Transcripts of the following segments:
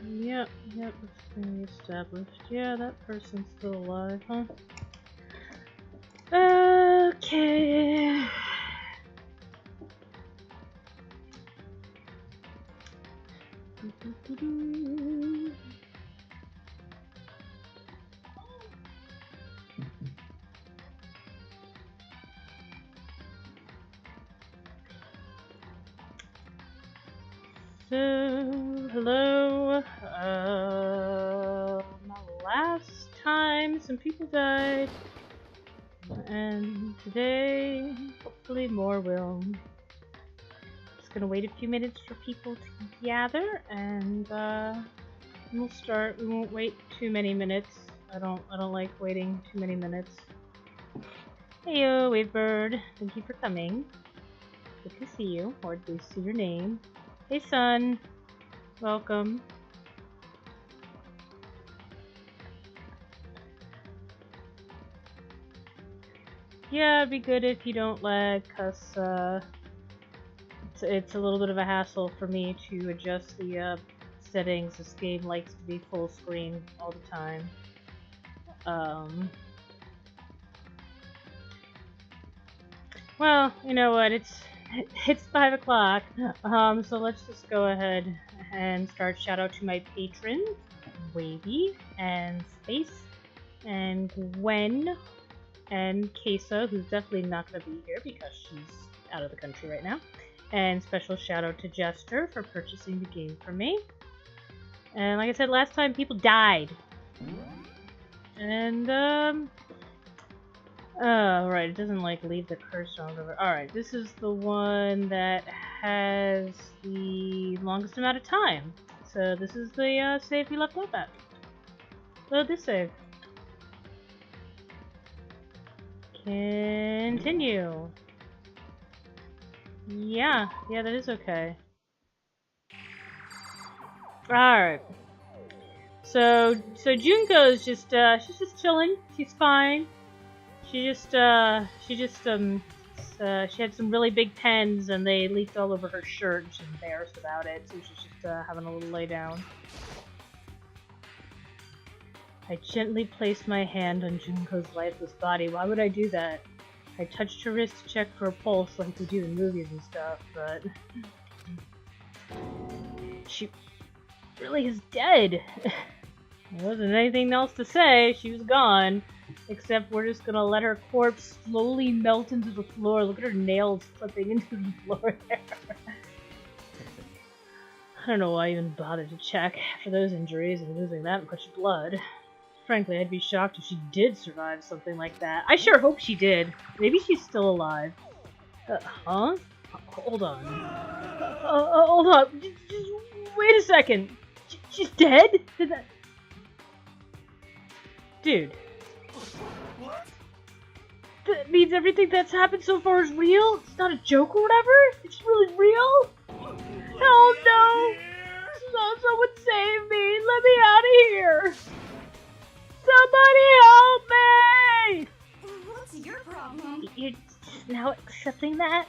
Yep, that's been established. Yeah, that person's still alive, huh? Okay. So, hello. Last time some people died, and today, hopefully more will. Just gonna wait a few minutes for people to gather, and we'll start. We won't wait too many minutes. I don't like waiting too many minutes. Heyo, Wavebird. Thank you for coming. Good to see you, or at least see your name. Hey, son. Welcome. Yeah, it'd be good if you don't lag, cause it's a little bit of a hassle for me to adjust the settings. This game likes to be full screen all the time. Well, you know what? It's 5 o'clock. So let's just go ahead and start. Shout out to my patrons, Wavy and Space and Gwen and Kesa, who's definitely not going to be here because she's out of the country right now. And special shout out to Jester for purchasing the game for me. And like I said last time, people died. And oh, right, it doesn't like leave the cursor on over. Alright, this is the one that has the longest amount of time. So this is the save we left off at. Load this save. Continue. Yeah, that is okay. Alright. So Junko's just she's just chilling. She's fine. She had some really big pens and they leaked all over her shirt and she's embarrassed about it, so she's just having a little lay down. I gently placed my hand on Junko's lifeless body. Why would I do that? I touched her wrist to check for a pulse like we do in movies and stuff, but she really is dead. There wasn't anything else to say. She was gone. Except we're just gonna let her corpse slowly melt into the floor. Look at her nails clipping into the floor there. I don't know why I even bothered to check after those injuries and losing that much blood. Frankly, I'd be shocked if she did survive something like that. I sure hope she did. Maybe she's still alive. Huh? Hold on. Hold on. Just wait a second. She's dead? Did that... Dude. What? That means everything that's happened so far is real? It's not a joke or whatever? It's really real? Oh no! Someone save me! Let me out of now accepting that?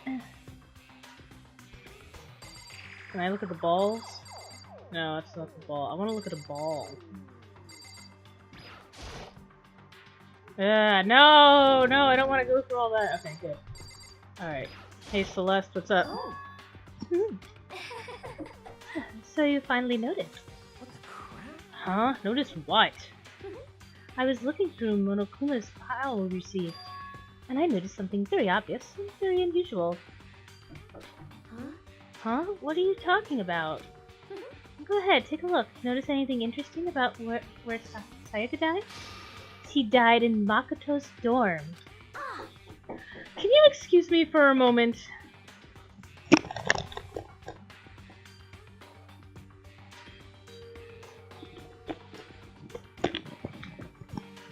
Can I look at the balls? No, that's not the ball. I want to look at a ball. No, I don't want to go through all that. Okay, good. Alright. Hey, Celeste, what's up? Oh. So you finally noticed. What the crap? Huh? Notice what? I was looking through Monokuma's file we received, and I noticed something very obvious and very unusual. Huh? Huh? What are you talking about? Go ahead, take a look. Notice anything interesting about where Sayaka died? He died in Makoto's dorm. Can you excuse me for a moment?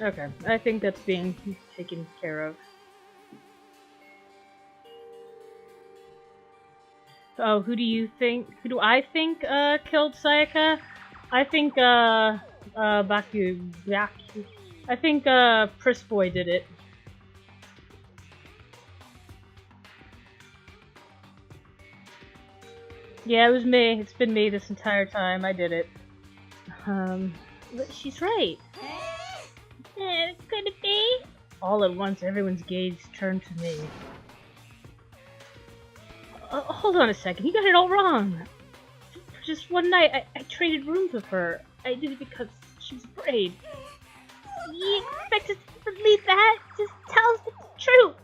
Okay, I think that's being taken care of. Oh, who do I think killed Sayaka? I think Baku. I think Priss Boy did it. Yeah, it was me. It's been me this entire time. I did it. But she's right. Could it be? All at once, everyone's gaze turned to me. Hold on a second, you got it all wrong. For just one night, I traded rooms with her. I did it because she was afraid. You expect us to believe that? Just tell us the truth!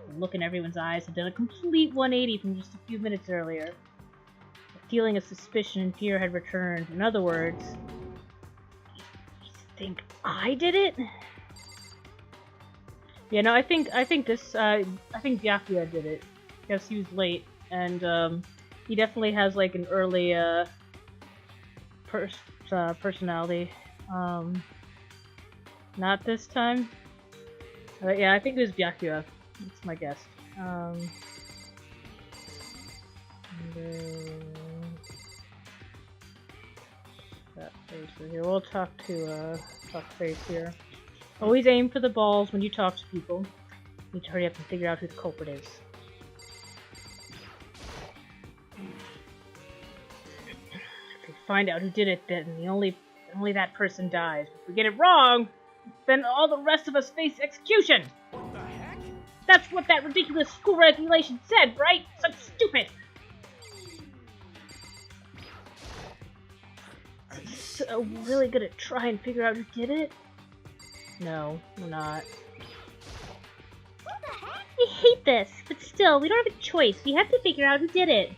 The look in everyone's eyes had done a complete 180 from just a few minutes earlier. The feeling of suspicion and fear had returned. In other words, you think I did it? Yeah, no, I think Byakuya did it. Because he was late. And, he definitely has, like, an early, personality. Not this time. But yeah, I think it was Byakuya. That's my guess. That face right here. We'll talk to face here. Always aim for the balls when you talk to people. You need to hurry up and figure out who the culprit is. If we find out who did it, then only that person dies. If we get it wrong, then all the rest of us face execution! What the heck? That's what that ridiculous school regulation said, right? So stupid! So we're really gonna try and figure out who did it? No, we're not. What the heck? I hate this, but still, we don't have a choice. We have to figure out who did it.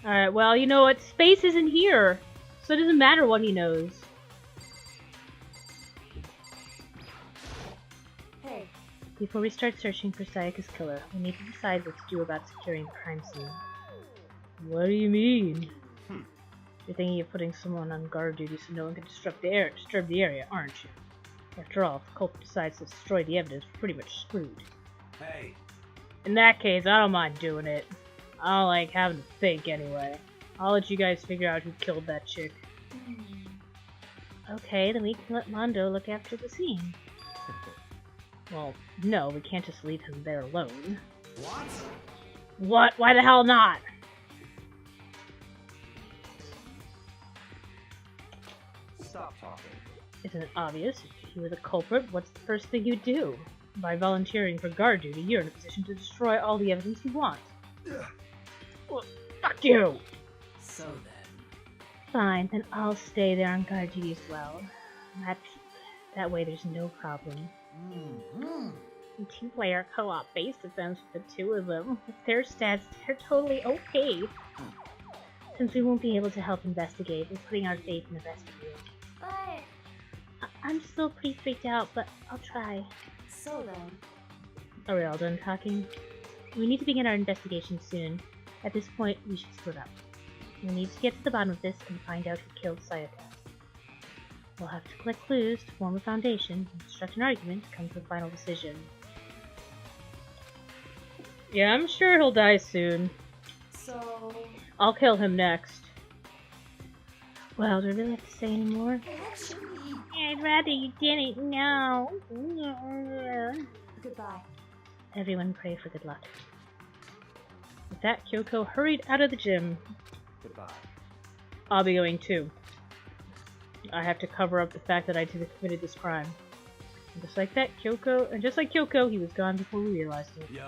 Alright, well, you know what? Space isn't here, so it doesn't matter what he knows. Hey. Before we start searching for Sayaka's killer, we need to decide what to do about securing the crime scene. What do you mean? You're thinking of putting someone on guard duty so no one can disturb the area, aren't you? After all, if the culprit decides to destroy the evidence, we're pretty much screwed. Hey. In that case, I don't mind doing it. I don't like having to think anyway. I'll let you guys figure out who killed that chick. Okay, then we can let Mondo look after the scene. Well, no, we can't just leave him there alone. What? What? Why the hell not? Stop talking. Isn't it obvious? If you were the culprit, what's the first thing you'd do? By volunteering for guard duty, you're in a position to destroy all the evidence you want. Well, fuck you! So then. Fine, then I'll stay there on guard duty as well. That way there's no problem. Two-player co-op base defense with the two of them. With their stats, they're totally okay. Since we won't be able to help investigate, we're putting our faith in the rest of you. But. I'm still pretty freaked out, but I'll try. So then. Are we all done talking? We need to begin our investigation soon. At this point, we should split up. We need to get to the bottom of this and find out who killed Sayaka. We'll have to collect clues to form a foundation, construct an argument, come to a final decision. Yeah, I'm sure he'll die soon. So. I'll kill him next. Well, do I really have to say any more? Actually. I'd rather you didn't know. Goodbye. Everyone pray for good luck. With that, Kyoko hurried out of the gym. Goodbye. I'll be going too. I have to cover up the fact that I committed this crime. And just like Kyoko, he was gone before we realized it. Yo.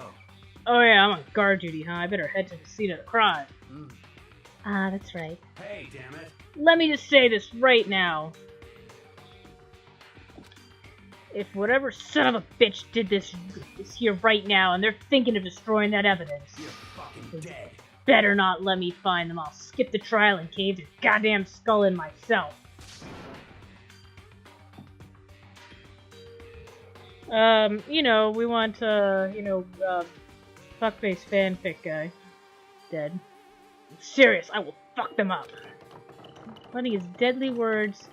Oh yeah, I'm on guard duty, huh? I better head to the scene of the crime. Ah, that's right. Hey, damn it. Let me just say this right now. If whatever son of a bitch did this is here right now and they're thinking of destroying that evidence, You're fucking dead. better not let me find them. I'll skip the trial and cave their goddamn skull in myself. You know, we want, fuckface fanfic guy. Dead. I'm serious, I will fuck them up. Letting his deadly words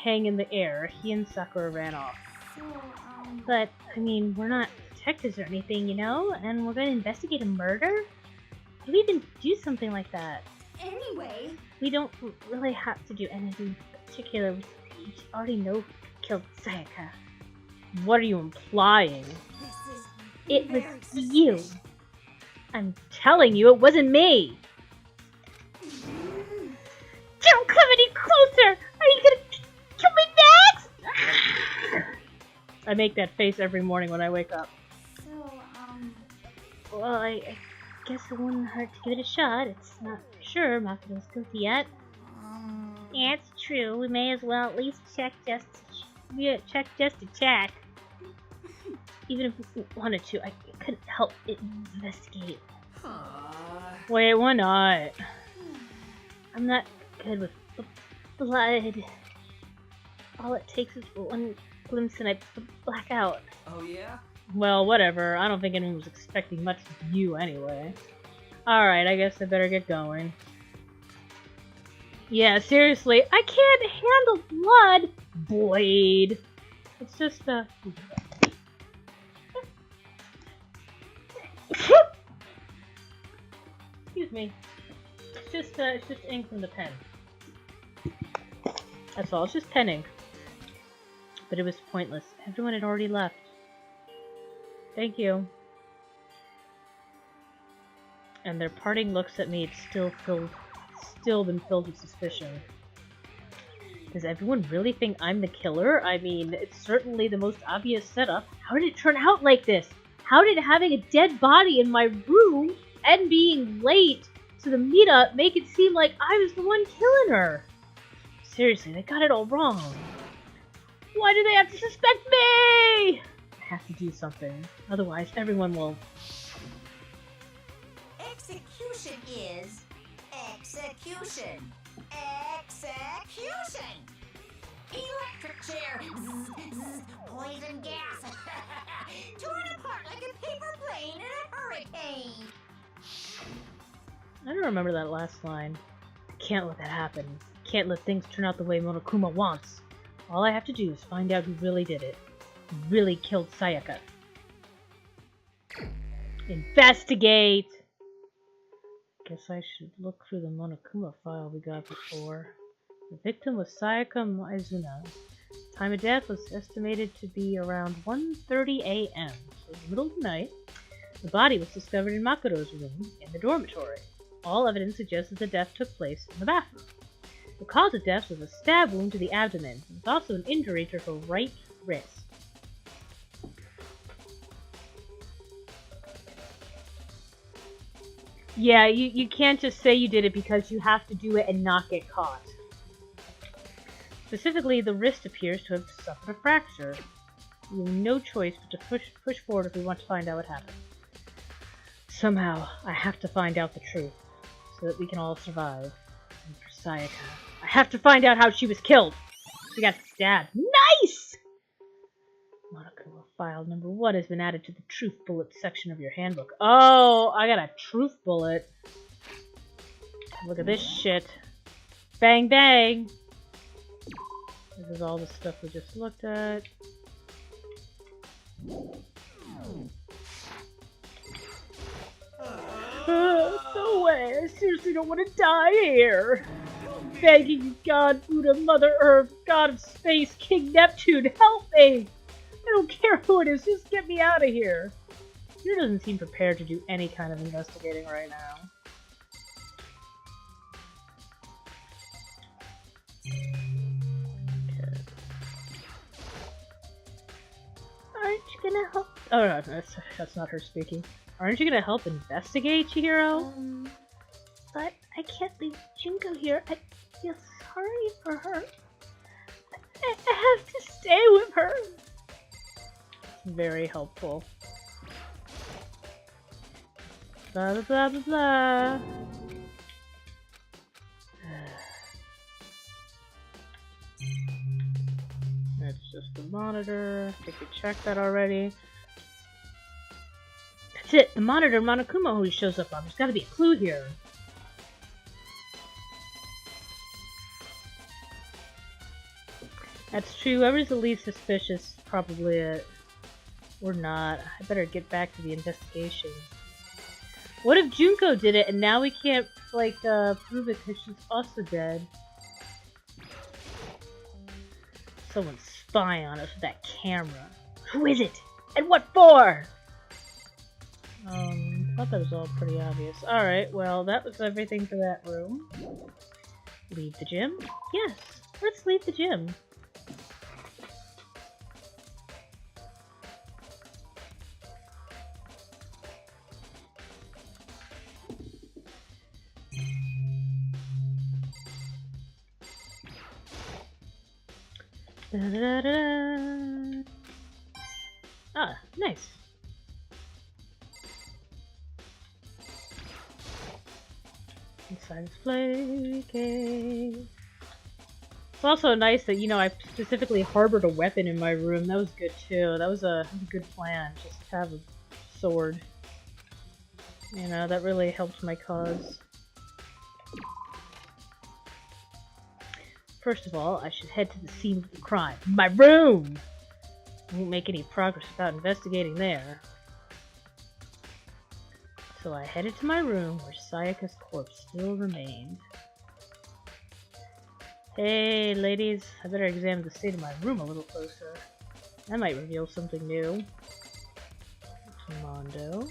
hang in the air, he and Sakura ran off. So, But, I mean, we're not detectives or anything, you know? And we're gonna investigate a murder? How do we even do something like that? anyway, We don't really have to do anything particular. We already know who killed Sayaka. What are you implying? this is It was very you. suspicious. I'm telling you, it wasn't me! Don't come any closer! Are you gonna kill me next? I make that face every morning when I wake up. So, Well, I guess it wouldn't hurt to give it a shot. It's not for sure Makoto's guilty yet. Yeah, it's true. We may as well at least check just to check. Even if we wanted to, I couldn't help it investigate. Wait, why not? I'm not good with blood. All it takes is one glimpse and I black out. Oh, yeah? Well, whatever. I don't think anyone was expecting much of you anyway. Alright, I guess I better get going. Yeah, seriously, I can't handle blood! Blade! It's just, Excuse me. It's just ink from the pen. That's all, it's just pen ink. But it was pointless. Everyone had already left. Thank you. And their parting looks at me, it's still been filled with suspicion. Does everyone really think I'm the killer? I mean, it's certainly the most obvious setup. How did it turn out like this? How did having a dead body in my room and being late to the meetup make it seem like I was the one killing her? Seriously, they got it all wrong. Why do they have to suspect me? I have to do something. Otherwise, everyone will... Execution is execution. Execution. Electric chair. Zzz, zzz, poison gas. Torn apart like a paper plane in a hurricane. I don't remember that last line. I can't let that happen. I can't let things turn out the way Monokuma wants. All I have to do is find out who really did it. Who really killed Sayaka. Investigate! Guess I should look through the Monokuma file we got before. The victim was Sayaka Maizuna. Time of death was estimated to be around 1:30 a.m. So middle of the night. The body was discovered in Makoto's room in the dormitory. All evidence suggests that the death took place in the bathroom. The cause of death was a stab wound to the abdomen. There was also an injury to her right wrist. Yeah, you can't just say you did it because you have to do it and not get caught. Specifically, the wrist appears to have suffered a fracture. We have no choice but to push forward if we want to find out what happened. Somehow, I have to find out the truth, so that we can all survive. And for Sayaka, I have to find out how she was killed! She got stabbed. Nice! Monokuma file number 1 has been added to the truth bullet section of your handbook. Oh, I got a truth bullet. Look at this shit. Bang bang! This is all the stuff we just looked at. No way! I seriously don't want to die here! Don't be begging you, God, Buddha, Mother Earth, God of Space, King Neptune, help me! I don't care who it is, just get me out of here. He doesn't seem prepared to do any kind of investigating right now. Okay. Aren't you gonna help? Oh no, that's not her speaking. Aren't you gonna help investigate, Chihiro? But I can't leave Junko here. I feel sorry for her. I have to stay with her. Very helpful. Blah blah blah blah blah. That's just the monitor. I think we checked that already. That's it! The monitor Monokuma always shows up on. There's gotta be a clue here. That's true. Whoever's the least suspicious, probably it. Or not. I better get back to the investigation. What if Junko did it and now we can't, like, prove it because she's also dead? Someone's spying on us with that camera. Who is it? And what for? Thought that was all pretty obvious. Alright, well, that was everything for that room. Leave the gym? Yes, let's leave the gym. Da, da, da, da. Ah, nice. Inside this play cave. It's also nice that, you know, I specifically harbored a weapon in my room. That was good too. That was a good plan, just to have a sword. You know, that really helped my cause. First of all, I should head to the scene of the crime. My room! I won't make any progress without investigating there. So I headed to my room where Sayaka's corpse still remained. Hey, ladies, I better examine the state of my room a little closer. That might reveal something new. Mondo.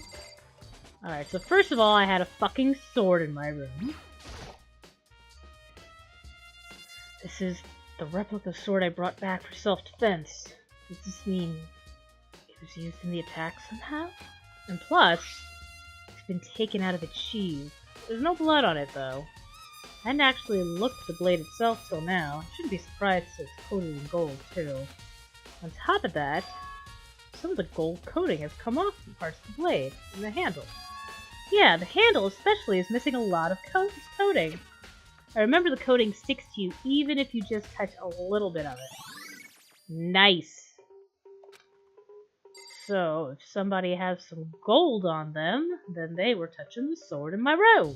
Alright, so first of all, I had a fucking sword in my room. This is the replica sword I brought back for self-defense. Does this mean it was used in the attack somehow? And plus, it's been taken out of its sheath. There's no blood on it, though. I hadn't actually looked at the blade itself till now. I shouldn't be surprised if it's coated in gold, too. On top of that, some of the gold coating has come off from parts of the blade and the handle. Yeah, the handle especially is missing a lot of coating. I remember the coating sticks to you even if you just touch a little bit of it. Nice! So, if somebody has some gold on them, then they were touching the sword in my room.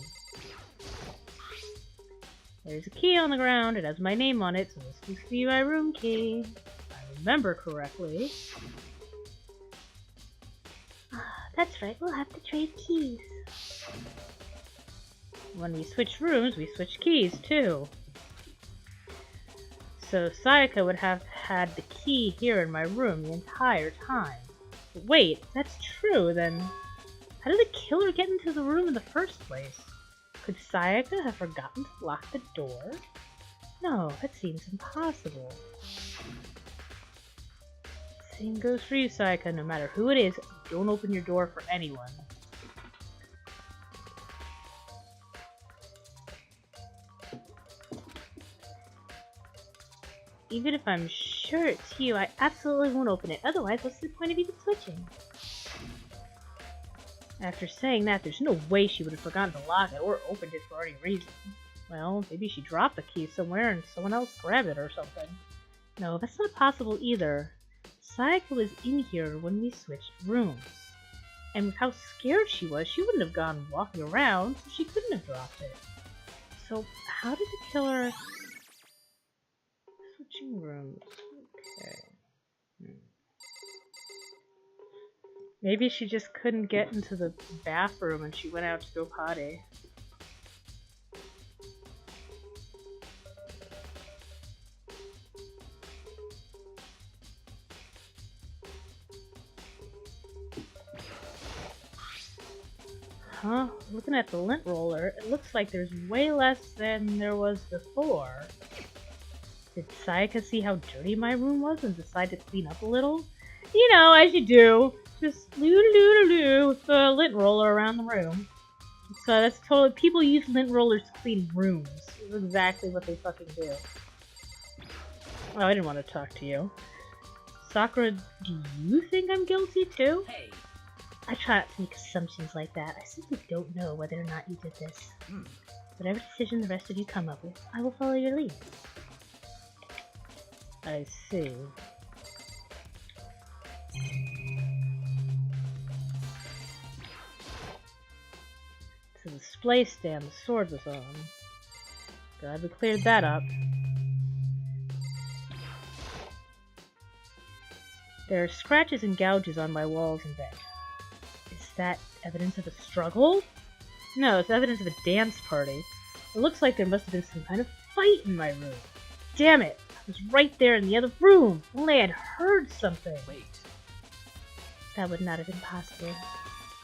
There's a key on the ground. It has my name on it, so this must be my room key. If I remember correctly. That's right, we'll have to trade keys. When we switch rooms, we switch keys, too. So Sayaka would have had the key here in my room the entire time. But wait, if that's true, then how did the killer get into the room in the first place? Could Sayaka have forgotten to lock the door? No, that seems impossible. Same goes for you, Sayaka. No matter who it is, don't open your door for anyone. Even if I'm sure it's you, I absolutely won't open it. Otherwise, what's the point of even switching? After saying that, there's no way she would have forgotten to lock it or opened it for any reason. Well, maybe she dropped the key somewhere and someone else grabbed it or something. No, that's not possible either. Sayaka was in here when we switched rooms. And with how scared she was, she wouldn't have gone walking around, so she couldn't have dropped it. So, how did the killer... Switching rooms. Okay. Maybe she just couldn't get into the bathroom and she went out to go potty. Huh? Looking at the lint roller, it looks like there's way less than there was before. Did Sayaka see how dirty my room was and decide to clean up a little? You know, as you do. Just loo-doo-doo-doo with the lint roller around the room. So that's totally— people use lint rollers to clean rooms. That's exactly what they fucking do. Oh, I didn't want to talk to you. Sakura, do you think I'm guilty too? Hey. I try not to make assumptions like that. I simply don't know whether or not you did this. Whatever decision the rest of you come up with, I will follow your lead. I see. It's a display stand the sword was on. Glad we cleared that up. There are scratches and gouges on my walls and bed. Is that evidence of a struggle? No, it's evidence of a dance party. It looks like there must have been some kind of fight in my room. Damn it! I was right there in the other room! Only I had heard something! Wait. That would not have been possible.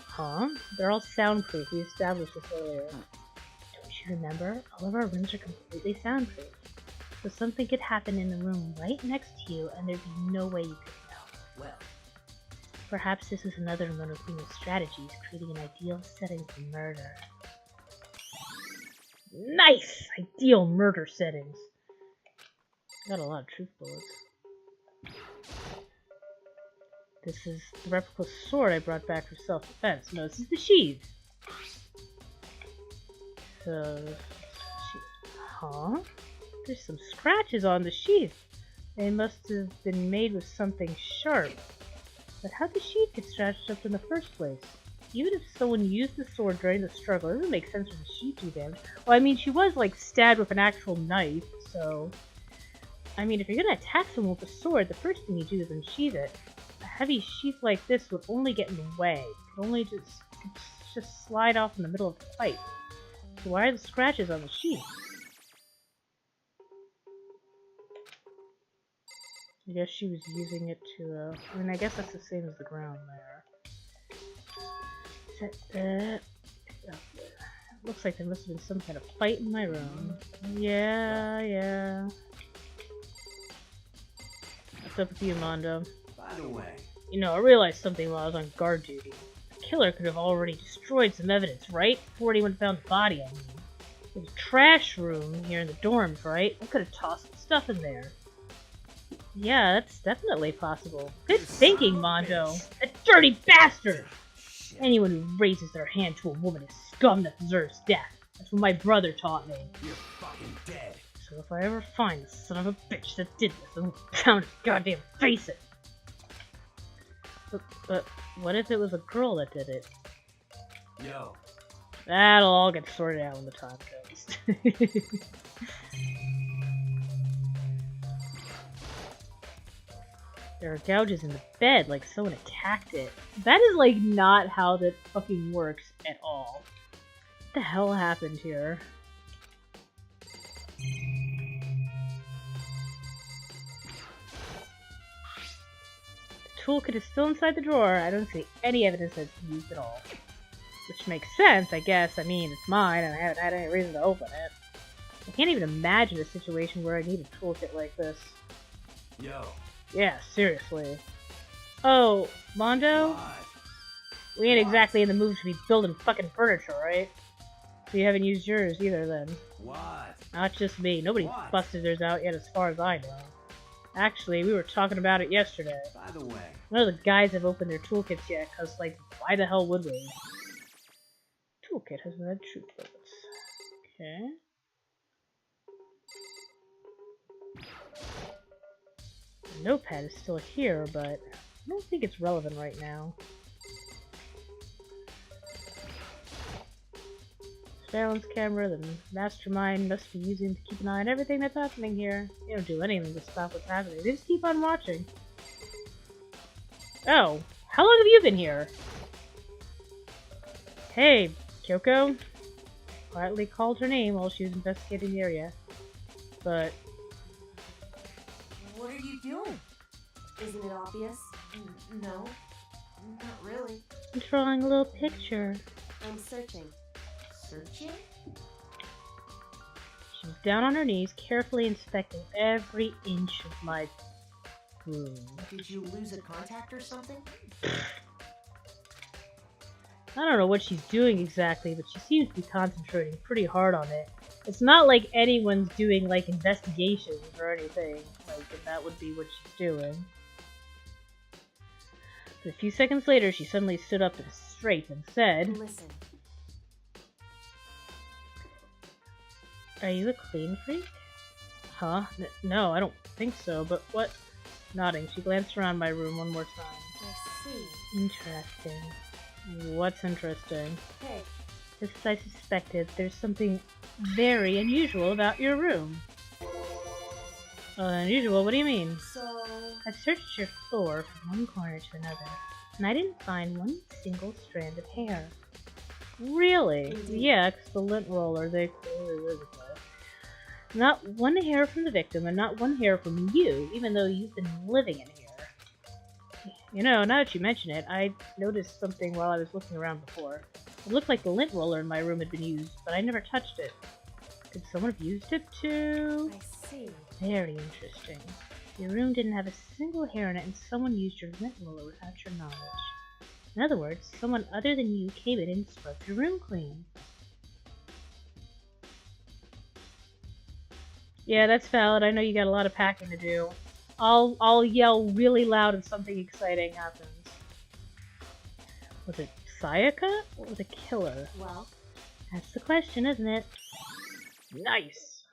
Huh? They're all soundproof. We established this earlier. Don't you remember? All of our rooms are completely soundproof. So something could happen in the room right next to you and there'd be no way you could know. Well. Perhaps this is another one of Luna's strategies, creating an ideal setting for murder. Nice! Ideal murder settings. Got a lot of truth bullets. This is the replica sword I brought back for self-defense. No, this is the sheath. So, huh? There's some scratches on the sheath. They must have been made with something sharp. But how did the sheath get scratched up in the first place? Even if someone used the sword during the struggle, it doesn't make sense for the sheath to be damaged. Well, I mean, she was, like, stabbed with an actual knife, so... I mean, if you're gonna attack someone with a sword, the first thing you do is unsheath it. A heavy sheath like this would only get in the way. It could only just slide off in the middle of the fight. So why are the scratches on the sheath? I guess she was using it to, I mean, I guess that's the same as the ground there. Looks like there must have been some kind of fight in my room. Yeah. What's up with you, Mondo? By the way. You know, I realized something while I was on guard duty. The killer could have already destroyed some evidence, right? Before anyone found the body, I mean. There's a trash room here in the dorms, right? I could have tossed the stuff in there. Yeah, that's definitely possible. Good thinking, Mondo. A dirty bastard! Shit. Anyone who raises their hand to a woman is scum that deserves death. That's what my brother taught me. You're fucking dead. So if I ever find the son of a bitch that did this, I'm gonna pound his goddamn face in. But what if it was a girl that did it? Yo. That'll all get sorted out when the time comes. There are gouges in the bed, like someone attacked it. That is like not how that fucking works at all. What the hell happened here? The toolkit is still inside the drawer. I don't see any evidence that it's used at all. Which makes sense, I guess. I mean, it's mine and I haven't had any reason to open it. I can't even imagine a situation where I need a toolkit like this. Yo. Yeah, seriously. Oh, Mondo? What? We ain't What? exactly in the mood to be building fucking furniture, right? So you haven't used yours either, then. What? Not just me. Nobody What? busted theirs out yet as far as I know. Actually, we were talking about it yesterday. By the way. None of the guys have opened their toolkits yet, cause, like, why the hell would we? Toolkit has red truth bullets. Okay. The notepad is still here, but I don't think it's relevant right now. Surveillance camera, the mastermind must be using to keep an eye on everything that's happening here. They don't do anything to stop what's happening. They just keep on watching. Oh, how long have you been here? Hey, Kyoko. Quietly called her name while she was investigating the area. But What are you doing? Isn't it obvious? No, not really. I'm drawing a little picture. I'm searching. Searching? She's down on her knees, carefully inspecting every inch of my room. Did you lose a contact or something? I don't know what she's doing exactly, but she seems to be concentrating pretty hard on it. It's not like anyone's doing, like, investigations or anything, like, and that would be what she's doing. But a few seconds later, she suddenly stood up straight and said, Listen. "Are you a clean freak?" Huh? No, I don't think so, but what? Nodding, she glanced around my room one more time. I see. Interesting. What's interesting? Hey, Just as I suspected, there's something very unusual about your room. Unusual? What do you mean? so... I've searched your floor from one corner to another, and I didn't find one single strand of hair. Really? Indeed. Yeah, 'cause the lint roller, they clearly live with that. Not one hair from the victim, and not one hair from you, even though you've been living in here. You know, now that you mention it, I noticed something while I was looking around before. It looked like the lint roller in my room had been used, but I never touched it. Could someone have used it to... I see. Very interesting. Your room didn't have a single hair in it, and someone used your lint roller without your knowledge. In other words, someone other than you came in and scrubbed your room clean. Yeah, that's valid. I know you got a lot of packing to do. I'll yell really loud if something exciting happens. Was it Sayaka or the killer? Well, That's the question, isn't it? Nice!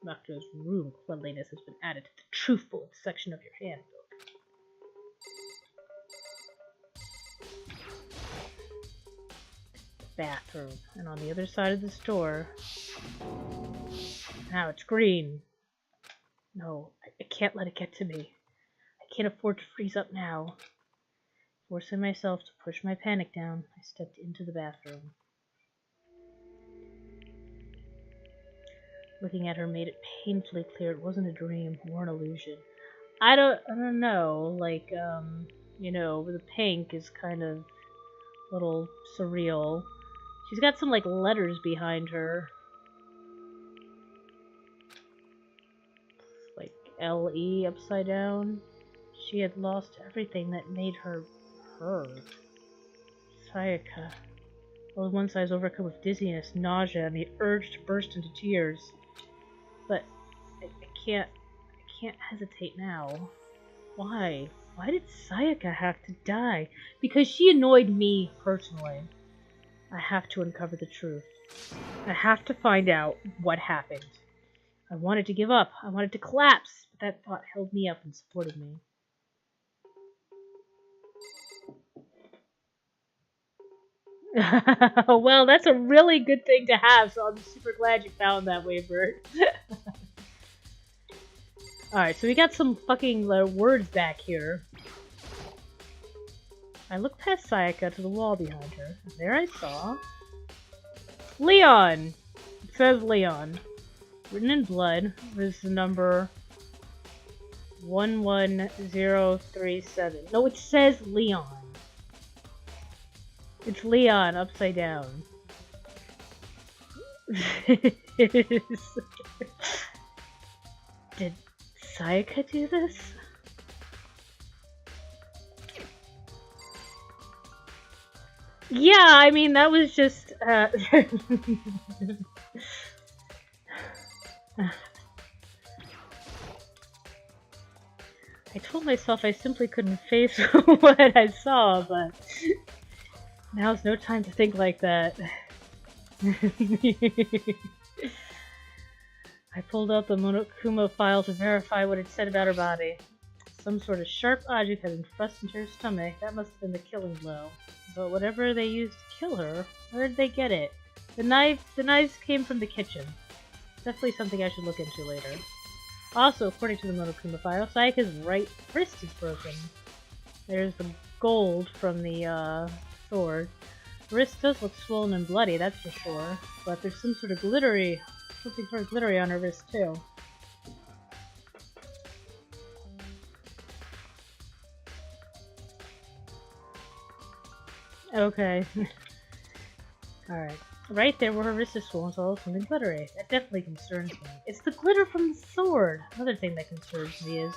Makoto's room cleanliness has been added to the truthful section of your handbook. Bathroom, and on the other side of this door. Now it's green. No, I can't let it get to me. I can't afford to freeze up now. Forcing myself to push my panic down, I stepped into the bathroom. Looking at her made it painfully clear it wasn't a dream or an illusion. I don't know, like, you know, the pink is kind of a little surreal. She's got some, like, letters behind her. Like, L-E upside down. She had lost everything that made her her. Sayaka. All at once I was overcome with dizziness, nausea, and the urge to burst into tears. But I can't hesitate now. Why? Why did Sayaka have to die? Because she annoyed me personally. I have to uncover the truth. I have to find out what happened. I wanted to give up. I wanted to collapse, but that thought held me up and supported me. Well, that's a really good thing to have, so I'm super glad you found that way, Bert. Alright, so we got some fucking words back here. I looked past Sayaka to the wall behind her, and there I saw... Leon! It says Leon. Written in blood was the number 11037. No, it says Leon. It's Leon upside down. Did Sayaka do this? Yeah, I mean, that was just, I told myself I simply couldn't face what I saw, but now's no time to think like that. I pulled out the Monokuma file to verify what it said about her body. Some sort of sharp object had been thrust into her stomach. That must have been the killing blow. But whatever they used to kill her, where did they get it? The knives came from the kitchen. Definitely something I should look into later. Also, according to the Monokuma file, Sayaka's right wrist is broken. There's the gold from the sword. The wrist does look swollen and bloody, that's for sure. But there's some sort of glittery, something sort of glittery on her wrist too. Okay. Alright. Right there where her wrist is swollen is all something glittery. That definitely concerns me. It's the glitter from the sword! Another thing that concerns me is...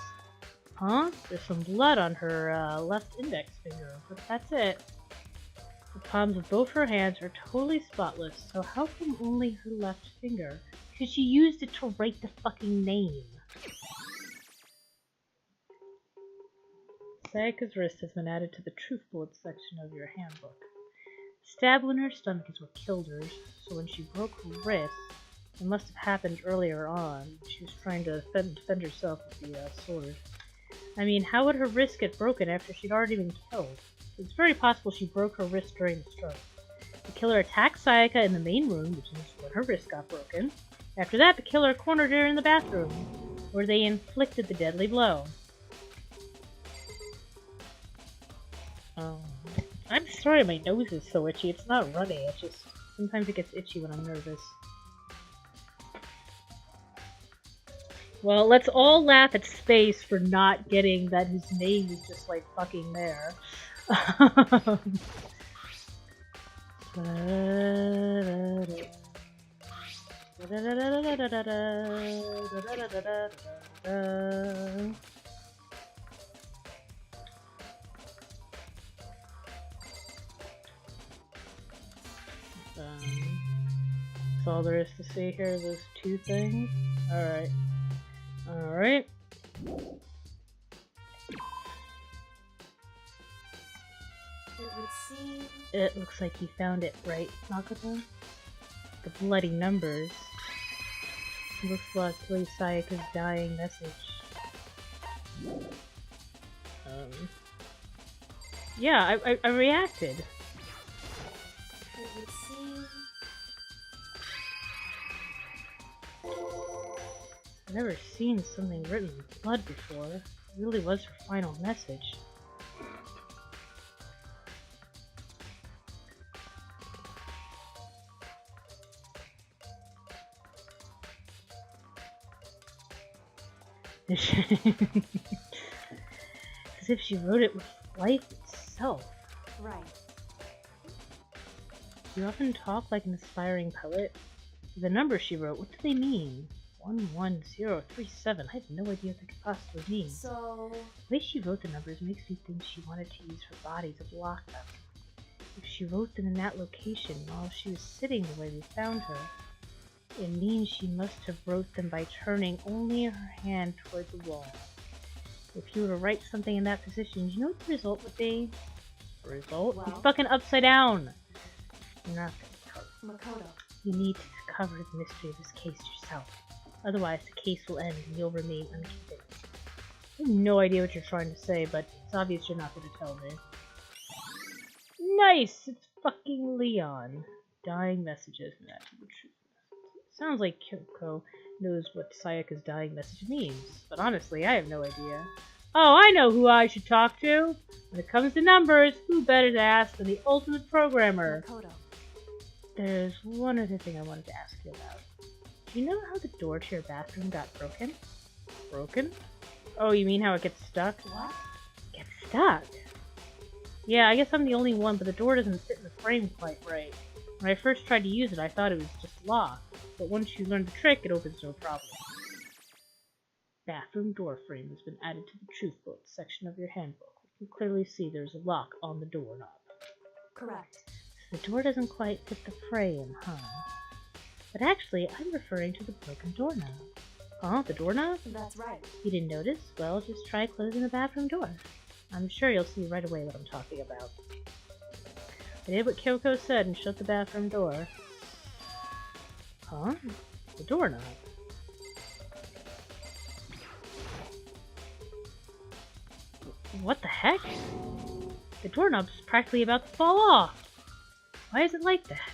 Huh? There's some blood on her left index finger, but that's it. The palms of both her hands are totally spotless, so how come only her left finger? Because she used it to write the fucking name. Sayaka's wrist has been added to the truth bullets section of your handbook. The stab wound in her stomach is what killed her, so when she broke her wrist, it must have happened earlier on. She was trying to defend herself with the sword. I mean, how would her wrist get broken after she'd already been killed? It's very possible she broke her wrist during the strike. The killer attacked Sayaka in the main room, which is where her wrist got broken. After that, the killer cornered her in the bathroom, where they inflicted the deadly blow. I'm sorry my nose is so itchy. It's not runny, it's just... sometimes it gets itchy when I'm nervous. Well, let's all laugh at Space for not getting that his name is just like fucking there. That's all there is to see here, those two things. Alright. Alright. It looks like you found it, right, Makoto? The bloody numbers. Looks like Sayaka's dying message. Yeah, I reacted. It would seem... I've never seen something written with blood before. It really was her final message. As if she wrote it with life itself. Right. You often talk like an aspiring poet. The numbers she wrote, what do they mean? 11037. I have no idea what they could possibly mean. So... The way she wrote the numbers makes me think she wanted to use her body to block them. If she wrote them in that location while she was sitting the way we found her, it means she must have wrote them by turning only her hand toward the wall. If you were to write something in that position, you know what the result would be? The result? Well, Be fucking upside down! You're not gonna cover. Makoto. You need to discover the mystery of this case yourself. Otherwise, the case will end and you'll remain unconvinced. I have no idea what you're trying to say, but it's obvious you're not going to tell me. Nice! It's fucking Leon. Dying messages. Sounds like Kyoko knows what Sayaka's dying message means, but honestly, I have no idea. Oh, I know who I should talk to! When it comes to numbers, who better to ask than the ultimate programmer? Makoto. There's one other thing I wanted to ask you about. Do you know how the door to your bathroom got broken? Broken? Oh, you mean how it gets stuck? What? Gets stuck? Yeah, I guess I'm the only one, but the door doesn't fit in the frame quite right. When I first tried to use it, I thought it was just locked, but once you learn the trick, it opens no problem. Bathroom door frame has been added to the truth book section of your handbook. You can clearly see there's a lock on the doorknob. Correct. The door doesn't quite fit the frame, huh? But actually, I'm referring to the broken doorknob. Huh? The doorknob? That's right. You didn't notice? Well, just try closing the bathroom door. I'm sure you'll see right away what I'm talking about. I did what Kyoko said and shut the bathroom door. Huh? The doorknob. What the heck? The doorknob's practically about to fall off. Why is it like that?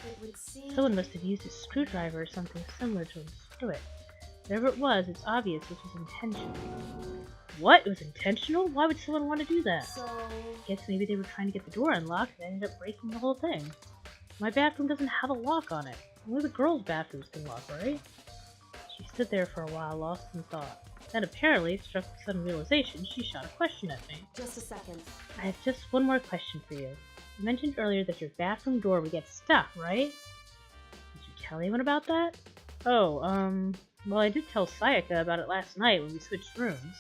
It would seem... Someone must have used a screwdriver or something similar to unscrew it. Whatever it was, it's obvious this was intentional. What? It was intentional? Why would someone want to do that? So... Guess maybe they were trying to get the door unlocked and ended up breaking the whole thing. My bathroom doesn't have a lock on it. Only the girls' bathrooms can lock, right? She stood there for a while, lost in thought. Then apparently, struck with sudden realization, she shot a question at me. Just a second. I have just one more question for you. You mentioned earlier that your bathroom door would get stuck, right? Did you tell anyone about that? Oh, well, I did tell Sayaka about it last night when we switched rooms.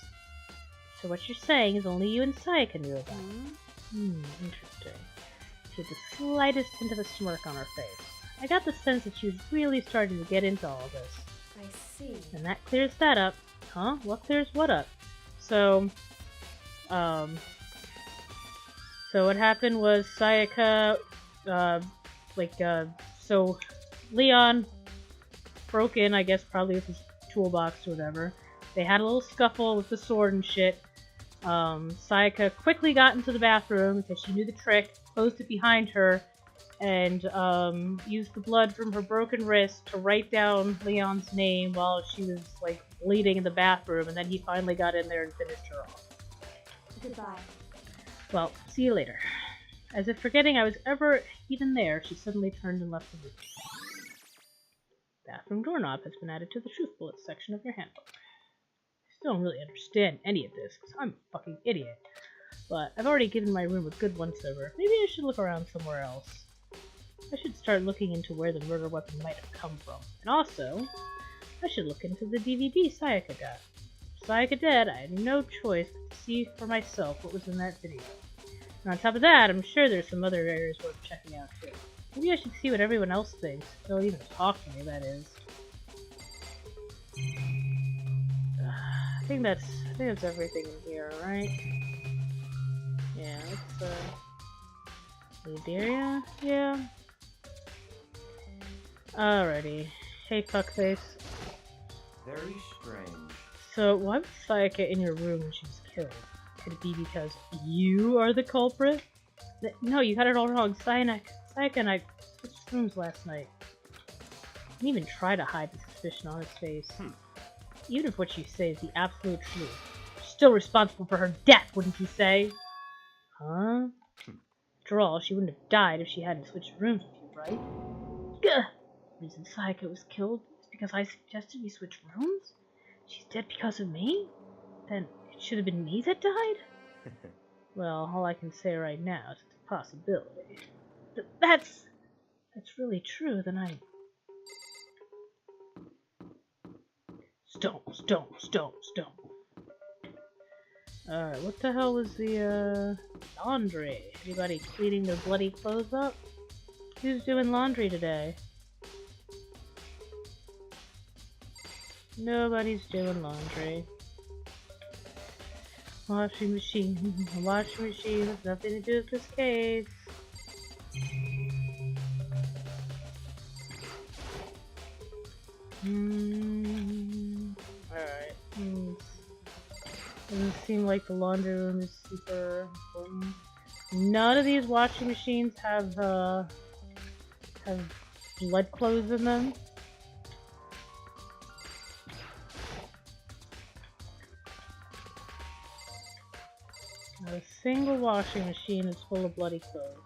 So what you're saying is only you and Sayaka knew about it. Interesting. She had the slightest hint of a smirk on her face. I got the sense that she was really starting to get into all this. I see. And that clears that up. Huh? What clears what up? So what happened was Sayaka, so Leon broke in, I guess, probably with his toolbox or whatever. They had a little scuffle with the sword and shit. Sayaka quickly got into the bathroom because she knew the trick, closed it behind her, and used the blood from her broken wrist to write down Leon's name while she was, like, bleeding in the bathroom, and then he finally got in there and finished her off. Goodbye. Well, see you later. As if forgetting I was ever even there, she suddenly turned and left the room. Bathroom doorknob has been added to the truth bullets section of your handbook. I still don't really understand any of this, because I'm a fucking idiot. But I've already given my room a good once-over. Maybe I should look around somewhere else. I should start looking into where the murder weapon might have come from. And also, I should look into the DVD Sayaka got. With Sayaka dead, I had no choice but to see for myself what was in that video. And on top of that, I'm sure there's some other areas worth checking out too. Maybe I should see what everyone else thinks. They'll even talk to me, that is. I think that's everything in here, right? Yeah, let's leave the area. Yeah. Alrighty. Hey, fuckface. Very strange. So, why was Sayaka in your room when she was killed? Could it be because you are the culprit? No, you got it all wrong. Sayaka and I switched rooms last night. I didn't even try to hide the suspicion on his face. Even if what you say is the absolute truth, you're still responsible for her death, wouldn't you say? Huh? After all, she wouldn't have died if she hadn't switched rooms with you, right? Gah! The reason Sayaka was killed is because I suggested we switch rooms? She's dead because of me? Then it should have been me that died? Well, all I can say right now is it's a possibility. But that's really true, then I... Stone. Alright, what the hell was the, laundry? Anybody cleaning their bloody clothes up? Who's doing laundry today? Nobody's doing laundry. Washing machine. A washing machine has nothing to do with this case. Alright. Doesn't seem like the laundry room is super important. None of these washing machines have blood clothes in them. Not a single washing machine is full of bloody clothes.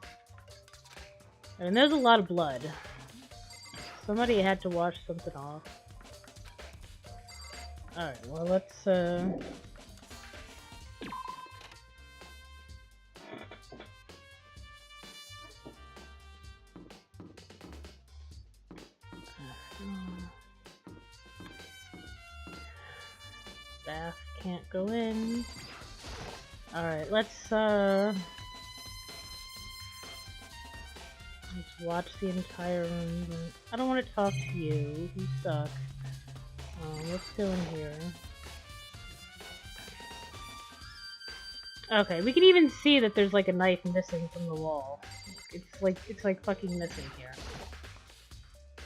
I mean, there's a lot of blood. Somebody had to wash something off. Alright, well, let's, Bath can't go in. Alright, let's watch the entire room. I don't want to talk to you. You suck. Let's go in here. Okay, we can even see that there's like a knife missing from the wall. It's like fucking missing here.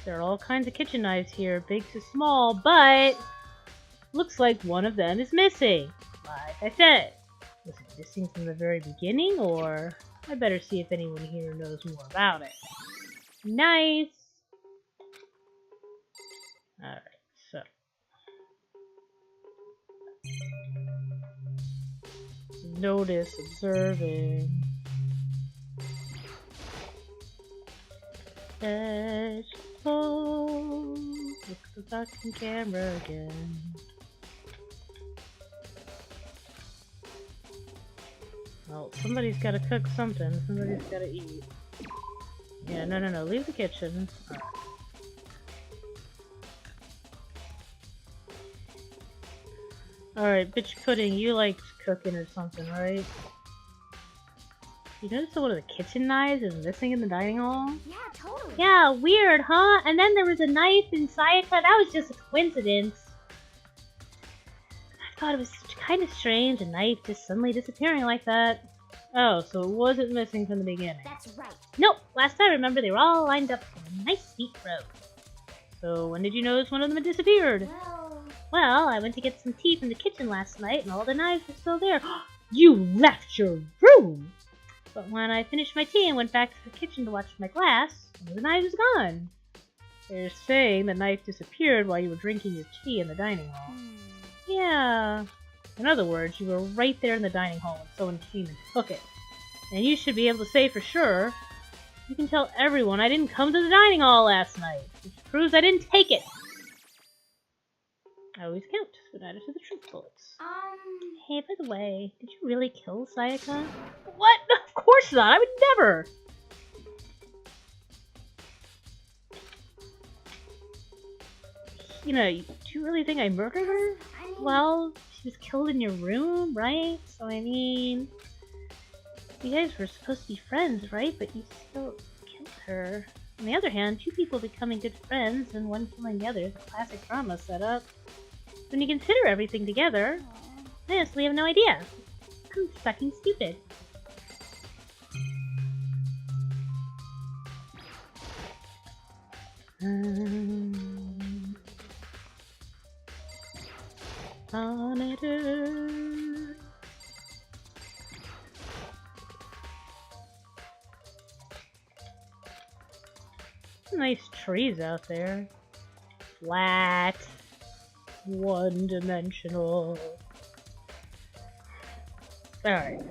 There are all kinds of kitchen knives here, big to small, but looks like one of them is missing. Like I said. Was it missing from the very beginning, or I better see if anyone here knows more about it. Nice! Alright, so. Notice, observing. Oh, look at the fucking camera again. Well, somebody's gotta cook something. Somebody's gotta eat. Yeah, no. Leave the kitchen. Alright, bitch pudding, you like cooking or something, right? You notice that one of the kitchen knives is missing in the dining hall? Yeah, totally. Yeah, weird, huh? And then there was a knife in Sayaka. That was just a coincidence. I thought it was kind of strange, a knife just suddenly disappearing like that. Oh, so it wasn't missing from the beginning. That's right. Nope, last I remember they were all lined up in a nice neat row. So when did you notice one of them had disappeared? Well, I went to get some tea from the kitchen last night and all the knives were still there. You left your room! But when I finished my tea and went back to the kitchen to watch my glass, one of the knives was gone. They're saying the knife disappeared while you were drinking your tea in the dining hall. Yeah. In other words, you were right there in the dining hall when someone came and took it. And you should be able to say for sure, you can tell everyone I didn't come to the dining hall last night, which proves I didn't take it. I always count, but add it to the truth bullets. Hey, by the way, did you really kill Sayaka? What? Of course not! I would never! You know, do you really think I murdered her? Well, she was killed in your room, right? So I mean... You guys were supposed to be friends, right? But you still killed her. On the other hand, two people becoming good friends and one killing the other is a classic drama setup. When you consider everything together, I honestly have no idea. I'm fucking stupid. On it is. Nice trees out there. Flat. One-dimensional. Alright.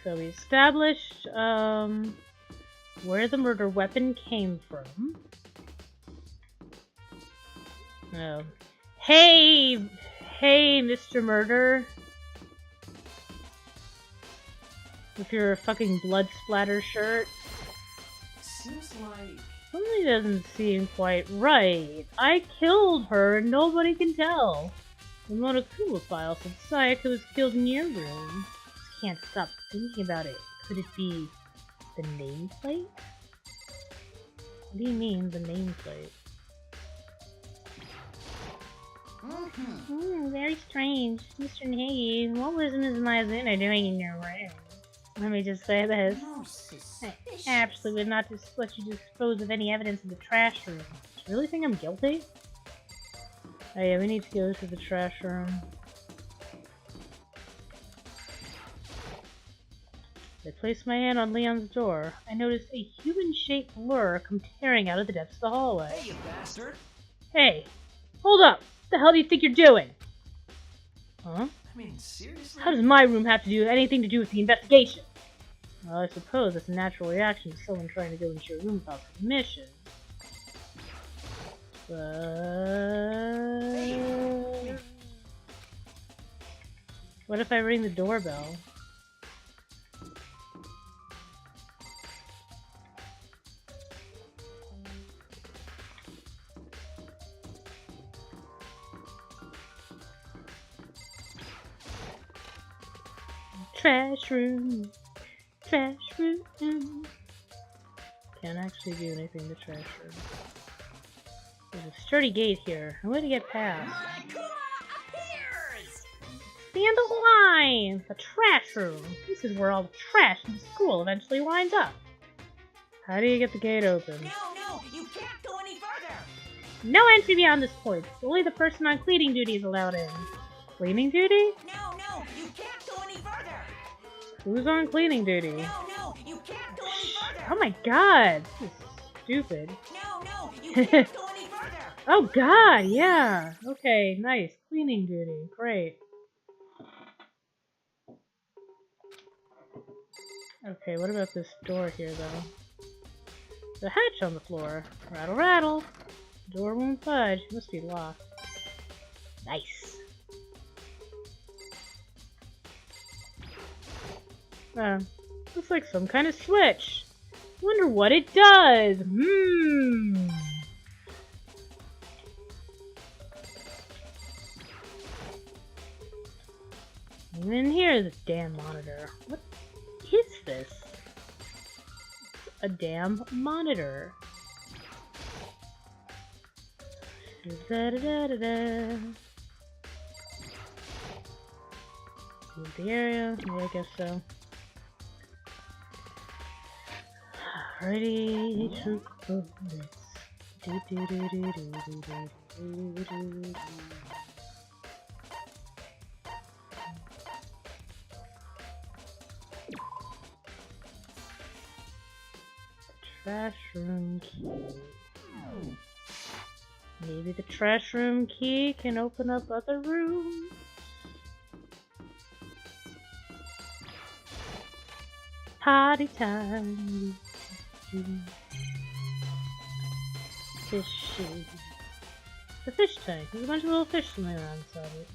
So we established where the murder weapon came from. Oh. Hey, Mr. Murder. With your fucking blood splatter shirt. Seems like... Something doesn't seem quite right. I killed her and nobody can tell. The Monokuma file said Sayaka was killed in your room. Just can't stop thinking about it. Could it be the nameplate? What do you mean, the nameplate? Very strange. Mr. Nagi, what was Ms. Mizuna doing in your room? Let me just say this. I absolutely would not just let you dispose of any evidence in the trash room. Do you really think I'm guilty? Oh yeah, we need to go to the trash room. I placed my hand on Leon's door. I noticed a human-shaped blur come tearing out of the depths of the hallway. Hey, you bastard! Hey! Hold up! What the hell do you think you're doing? Huh? I mean, seriously? How does my room have to do anything to do with the investigation? Well, I suppose it's a natural reaction to someone trying to go into your room without permission. But... what if I ring the doorbell? Trash room. Trash room. Can't actually do anything in the trash room. There's a sturdy gate here. I'm going to get past. Monokuma appears! Stand the line! The trash room. This is where all the trash in the school eventually winds up. How do you get the gate open? No, you can't go any further! No entry beyond this point. Only the person on cleaning duty is allowed in. Cleaning duty? No, you can't go any further! Who's on cleaning duty? No, you can't go any further! Oh my god! This is stupid. No, you can't go any further! Oh god, yeah! Okay, nice. Cleaning duty. Great. Okay, what about this door here, though? There's a hatch on the floor. Rattle, rattle. Door won't budge. Must be locked. Nice. Looks like some kind of switch. Wonder what it does. Even here's a damn monitor. What is this? A damn monitor. Da-da-da-da-da. Move the area. Yeah, I guess so. Ready to go. Trash room key. Maybe the trash room key can open up other rooms. Party time. Fishy. The fish tank. There's a bunch of little fish swimming around inside it.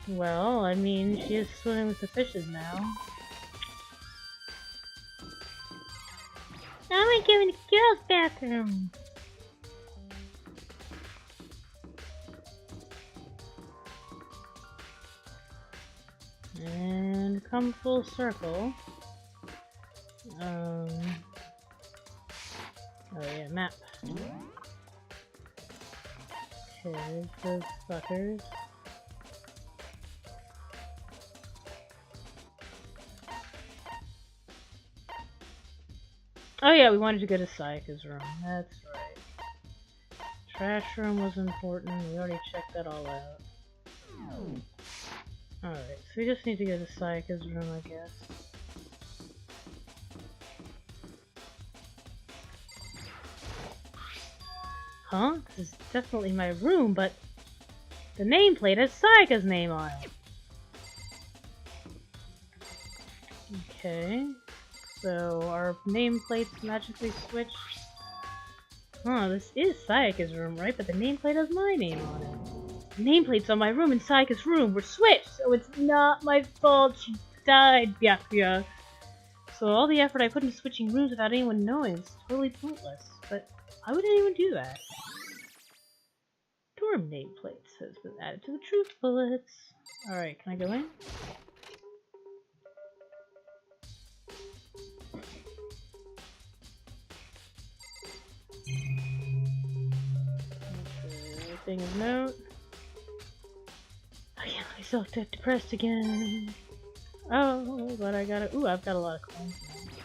Well, I mean, she is swimming with the fishes now. I want to go in the girls' bathroom. And come full circle. Oh yeah, map. Okay, there's those fuckers. Oh yeah, we wanted to go to Sayaka's room. That's right. Trash room was important. We already checked that all out. Alright, so we just need to go to Sayaka's room, I guess. Huh? This is definitely my room, but the nameplate has Sayaka's name on it. Okay. So, our nameplates magically switched. Huh, this is Sayaka's room, right? But the nameplate has my name on it. The nameplate's on my room and Sayaka's room were switched, so it's not my fault she died, Byakuya. So all the effort I put into switching rooms without anyone knowing is totally pointless. But why would anyone do that? Dorm nameplates has been added to the truth bullets. Alright, can I go in? Everything of note. I can't let myself get depressed again. Oh, but I gotta. Ooh, I've got a lot of coins now.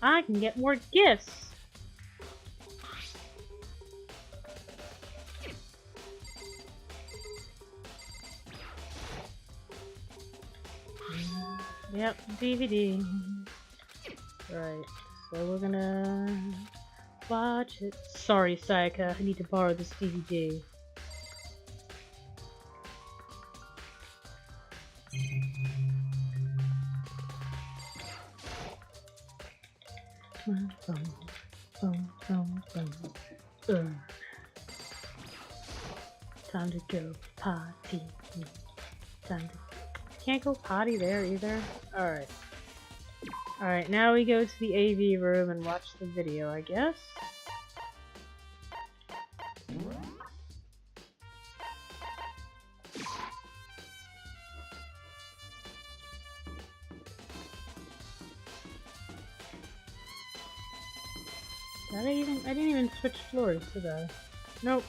I can get more gifts. Yep, DVD. Right, so we're gonna watch it. Sorry, Sayaka, I need to borrow this DVD. Time to go potty. Time to. Can't go potty there either. Alright. Alright, now we go to the AV room and watch the video, I guess. I didn't even switch floors, did I? Nope.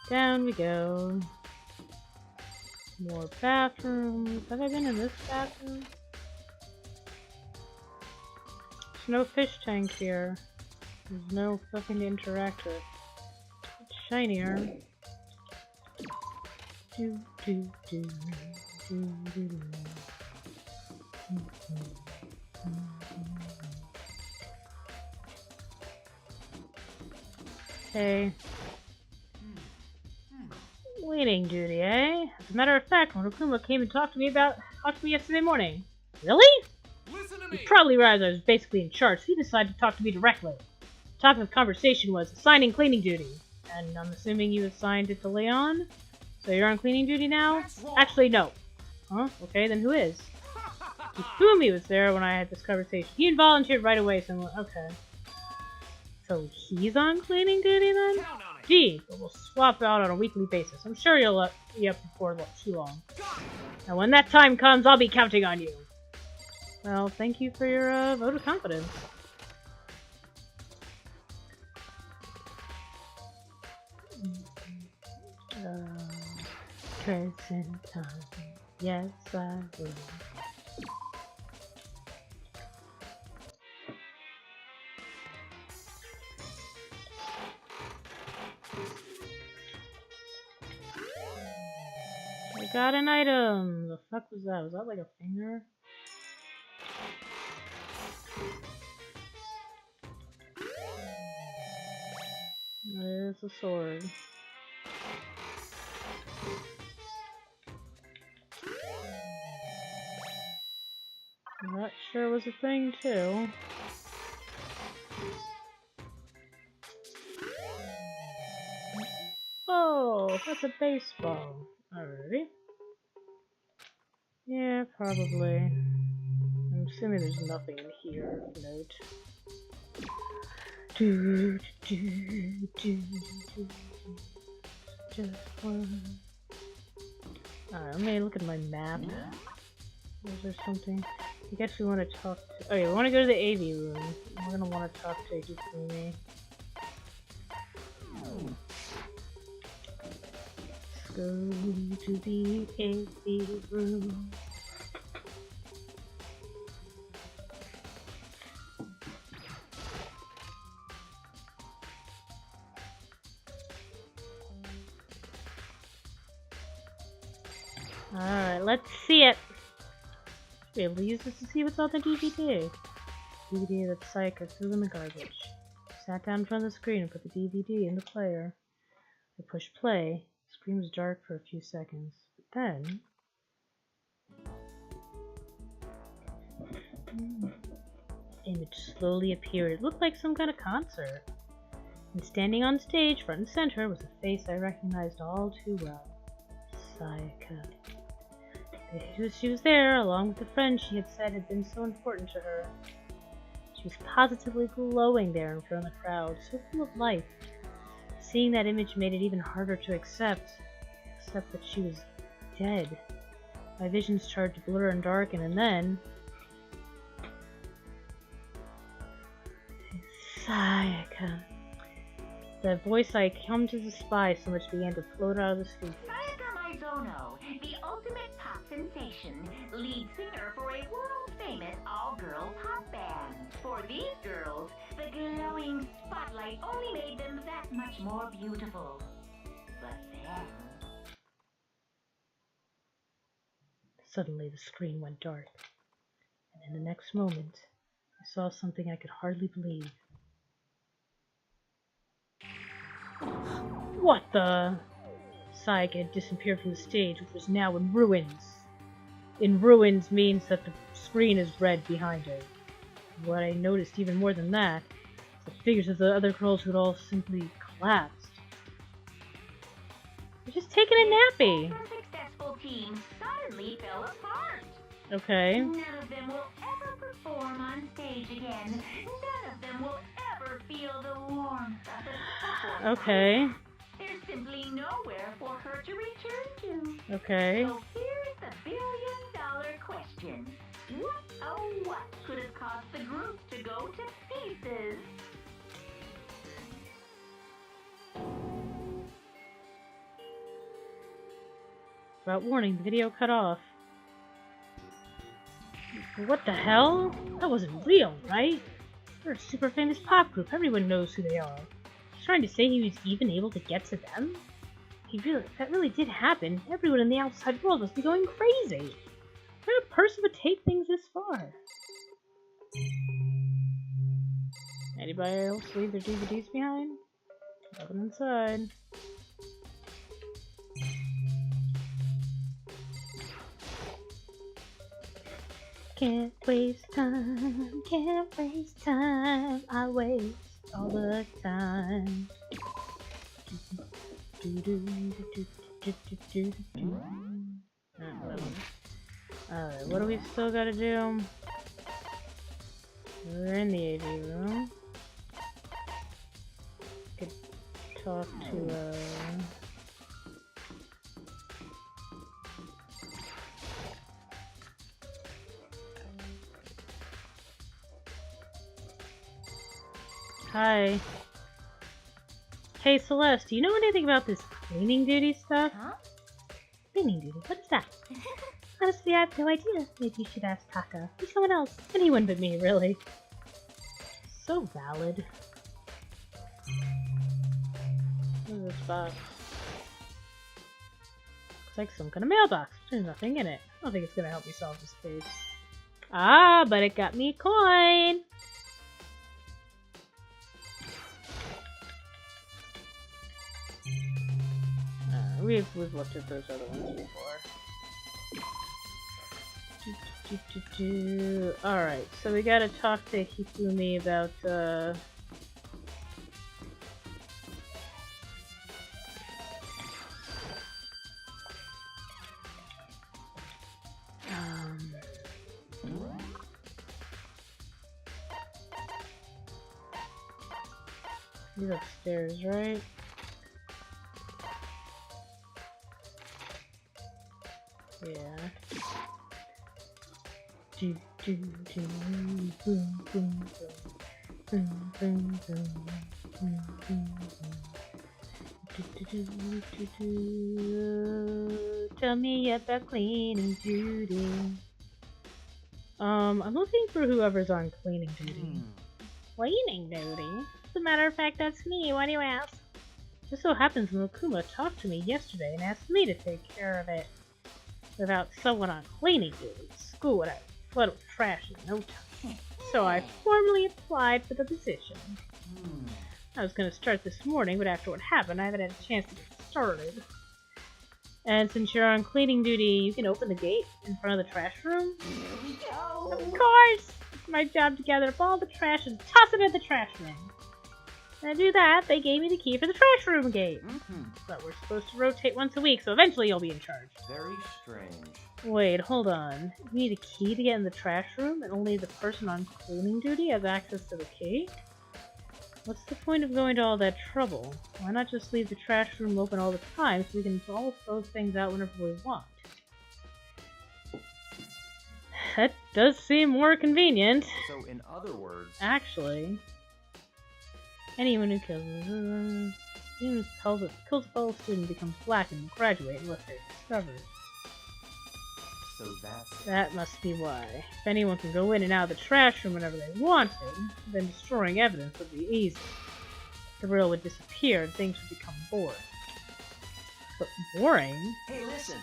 Down we go. More bathrooms. Have I been in this bathroom? There's no fish tank here. There's no fucking to interact with. It's shinier. Do, do, do, do, do, do. Hey. Waiting duty, eh? As a matter of fact, Monokuma came and talked to me yesterday morning. Really? Listen to You me. probably realized I was basically in charge, so he decided to talk to me directly. topic of conversation was assigning cleaning duty. And I'm assuming you assigned it to Leon? So you're on cleaning duty now? Actually, no. Huh? Okay, then who is? Fumi was there when I had this conversation. He volunteered right away, so I'm like, okay. So he's on cleaning duty then? Gee, but we'll swap out on a weekly basis. I'm sure you'll be up before too long. Now when that time comes, I'll be counting on you. Well, thank you for your vote of confidence. Present time. Yes, I will. I got an item! The fuck was that? Was that like a finger? There's a sword. That sure was a thing too. Oh, that's a baseball. Alrighty. Yeah, probably. I'm assuming there's nothing in here of note. Just one. Alright, let me look at my map. Is there something? I guess we want to talk to. Okay, we want to go to the AV room. We're gonna want to talk to Hifumi. Let's go to the AV room. Alright, let's see it. Okay, we'll use this to see what's on the DVD. DVD of the Psycho threw in the garbage. Sat down in front of the screen and put the DVD in the player. I pushed play. The screen was dark for a few seconds. But then... image slowly appeared. It looked like some kind of concert. And standing on stage, front and center, was a face I recognized all too well. Sayaka. She was there, along with the friend she had said had been so important to her. She was positively glowing there in front of the crowd, so full of life. Seeing that image made it even harder to accept that she was dead. My visions started to blur and darken, and then... Sayaka. The voice I come to despise so much began to float out of the speakers. Sayaka Maizono, the ultimate pop sensation, lead singer for a world-famous all-girl pop band. For these girls, the glowing spotlight only made them that much more beautiful. But then... Suddenly the screen went dark, and in the next moment, I saw something I could hardly believe. What the? Sayaka had disappeared from the stage, which was now in ruins. In ruins means that the screen is red behind her. What I noticed even more than that, the figures of the other girls had all simply collapsed. They're just taking a nappy. The successful team suddenly fell apart. Okay. None of them will ever perform on stage again. None of them will ever feel the warmth of the support. Okay. There's simply nowhere for her to return to. Okay. So here's the billion-dollar question. What, oh what, could have caused the group to go to pieces? Without warning, the video cut off. What the hell? That wasn't real, right? They're a super famous pop group. Everyone knows who they are. He's trying to say he was even able to get to them? If that really did happen, everyone in the outside world must be going crazy. What kind of person would take things this far? Anybody else leave their DVDs behind? Nothing inside. Can't waste time, I waste all the time. Alright, what do we still gotta do? We're in the AV room. Could talk to Hi. Hey Celeste, do you know anything about this cleaning duty stuff? Huh? Cleaning duty, what's that? Honestly, I have no idea. Maybe you should ask Taka. Or someone else. Anyone but me, really. So valid. What is this box? Looks like some kind of mailbox. There's nothing in it. I don't think it's gonna help me solve this case. Ah, but it got me a coin! We've looked at those other ones before. Alright, so we gotta talk to Hifumi about, he's upstairs, right? Yeah. Tell me about cleaning duty. I'm looking for whoever's on cleaning duty. Cleaning duty? As a matter of fact, that's me. Why do you ask? Just so happens Mokuma talked to me yesterday and asked me to take care of it. Without someone on cleaning duty, school would have flooded with trash in no time. So I formally applied for the position. I was going to start this morning, but after what happened, I haven't had a chance to get started. And since you're on cleaning duty, you can open the gate in front of the trash room? Here we go. Of course! It's my job to gather up all the trash and toss it in the trash room. And to do that, they gave me the key for the trash room gate. But we're supposed to rotate once a week, so eventually you'll be in charge. Very strange. Wait, hold on. You need a key to get in the trash room, and only the person on cleaning duty has access to the key? What's the point of going to all that trouble? Why not just leave the trash room open all the time so we can all throw things out whenever we want? That does seem more convenient. So, in other words, Actually, anyone who kills a fellow student becomes black and will graduate unless they're discovered. so that's That must be why. If anyone can go in and out of the trash room whenever they wanted, then destroying evidence would be easy. The real would disappear and things would become boring. But boring? Hey, listen.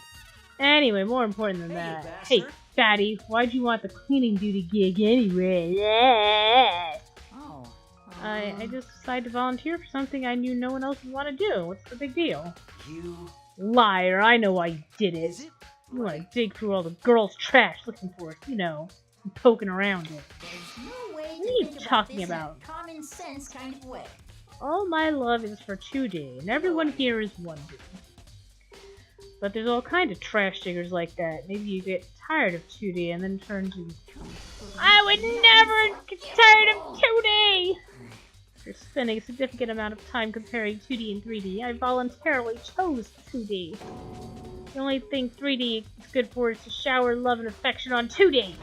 Anyway, more important than Hey, that. bastard. Hey, fatty, why'd you want the cleaning duty gig anyway? Yeah. Oh. I just decided to volunteer for something I knew no one else would want to do. What's the big deal? You... Liar, I know why you did it. Is it? You want to dig through all the girls' trash looking for it, you know, and poking around it. There's no way What are you to think talking about this about? in a common sense kind of way. All my love is for 2D, and everyone here is 1D. But there's all kinds of trash diggers like that. Maybe you get tired of 2D and then turn to... I would never get tired of 2D! After spending a significant amount of time comparing 2D and 3D, I voluntarily chose 2D. The only thing 3D is good for is to shower love and affection on 2D!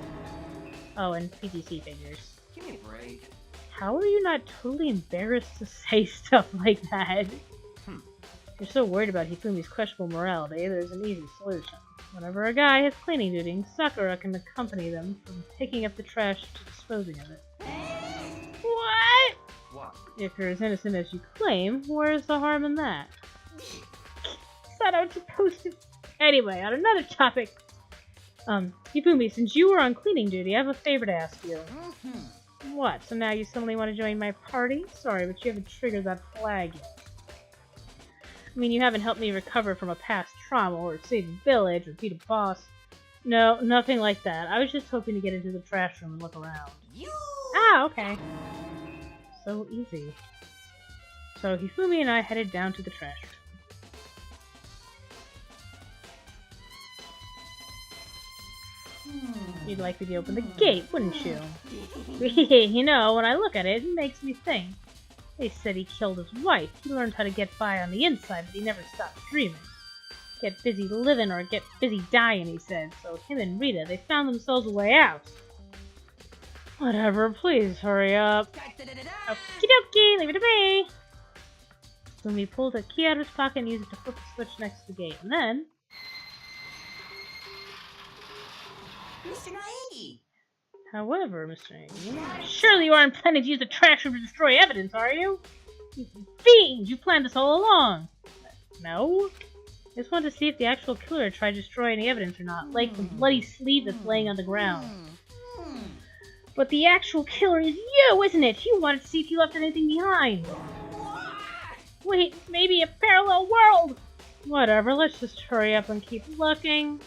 Oh, and PTC figures. Give me a break. How are you not totally embarrassed to say stuff like that? If you're so worried about Hifumi's questionable morality, there's an easy solution. Whenever a guy has cleaning duty, Sakura can accompany them from picking up the trash to disposing of it. What? What? If you're as innocent as you claim, where's the harm in that? Said I was supposed to... Anyway, on another topic. Hifumi, since you were on cleaning duty, I have a favor to ask you. What? So now you suddenly want to join my party? Sorry, but you haven't triggered that flag yet. I mean, you haven't helped me recover from a past trauma, or save a village, or beat a boss. No, nothing like that. I was just hoping to get into the trash room and look around. You. Ah, okay. So easy. So Hifumi and I headed down to the trash room. You'd like me to open the gate, wouldn't you? You know, when I look at it, it makes me think. They said he killed his wife. He learned how to get by on the inside, but he never stopped dreaming. Get busy living or get busy dying, he said. So him and Rita, they found themselves a way out. Whatever, please hurry up. Okie dokie, leave it to me. Fumi pulled a key out of his pocket and used it to flip the switch next to the gate. And then... Mr. Naegi! However, Mr. Naegi, surely you aren't planning to use the trash room to destroy evidence, are you? You fiend! You planned this all along! No? I just wanted to see if the actual killer tried to destroy any evidence or not, like the bloody sleeve that's laying on the ground. But the actual killer is you, isn't it? You wanted to see if you left anything behind. Wait, maybe a parallel world! Whatever, let's just hurry up and keep looking.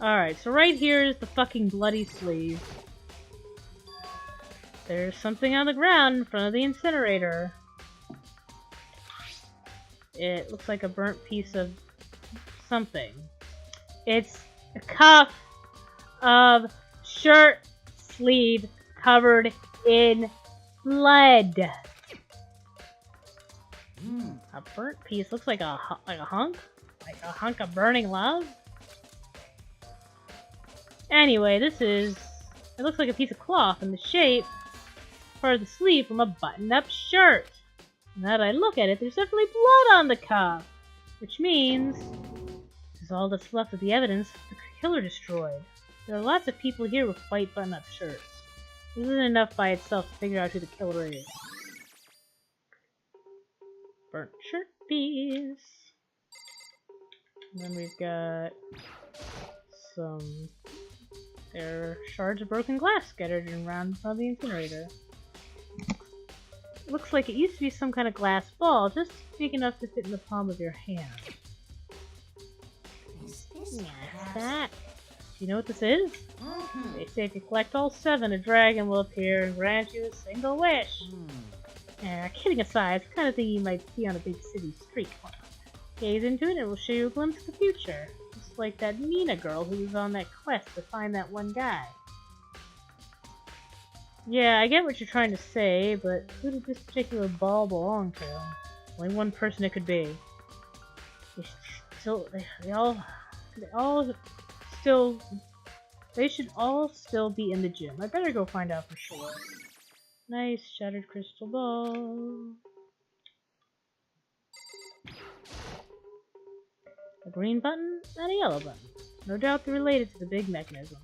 Alright, so right here is the fucking bloody sleeve. There's something on the ground in front of the incinerator. It looks like a burnt piece of something. It's a cuff of shirt sleeve covered in blood. A burnt piece looks like a hunk? Like a hunk of burning love? Anyway, it looks like a piece of cloth in the shape part of the sleeve from a buttoned-up shirt. Now that I look at it, there's definitely blood on the cuff, which means this is all that's left of the evidence the killer destroyed. There are lots of people here with white button-up shirts. This isn't enough by itself to figure out who the killer is. Burnt shirt piece. And then we've got some... There are shards of broken glass scattered around the incinerator. It looks like it used to be some kind of glass ball, just big enough to fit in the palm of your hand. Is this That? Do you know what this is? They say if you collect all 7, a dragon will appear and grant you a single wish. Kidding aside, it's the kind of thing you might see on a big city street corner. Gaze into it and it will show you a glimpse of the future. Just like that Nina girl who was on that quest to find that one guy. Yeah, I get what you're trying to say, but who did this particular ball belong to? Only one person it could be. They should all still be in the gym. I better go find out for sure. Nice shattered crystal ball. A green button and a yellow button. No doubt they're related to the big mechanism.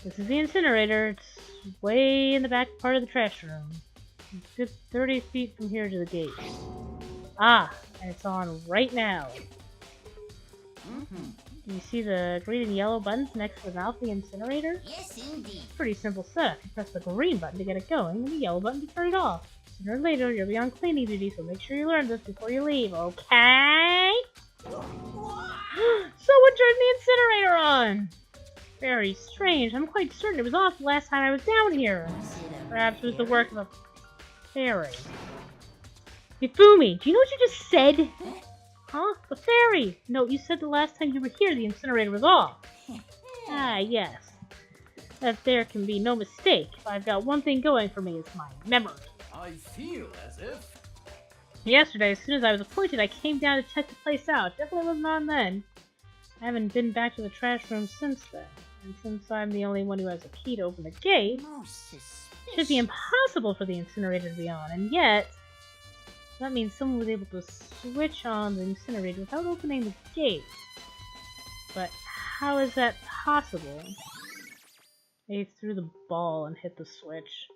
This is the incinerator. It's way in the back part of the trash room. It's good 30 feet from here to the gate. Ah, and it's on right now. Do you see the green and yellow buttons next to the mouth of the incinerator? Yes, indeed. Pretty simple setup. You press the green button to get it going, and the yellow button to turn it off. Sooner or later, you'll be on cleaning duty, so make sure you learn this before you leave, okay? Someone turned the incinerator on! Very strange. I'm quite certain it was off the last time I was down here. Perhaps it was the work of a fairy. Hifumi, do you know what you just said? Huh? The fairy! No, you said the last time you were here the incinerator was off. Ah, yes. That there can be no mistake. If I've got one thing going for me, it's my memory. I feel as if... Yesterday, as soon as I was appointed, I came down to check the place out. Definitely wasn't on then. I haven't been back to the trash room since then. And since I'm the only one who has a key to open the gate, it should be impossible for the incinerator to be on. And yet, that means someone was able to switch on the incinerator without opening the gate. But how is that possible? They threw the ball and hit the switch.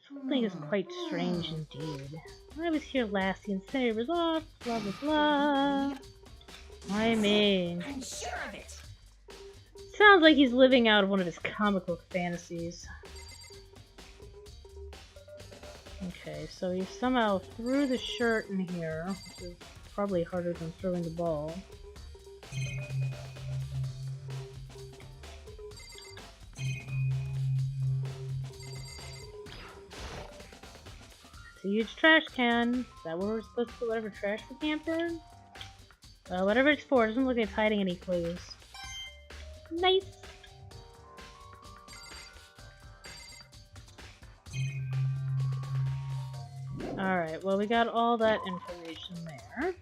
Something is quite strange indeed. When I was here last, the incinerator was off, blah blah blah. I mean... I'm sure of it. Sounds like he's living out one of his comic book fantasies. Okay, so he somehow threw the shirt in here, which is probably harder than throwing the ball. a huge trash can. Is that where we're supposed to put whatever trash we can't burn? Whatever it's for, it doesn't look like it's hiding any clues. Nice! Alright, well we got all that information there.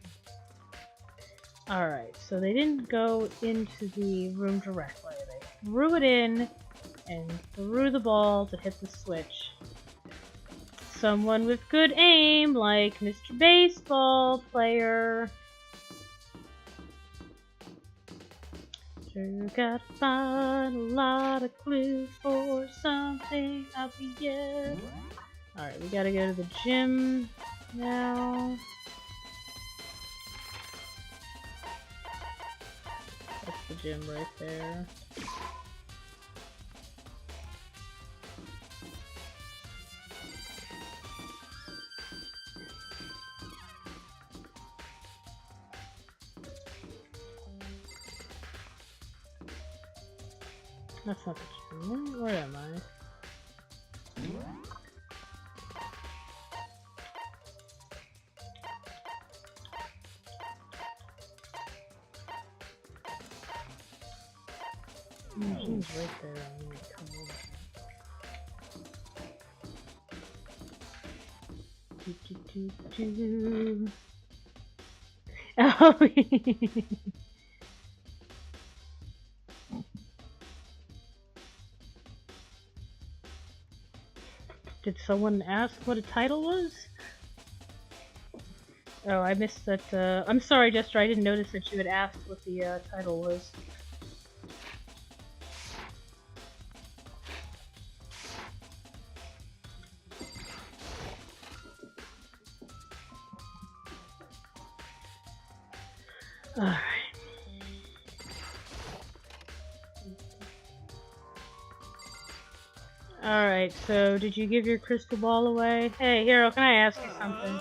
Alright, so they didn't go into the room directly. They threw it in and threw the ball to hit the switch. Someone with good aim, like Mr. Baseball Player. Sure gotta find a lot of clues for something obvious. Alright, we gotta go to the gym now. That's the gym right there. That's not the gym. Where am I? He's right there. I'm gonna come over. Oh, did someone ask what a title was? Oh, I missed that. I'm sorry, Jester. I didn't notice that you had asked what the title was. Alright. Alright, so did you give your crystal ball away? Hey, Hero, can I ask you something?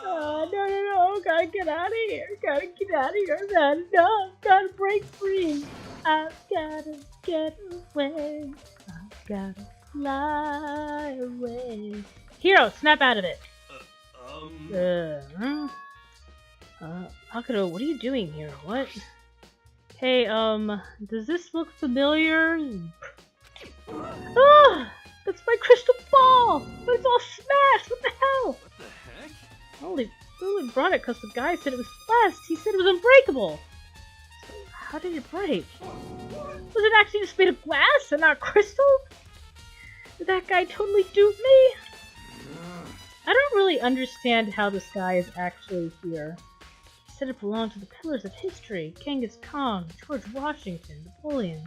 No, gotta get out of here. Gotta get out of here. I've had enough. Gotta break free. I've gotta get away. I've gotta fly away. Hero, snap out of it. Hakuto, what are you doing here? What? Hey, does this look familiar? Ah! That's my crystal ball! But it's all smashed! What the hell? What the heck? Holy, Lulu brought it because the guy said it was blessed. He said it was unbreakable. So how did it break? Was it actually just made of glass and not crystal? Did that guy totally dupe me? I don't really understand how this guy is actually here. He said it belonged to the pillars of history. Genghis Khan, George Washington, Napoleon.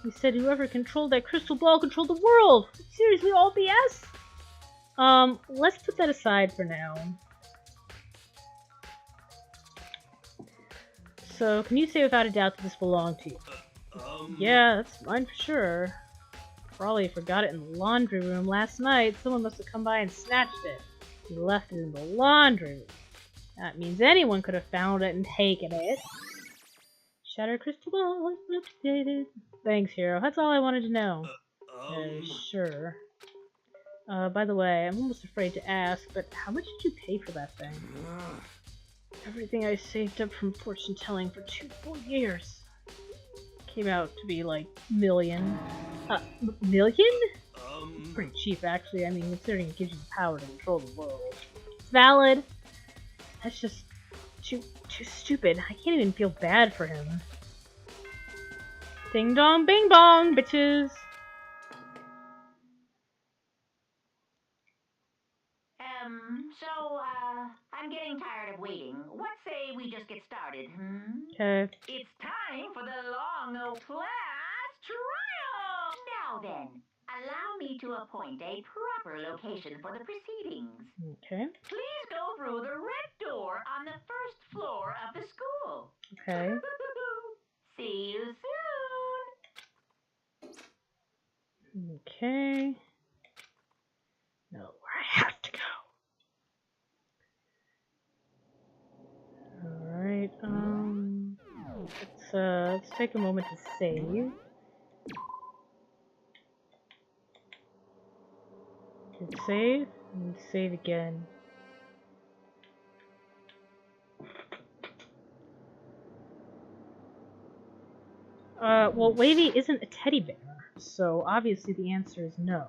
He said whoever controlled that crystal ball controlled the world! Seriously, all BS? Let's put that aside for now. So, can you say without a doubt that this belonged to you? Yeah, that's mine for sure. Probably forgot it in the laundry room last night. Someone must have come by and snatched it. He left it in the laundry room. That means anyone could have found it and taken it. Shattered crystal ball updated. Thanks, Hero. That's all I wanted to know. Sure. By the way, I'm almost afraid to ask, but how much did you pay for that thing? Everything I saved up from fortune telling for 2 full years. Came out to be like million. Million? Pretty cheap, actually. I mean, considering it gives you the power to control the world. It's valid. That's just too stupid. I can't even feel bad for him. Ding dong, bing bong, bitches. So, I'm getting tired of waiting. What say we just get started, Okay. It's time for the long class trial! Now then, allow me to appoint a proper location for the proceedings. Okay. Please go through the red door on the first floor of the school. Okay. See you soon! Okay. Know where I have to go. Alright, let's take a moment to save. Hit save, and save again. Well, Wavy isn't a teddy bear, so obviously the answer is no.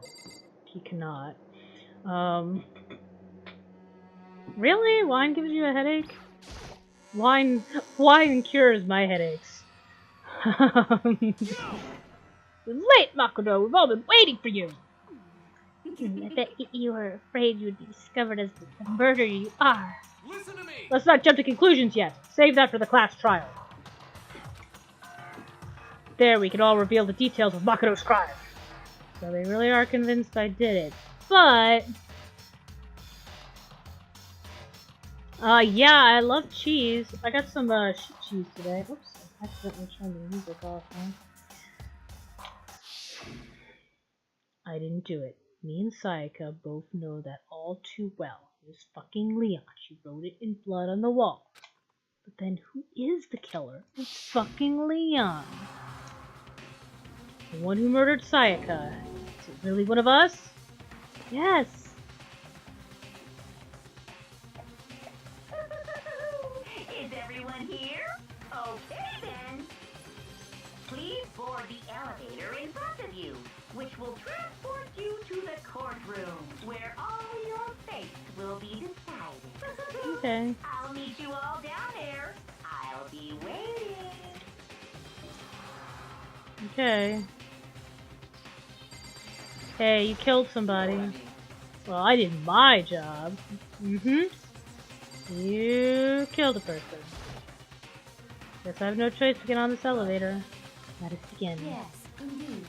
He cannot. Really? Wine gives you a headache? Wine cures my headaches. Late, Makoto! We've all been waiting for you! I bet you were afraid you'd be discovered as the murderer you are. Listen to me! Let's not jump to conclusions yet. Save that for the class trial. There, we can all reveal the details of Makoto's crime. So they really are convinced I did it. But... yeah, I love cheese. I got some, sheep cheese today. Oops, I accidentally turned the music off, huh? I didn't do it. Me and Sayaka both know that all too well. It was fucking Leon. She wrote it in blood on the wall. But then who is the killer? It's fucking Leon. The one who murdered Sayaka. Is it really one of us? Yes. Is everyone here? Okay then. Please board the elevator in front of you, which will transport you to the courtroom, where all your fates will be decided. Okay. I'll meet you all down there. I'll be waiting. Okay. Hey, you killed somebody. Well, I did my job. You killed a person. Guess I have no choice to get on this elevator. Let us begin. Yes, indeed.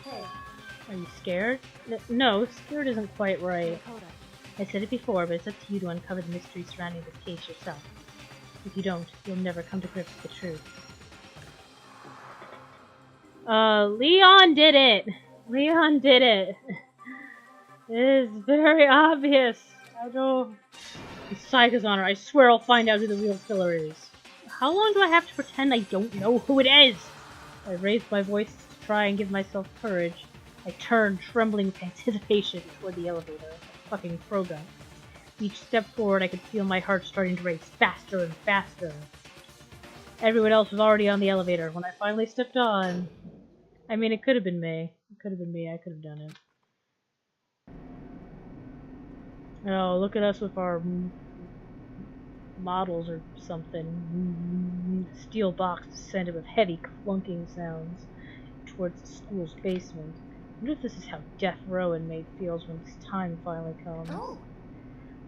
Hey, Are you scared? No, scared isn't quite right. Makoto. I said it before, but it's up to you to uncover the mystery surrounding this case yourself. If you don't, you'll never come to grips with the truth. Leon did it! Leon did it! It is very obvious. I know. Sayaka's honor. I swear I'll find out who the real killer is. How long do I have to pretend I don't know who it is? I raised my voice to try and give myself courage. I turned, trembling with anticipation, toward the elevator. Fucking Froga. Each step forward, I could feel my heart starting to race faster and faster. Everyone else was already on the elevator when I finally stepped on. I mean, it could have been me. It could have been me. I could have done it. Oh, look at us with our models or something. Steel box descended with heavy clunking sounds towards the school's basement. I wonder if this is how Death Row inmate feels when his time finally comes. Oh,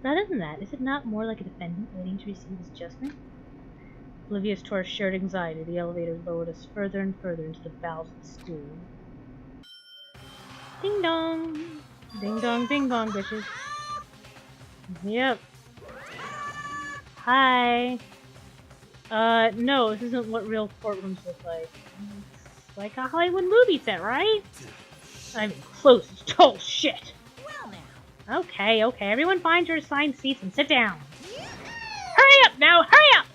Rather than that, is it not more like a defendant waiting to receive his judgment? Oblivious to our shared anxiety, the elevator lowered us further and further into the bowels of the school. Ding dong! Ding dong, ding dong, bitches. Yep. Hi! No, this isn't what real courtrooms look like. It's like a Hollywood movie set, right? I mean, close as total shit! well now. Okay, everyone find your assigned seats and sit down. Hurry up now, hurry up!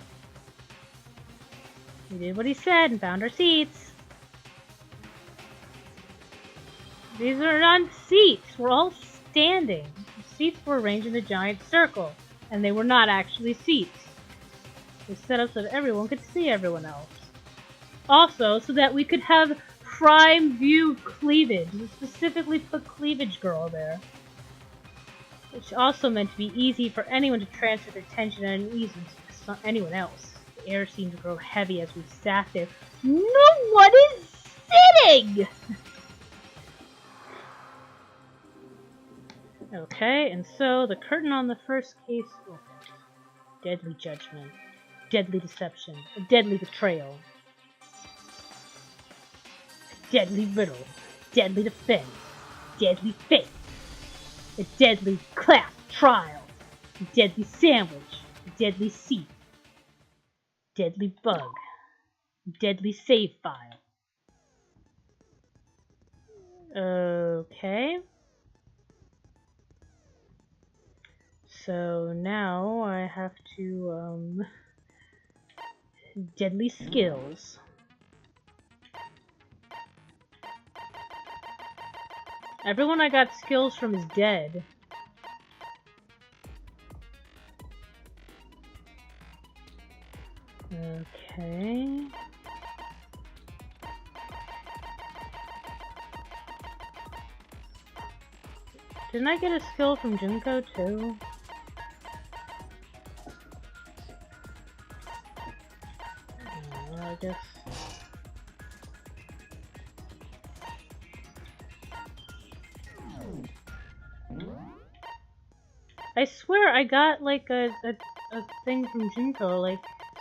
We did what he said and found our seats. These are not seats, we're all standing. The seats were arranged in a giant circle, and they were not actually seats. They set up so that everyone could see everyone else. Also, so that we could have prime view cleavage. We specifically put Cleavage Girl there. Which also meant to be easy for anyone to transfer their attention and unease to anyone else. The air seemed to grow heavy as we sat there. No one is sitting! Okay, and so the curtain on the first case opened. Deadly judgment. Deadly deception. A deadly betrayal. A deadly riddle. Deadly defense. Deadly fate. A deadly class trial. A deadly sandwich. A deadly seat. Deadly bug. Deadly save file. Okay. So now I have to, deadly skills. Everyone I got skills from is dead. Okay. Didn't I get a skill from Junko too? I guess. I swear I got like a thing from Junko, like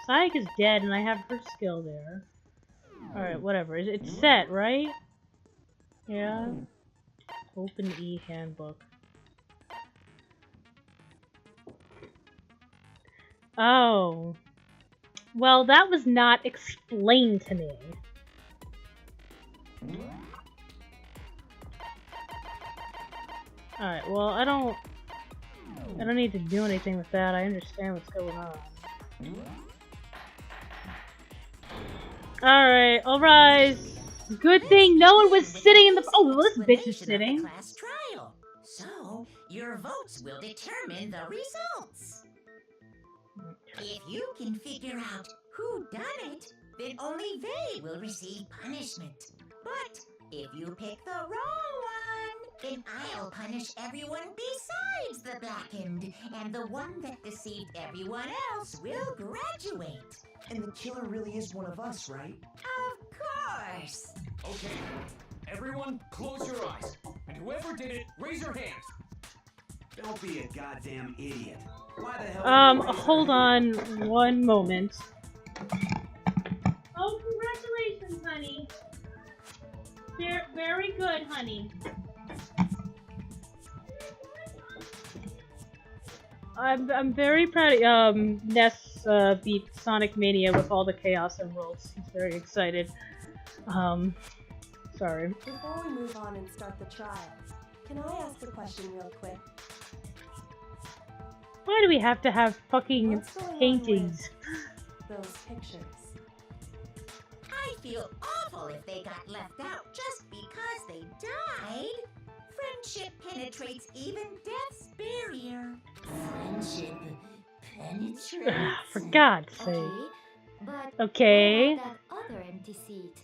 Sayek is dead and I have her skill there. Alright, whatever. It's set, right? Yeah. Open E handbook. Oh. Well, that was not explained to me. Alright, well, I don't need to do anything with that. I understand what's going on. Alright, all rise. Good thing no one was sitting in the— oh, this bitch is sitting. Class trial. So, your votes will determine the results. If you can figure out who done it, then only they will receive punishment. But if you pick the wrong one, then I'll punish everyone besides the blackened, and the one that deceived everyone else will graduate. And the killer really is one of us, right? Of course. Okay. Everyone, close your eyes. And whoever did it, raise your hands. Don't be a goddamn idiot. Why the hell? Hold on one moment. Oh, congratulations, honey. Very good, honey. I'm very proud of Ness beat Sonic Mania with all the Chaos Emeralds. He's very excited. Sorry. Before we move on and start the trial, can I ask a question real quick? Why do we have to have fucking What's going on paintings? with those pictures? I feel awful if they got left out just because they died. Friendship penetrates even death's barrier. Friendship penetrates. For God's sake. Okay, but Okay. what about that other empty seat?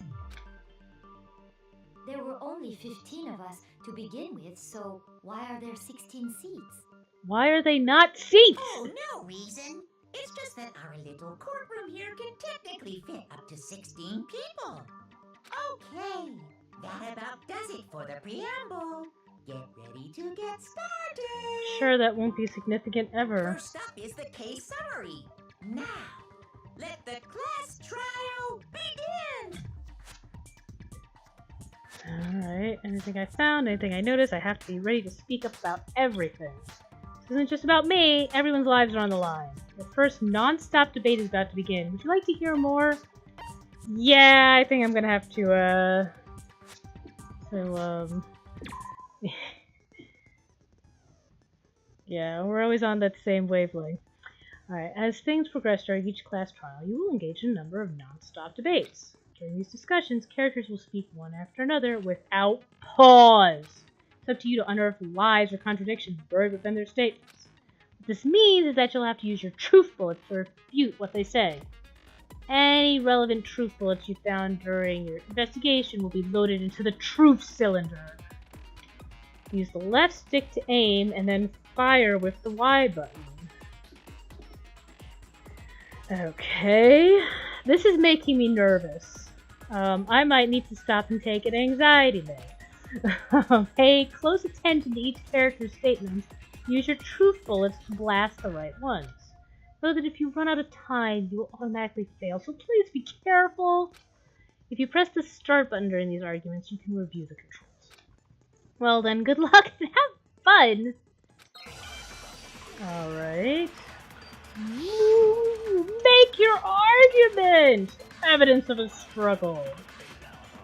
There were only 15 of us to begin with, so why are there 16 seats? Why are they not seats? Oh, no reason. It's just that our little courtroom here can technically fit up to 16 people. Okay, that about does it for the preamble. Get ready to get started. Sure, that won't be significant ever. First up is the case summary. Now, let the class trial begin. Alright, anything I found, anything I noticed, I have to be ready to speak up about everything. This isn't just about me, everyone's lives are on the line. The first non-stop debate is about to begin. Would you like to hear more? Yeah, I think I'm gonna have to, yeah, we're always on that same wavelength. Alright, as things progress during each class trial, you will engage in a number of non-stop debates. During these discussions, characters will speak one after another without pause. It's up to you to unearth lies or contradictions buried within their statements. What this means is that you'll have to use your truth bullets to refute what they say. Any relevant truth bullets you found during your investigation will be loaded into the truth cylinder. Use the left stick to aim and then fire with the Y button. Okay, this is making me nervous. I might need to stop and take an anxiety med. Pay close attention to each character's statements. Use your truth bullets to blast the right ones. Know that if you run out of time, you will automatically fail, so please be careful. If you press the start button during these arguments, you can review the controls. Well then, good luck and have fun! Alright. Make your argument! Evidence of a struggle.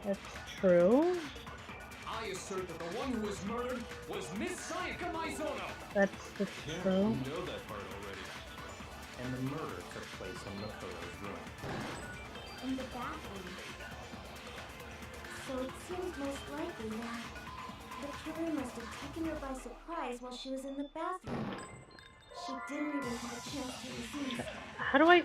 That's true. I assert that the one who was murdered was Miss Sayaka Maizono. That's Yeah, true. you know that part already. And the murder took place in Makoto's room. In the bathroom. So it seems most likely that The killer must have taken her by surprise while she was in the bathroom. She didn't even have a chance to resist. How do I...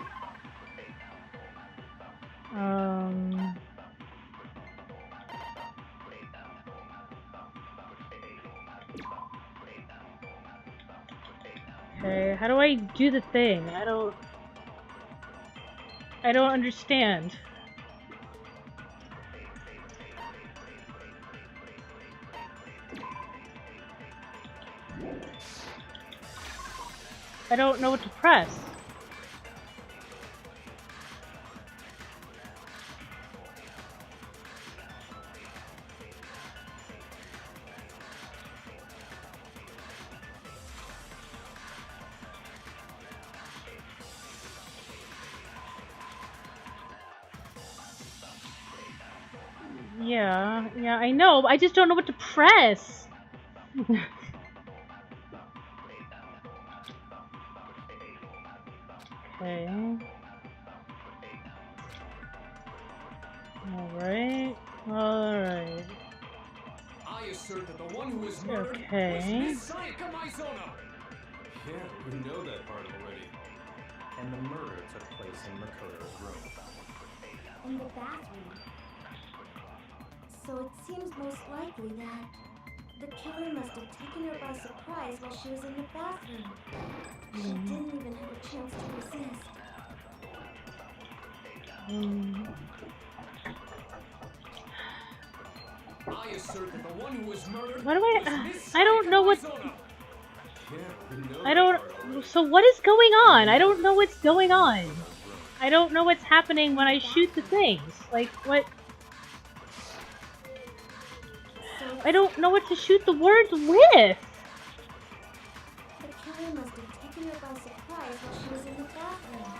Okay, how do I do the thing? I don't understand. I don't know what to press. Yeah, I know, but I just don't know what to press. Okay. Alright. I assert that the one who was murdered Okay. was Miss Sayaka Maizono. Yeah, we know that part already. And the murder took place in Makoto's room. In the bathroom. So it seems most likely that the killer must have taken her by surprise while she was in the bathroom. She didn't even have a chance to resist. I assert that the one who was murdered Why do was Miss I don't Sayaka know what... Maizono. Yeah, we know I that don't... part already. So what is going on? I don't know what's going on. I don't know what's happening when I shoot the things. Like, what... I don't know what to shoot the words with! The killer must have taken her by surprise while she was in the bathroom.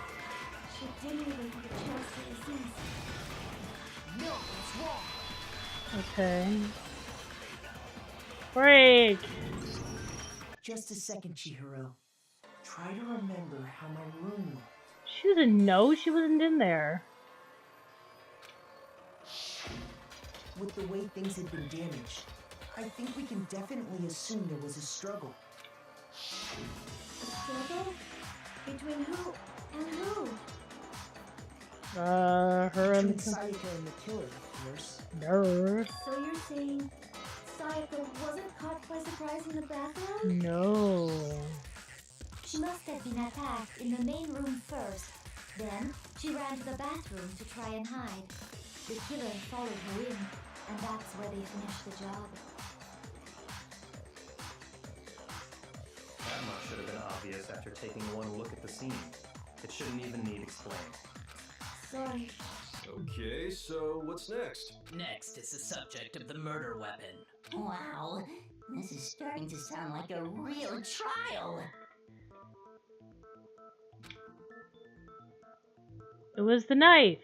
She didn't even have a chance to resist. No, it's wrong. Okay. Break! Just a second, Chihiro. Try to remember how my room looked. She doesn't know she wasn't in there. With the way things had been damaged, I think we can definitely assume there was a struggle. A struggle? Between who and who? Her and... Between Sayaka and the killer, of course. No. So you're saying Sayaka wasn't caught by surprise in the bathroom? No. She must have been attacked in the main room first. Then, she ran to the bathroom to try and hide. The killer followed her in, and that's where they finished the job. That much should have been obvious after taking one look at the scene. It shouldn't even need explained. Sorry. Okay, so what's next? Next is the subject of the murder weapon. Wow, this is starting to sound like a real trial. It was the knife.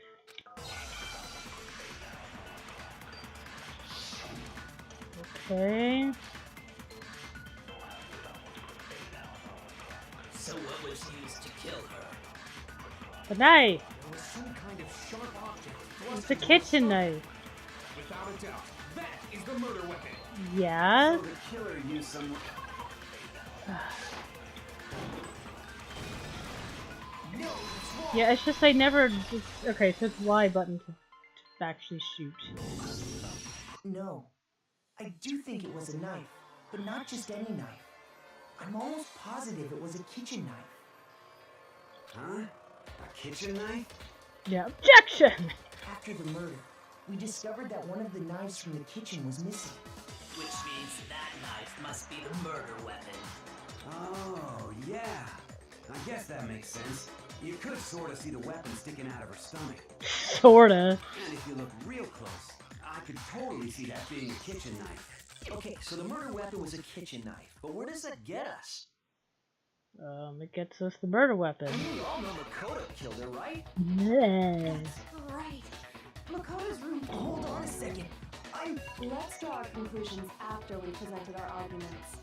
Okay. So what was used to kill her? The knife. There was some kind of sharp object It's thrust a into her kitchen stomach. knife. Without a doubt, that is the murder weapon. Yeah. So the killer used some... No, it's wrong. Yeah, it's just I never... Okay, so it's Y button to actually shoot. No. I do think it was a knife, but not just any knife. I'm almost positive it was a kitchen knife. Huh? A kitchen knife? Yeah, objection! After the murder, we discovered that one of the knives from the kitchen was missing. Which means that knife must be the murder weapon. Oh, yeah. I guess that makes sense. You could sort of see the weapon sticking out of her stomach. Sorta. And if you look real close, I could totally see that being a kitchen knife. Okay, so the murder weapon was a kitchen knife, but where does that get us? It gets us the murder weapon. We all know Makoto killed her, right? Yeah. Right. Makoto's room. Hold on a second. Let's draw our conclusions after we presented our arguments.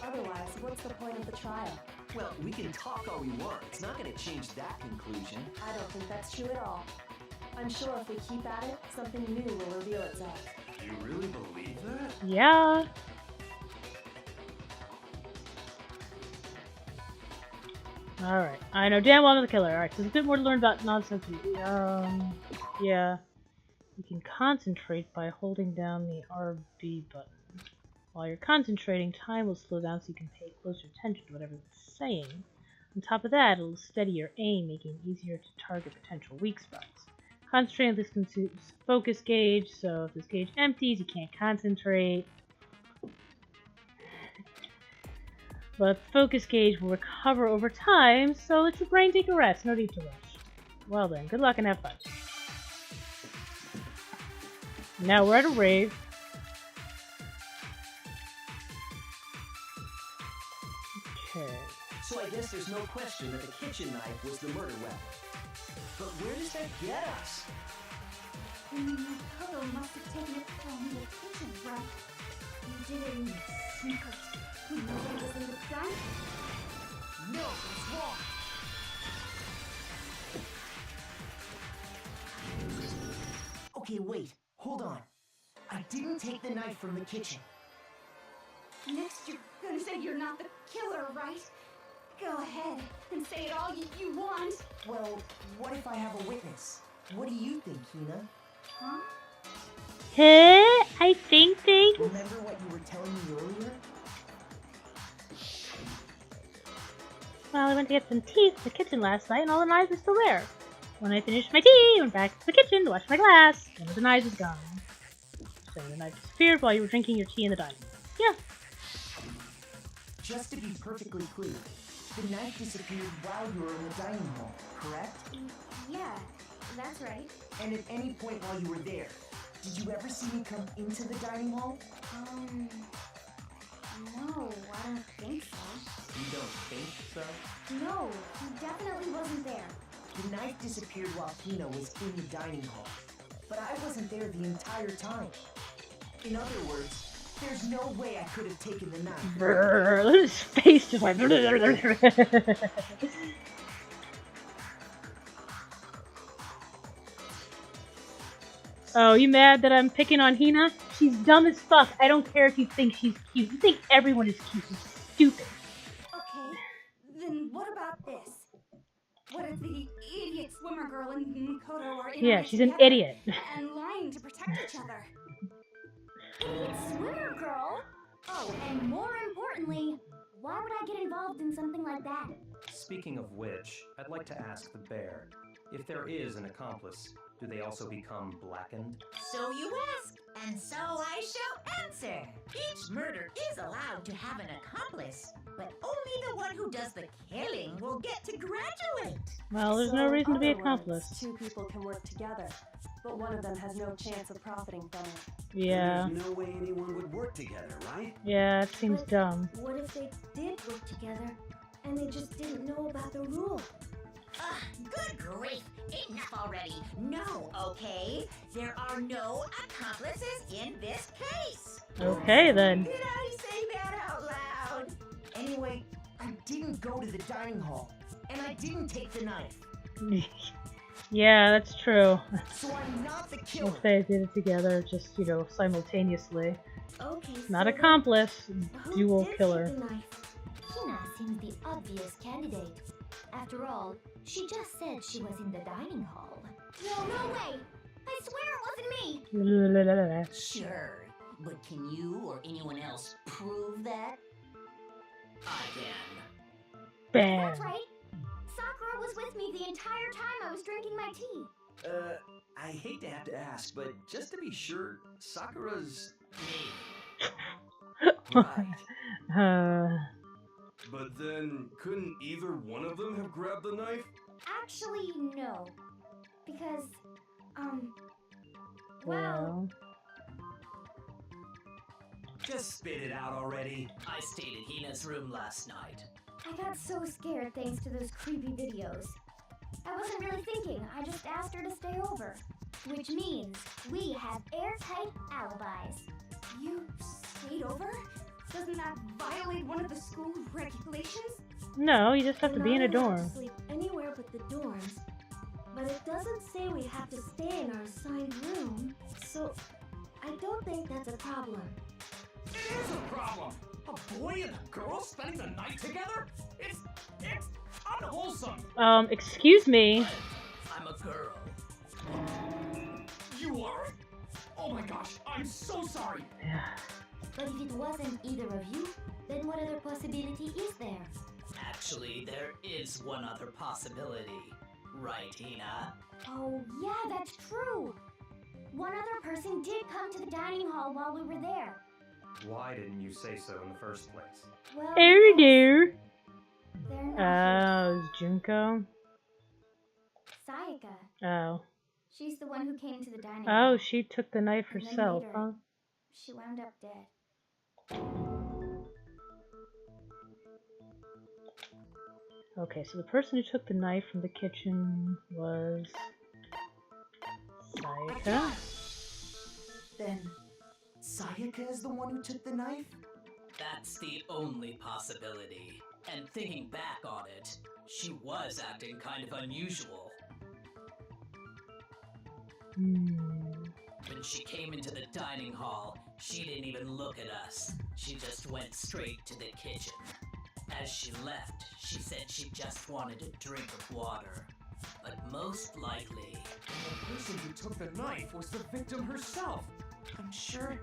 Otherwise, what's the point of the trial? Well, we can talk all we want. It's not going to change that conclusion. I don't think that's true at all. I'm sure if we keep at it, something new will reveal itself. You really believe that? Yeah. Alright, I know damn well I'm the killer. Alright, so there's a bit more to learn about nonsense. Yeah. You can concentrate by holding down the RB button. While you're concentrating, time will slow down so you can pay closer attention to whatever it's saying. On top of that, it'll steady your aim, making it easier to target potential weak spots. Concentrating this consumes focus gauge, so if this gauge empties, you can't concentrate. But focus gauge will recover over time, so let your brain take a rest. No need to rush. Well then, good luck and have fun. Now we're at a rave. Okay. So I guess there's no question that the kitchen knife was the murder weapon. But where does that get us? Koto must have taken it from the kitchen, right? You didn't sneak us. You know it was in the front? No, it's wrong. Okay, wait. Hold on. I didn't take the knife from the kitchen. Next, you're gonna say you're not the killer, right? Go ahead and say it all you want. Well, what if I have a witness? What do you think, Hina? Huh? Hey, I think they... Remember what you were telling me earlier? Well, I went to get some tea from the kitchen last night and all the knives were still there. When I finished my tea, I went back to the kitchen to wash my glass. One of the knives was gone. So the knife disappeared while you were drinking your tea in the dining room. Yeah. Just to be perfectly clear, the knife disappeared while you were in the dining hall, correct? Yeah, that's right. And at any point while you were there, did you ever see me come into the dining hall? No, I don't think so. You don't think so? No, he definitely wasn't there. The knife disappeared while Hina was in the dining hall, but I wasn't there the entire time. In other words, there's no way I could have taken the knife. Brrr, his face just like... Oh, you mad that I'm picking on Hina? She's dumb as fuck. I don't care if you think she's cute. You think everyone is cute. You're stupid. Okay, then what about this? What if the idiot swimmer girl and Koto are in Yeah, it she's an together idiot. and lying to protect each other? Idiot swimmer girl? Oh, and more importantly, why would I get involved in something like that? Speaking of which, I'd like to ask the bear, if there is an accomplice, do they also become blackened? So you ask, and so I shall answer. Each murder is allowed to have an accomplice, but only the one who does the killing will get to graduate. Well, there's no reason to be accomplice. Two people can work together, but one of them has no chance of profiting from it. Yeah. There's no way anyone would work together, right? Yeah, it seems dumb. What if they did work together and they just didn't know about the rule? Good grief! Enough already! No, okay? There are no accomplices in this case! Okay, then. Did I say that out loud? Anyway, I didn't go to the dining hall, and I didn't take the knife. Yeah, that's true. So I'm not the killer. If they did it together, just, you know, simultaneously. Okay, Not so accomplice, who dual did killer. take the knife? Hina seems the obvious candidate. After all, she just said she was in the dining hall. No way! I swear it wasn't me! Sure, but can you or anyone else prove that? I can. Bam. That's right! Sakura was with me the entire time I was drinking my tea. I hate to have to ask, but just to be sure, Sakura's me. Right. But then, couldn't either one of them have grabbed the knife? Actually, no. Because, Well. Just spit it out already. I stayed in Hina's room last night. I got so scared thanks to those creepy videos. I wasn't really thinking, I just asked her to stay over. Which means we have airtight alibis. You stayed over? Doesn't that violate one of the school regulations? No, you just have to be in a We're not allowed dorm. to sleep anywhere but the dorms. But it doesn't say we have to stay in our assigned room, so I don't think that's a problem. It is a problem! A boy and a girl spending the night together? It's unwholesome. Excuse me. I'm a girl. You are? Oh my gosh, I'm so sorry. But if it wasn't either of you, then what other possibility is there? Actually, there is one other possibility. Right, Hina? Oh, yeah, that's true. One other person did come to the dining hall while we were there. Why didn't you say so in the first place? Well, Oh dear. they're not Oh, it was Junko. Sayaka. Oh. She's the one who came to the dining hall. Oh, she took the knife And then herself, later, huh? She wound up dead. Okay, so the person who took the knife from the kitchen was Sayaka. Then, Sayaka is the one who took the knife? That's the only possibility. And thinking back on it, she was acting kind of unusual. When she came into the dining hall, she didn't even look at us. She just went straight to the kitchen. As she left, she said she just wanted a drink of water. But most likely... The person who took the knife was the victim herself. I'm sure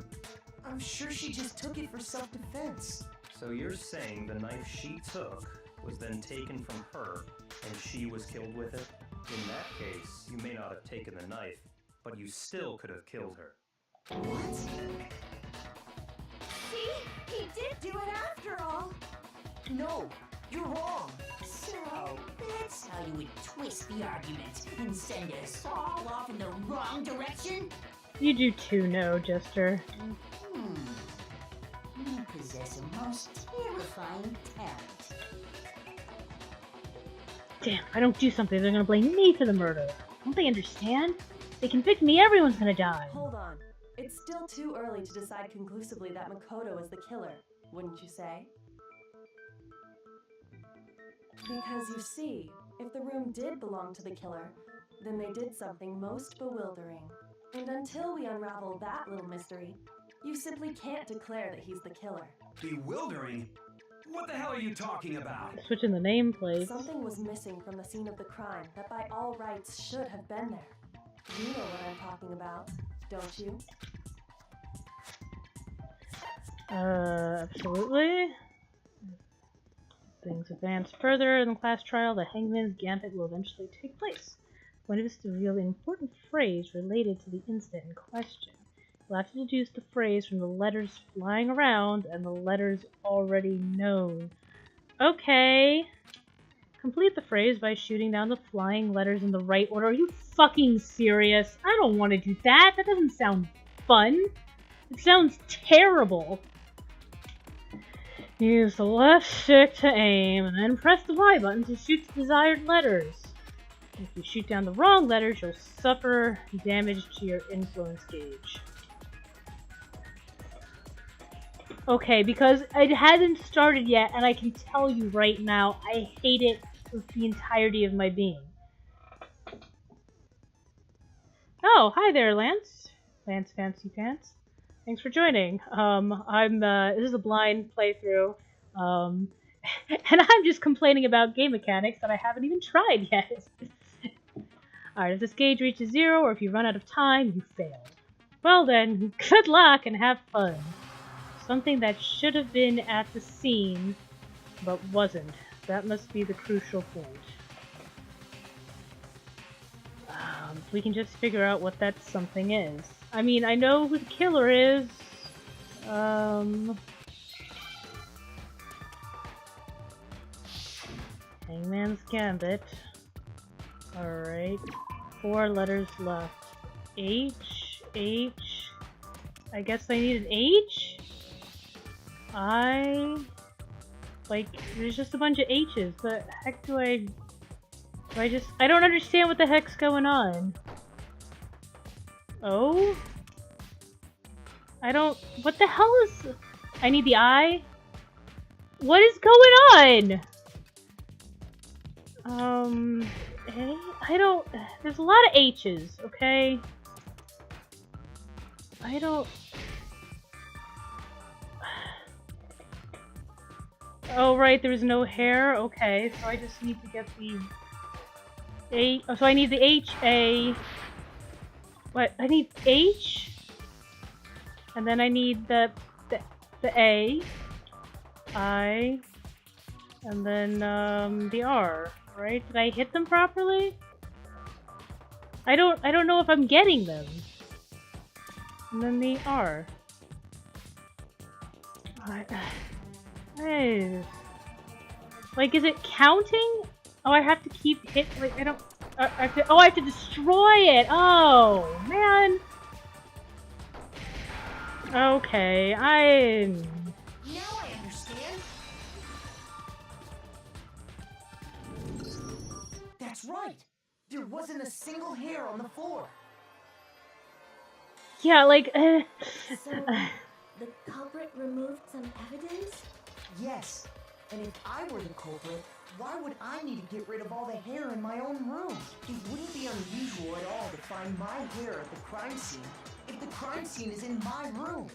she just took it for self-defense. So you're saying the knife she took was then taken from her, and she was killed with it? In that case, you may not have taken the knife, but you still could have killed her. What? See? He did do it after all. No, you're wrong. So, that's how you would twist the argument and send us all off in the wrong direction? You do too know, Jester. You possess a most terrifying talent. Damn, if I don't do something, they're gonna blame me for the murder. Don't they understand? If they convict me, everyone's gonna die. Hold on. It's still too early to decide conclusively that Makoto is the killer, wouldn't you say? Because you see, if the room did belong to the killer, then they did something most bewildering. And until we unravel that little mystery, you simply can't declare that he's the killer. Bewildering? What the hell are you talking about? Switching the nameplate. Something was missing from the scene of the crime that by all rights should have been there. You know what I'm talking about, don't you? Absolutely. Things advance further in the class trial. The hangman's gambit will eventually take place. One of us to reveal an important phrase related to the incident in question. You'll have to deduce the phrase from the letters flying around and the letters already known. Okay. Complete the phrase by shooting down the flying letters in the right order. Are you fucking serious? I don't want to do that. That doesn't sound fun. It sounds terrible. Use the left stick to aim, and then press the Y button to shoot the desired letters. If you shoot down the wrong letters, you'll suffer damage to your influence gauge. Okay, because it hasn't started yet, and I can tell you right now, I hate it with the entirety of my being. Oh, hi there, Lance. Lance Fancy Pants. Thanks for joining. This is a blind playthrough, and I'm just complaining about game mechanics that I haven't even tried yet. Alright, if this gauge reaches 0, or if you run out of time, you fail. Well then, good luck and have fun. Something that should have been at the scene, but wasn't. That must be the crucial point. If we can just figure out what that something is. I mean, I know who the killer is. Hangman's Gambit. Alright. 4 letters left. H. I guess I need an H? There's just a bunch of H's. The heck do I don't understand what the heck's going on. Oh? What the hell is... I need the I? What is going on? There's a lot of H's, okay? Oh, right, there's no hair? Okay, so I just need to get the A. Oh, so I need the H, A. What? I need H? And then I need the A. I. And then, the R, right? Did I hit them properly? I don't know if I'm getting them. And then the R. Like, is it counting? Oh, I have to keep hit. Like, I don't. I have to destroy it. Oh man. Okay, Now I understand. That's right. There wasn't a single hair on the floor. Yeah, like. So, the culprit removed some evidence? Yes. And if I were the culprit, why would I need to get rid of all the hair in my own room? It wouldn't be unusual at all to find my hair at the crime scene if the crime scene is in my room.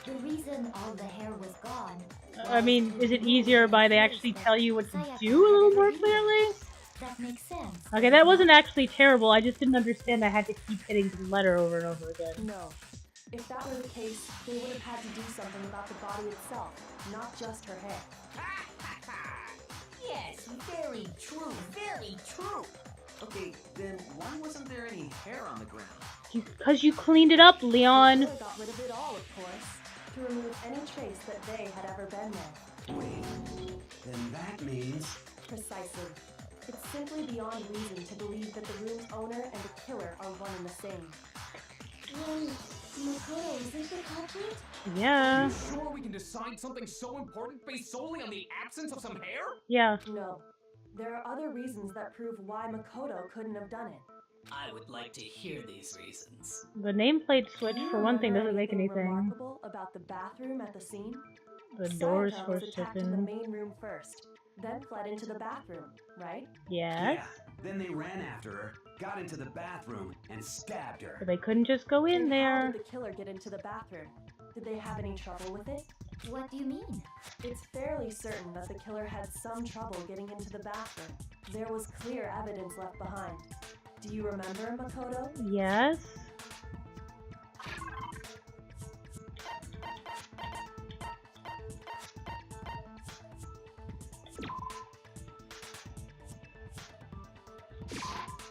The reason all the hair was gone. I mean, is it easier by they actually tell you what to do a little more clearly? That makes sense. Okay, that wasn't actually terrible. I just didn't understand I had to keep hitting the letter over and over again. No. If that were the case, they would have had to do something about the body itself, not just her hair. Yes, very true, very true. Okay, then why wasn't there any hair on the ground? Because you cleaned it up, Leon. They got rid of it all, of course, to remove any trace that they had ever been there. Wait, then that means... Precisely. It's simply beyond reason to believe that the room's owner and the killer are one and the same. Then, Makoto isn't the culprit? Yeah. Are you sure we can decide something so important based solely on the absence of some hair? Yeah. No. There are other reasons that prove why Makoto couldn't have done it. I would like to hear these reasons. The nameplate switch, for one thing, doesn't make anything. Remarkable about the bathroom at the scene? The doors Sayaka were was attacked in the open. main room first, then fled into the bathroom, right? Yes. Yeah, then they ran after her, got into the bathroom, and stabbed her. But they couldn't just go in And there. How did the killer get into the bathroom? Did they have any trouble with it? What do you mean? It's fairly certain that the killer had some trouble getting into the bathroom. There was clear evidence left behind. Do you remember, Makoto? Yes.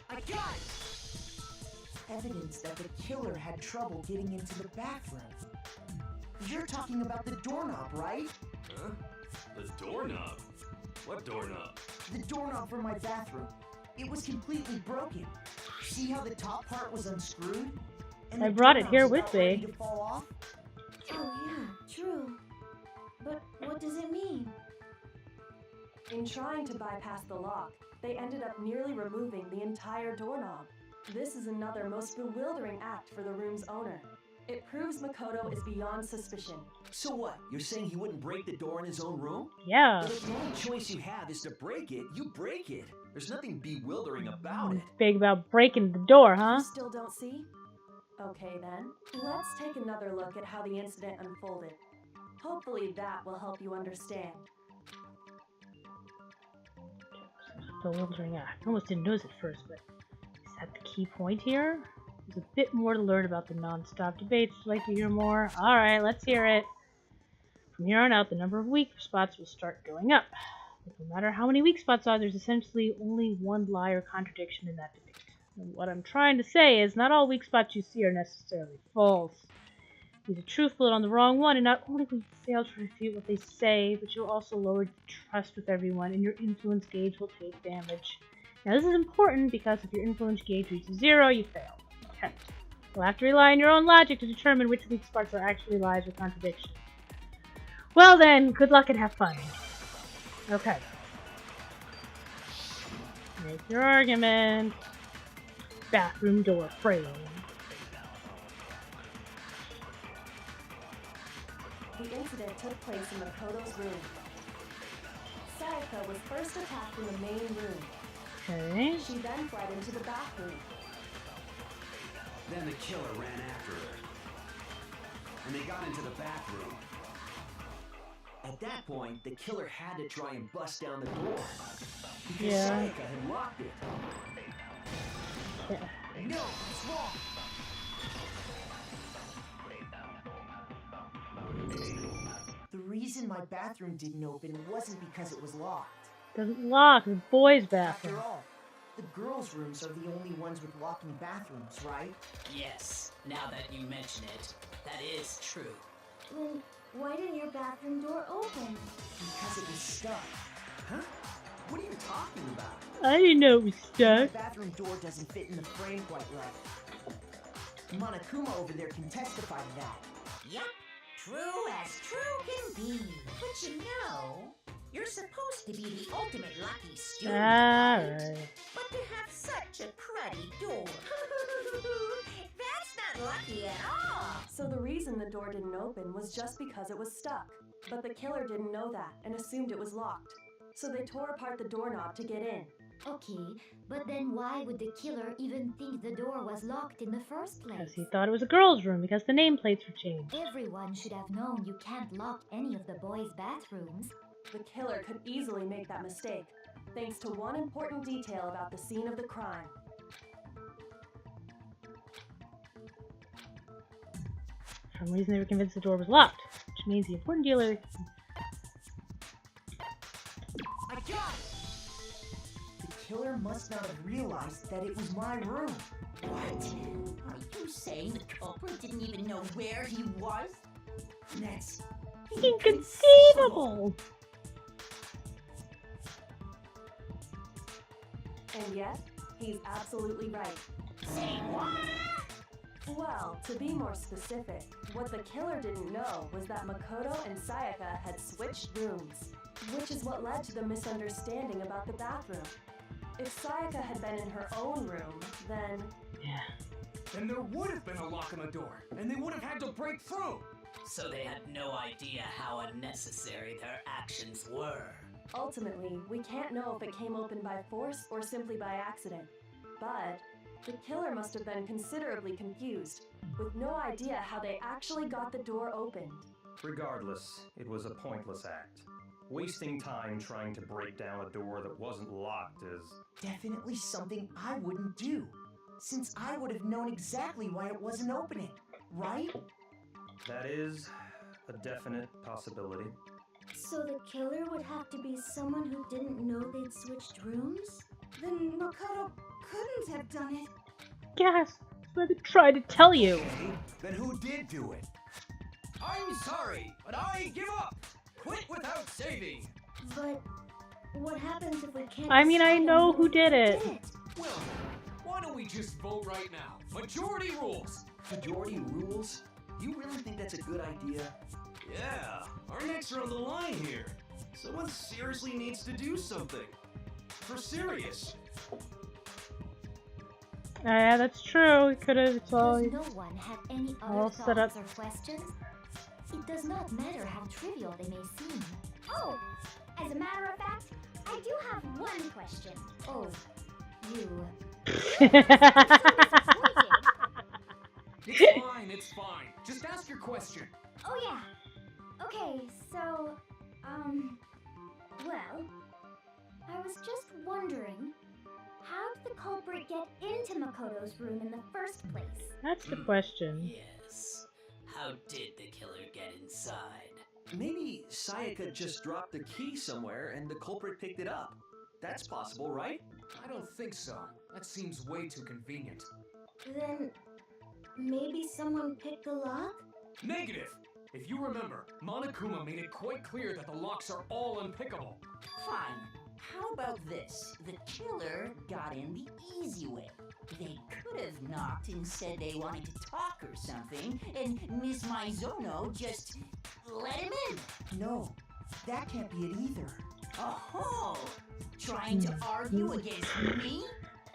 I got it! Evidence that the killer had trouble getting into the bathroom. You're talking about the doorknob, right? Huh? The doorknob? What doorknob? The doorknob for my bathroom. It was completely broken. See how the top part was unscrewed? And I the brought it doorknob's here about with ready me. to fall off? Oh yeah, true. But what does it mean? In trying to bypass the lock, they ended up nearly removing the entire doorknob. This is another most bewildering act for the room's owner. It proves Makoto is beyond suspicion. So what? You're saying he wouldn't break the door in his own room? Yeah. But if the only choice you have is to break it, you break it. There's nothing bewildering about it. Big about breaking the door, huh? You still don't see? Okay then, let's take another look at how the incident unfolded. Hopefully that will help you understand. Bewildering act. I almost didn't notice at first, but is that the key point here? There's a bit more to learn about the non-stop debates. Would you like to hear more? Alright, let's hear it. From here on out, the number of weak spots will start going up. But no matter how many weak spots are, there's essentially only one lie or contradiction in that debate. And what I'm trying to say is, not all weak spots you see are necessarily false. These are truthful on the wrong one, and not only will you fail to refute what they say, but you'll also lower trust with everyone, and your influence gauge will take damage. Now this is important because if your influence gauge reaches 0, you fail. Okay. You'll have to rely on your own logic to determine which weak spots are actually lies or contradictions. Well then, good luck and have fun. Okay. Make your argument. Bathroom door frame. The incident took place in Makoto's room. Sayaka was first attacked in the main room. Okay. She then fled into the bathroom. Then the killer ran after her. And they got into the bathroom. At that point, the killer had to try and bust down the door. Because Yeah. Sayaka had locked it. Yeah. No, it's wrong. The reason my bathroom didn't open wasn't because it was locked. Doesn't lock. The boys' After bathroom. all, the girls' rooms are the only ones with locking bathrooms, right? Yes, now that you mention it, that is true. Then why didn't your bathroom door open? Because it was stuck. Huh? What are you talking about? I didn't know it was My stuck. bathroom door doesn't fit in the frame quite right. Monokuma over there can testify to that. Yep, true as true can be. But you know, you're supposed to be the ultimate lucky student. Alright. But to have such a cruddy door, that's not lucky at all. So the reason the door didn't open was just because it was stuck. But the killer didn't know that and assumed it was locked. So they tore apart the doorknob to get in. Okay, but then why would the killer even think the door was locked in the first Because place? he thought it was a girl's room because the nameplates were changed. Everyone should have known you can't lock any of the boys' bathrooms. The killer could easily make that mistake, thanks to one important detail about the scene of the crime. For some reason they were convinced the door was locked, which means the important dealer. I got it! The killer must not have realized that it was my room. What? Are you saying the culprit didn't even know where he was? That's Inconceivable! And yet, he's absolutely right. Say what? Well, to be more specific, what the killer didn't know was that Makoto and Sayaka had switched rooms, which is what led to the misunderstanding about the bathroom. If Sayaka had been in her own room, then... Yeah. Then there would have been a lock on the door, and they would have had to break through. So they had no idea how unnecessary their actions were. Ultimately, we can't know if it came open by force or simply by accident. But the killer must have been considerably confused, with no idea how they actually got the door opened. Regardless, it was a pointless act. Wasting time trying to break down a door that wasn't locked is... Definitely something I wouldn't do, since I would have known exactly why it wasn't opening, right? That is a definite possibility. So the killer would have to be someone who didn't know they'd switched rooms? Then Makoto couldn't have done it. Yes, let me try to tell you. Okay, then who did do it? I'm sorry, but I give up. Quit without saving. But what happens if we can't I mean, I decide know on who did it. Well, why don't we just vote right now? Majority rules. Majority rules? You really think that's a good idea? Yeah, our necks are on the line here. Someone seriously needs to do something. For serious. Yeah, that's true. We could have. It's all. Does no one have any all other set up. thoughts or questions? It does not matter how trivial they may seem. Oh, as a matter of fact, I do have one question. Oh, you. It's fine. Just ask your question. Oh yeah. Okay, so, well, I was just wondering, how did the culprit get into Makoto's room in the first place? That's the question. Yes. How did the killer get inside? Maybe Sayaka just dropped the key somewhere and the culprit picked it up. That's possible, right? I don't think so. That seems way too convenient. Then maybe someone picked the lock? Negative! If you remember, Monokuma made it quite clear that the locks are all unpickable. Fine. How about this? The killer got in the easy way. They could have knocked and said they wanted to talk or something, and Miss Maizono just let him in. No, that can't be it either. Oh, trying to argue against me?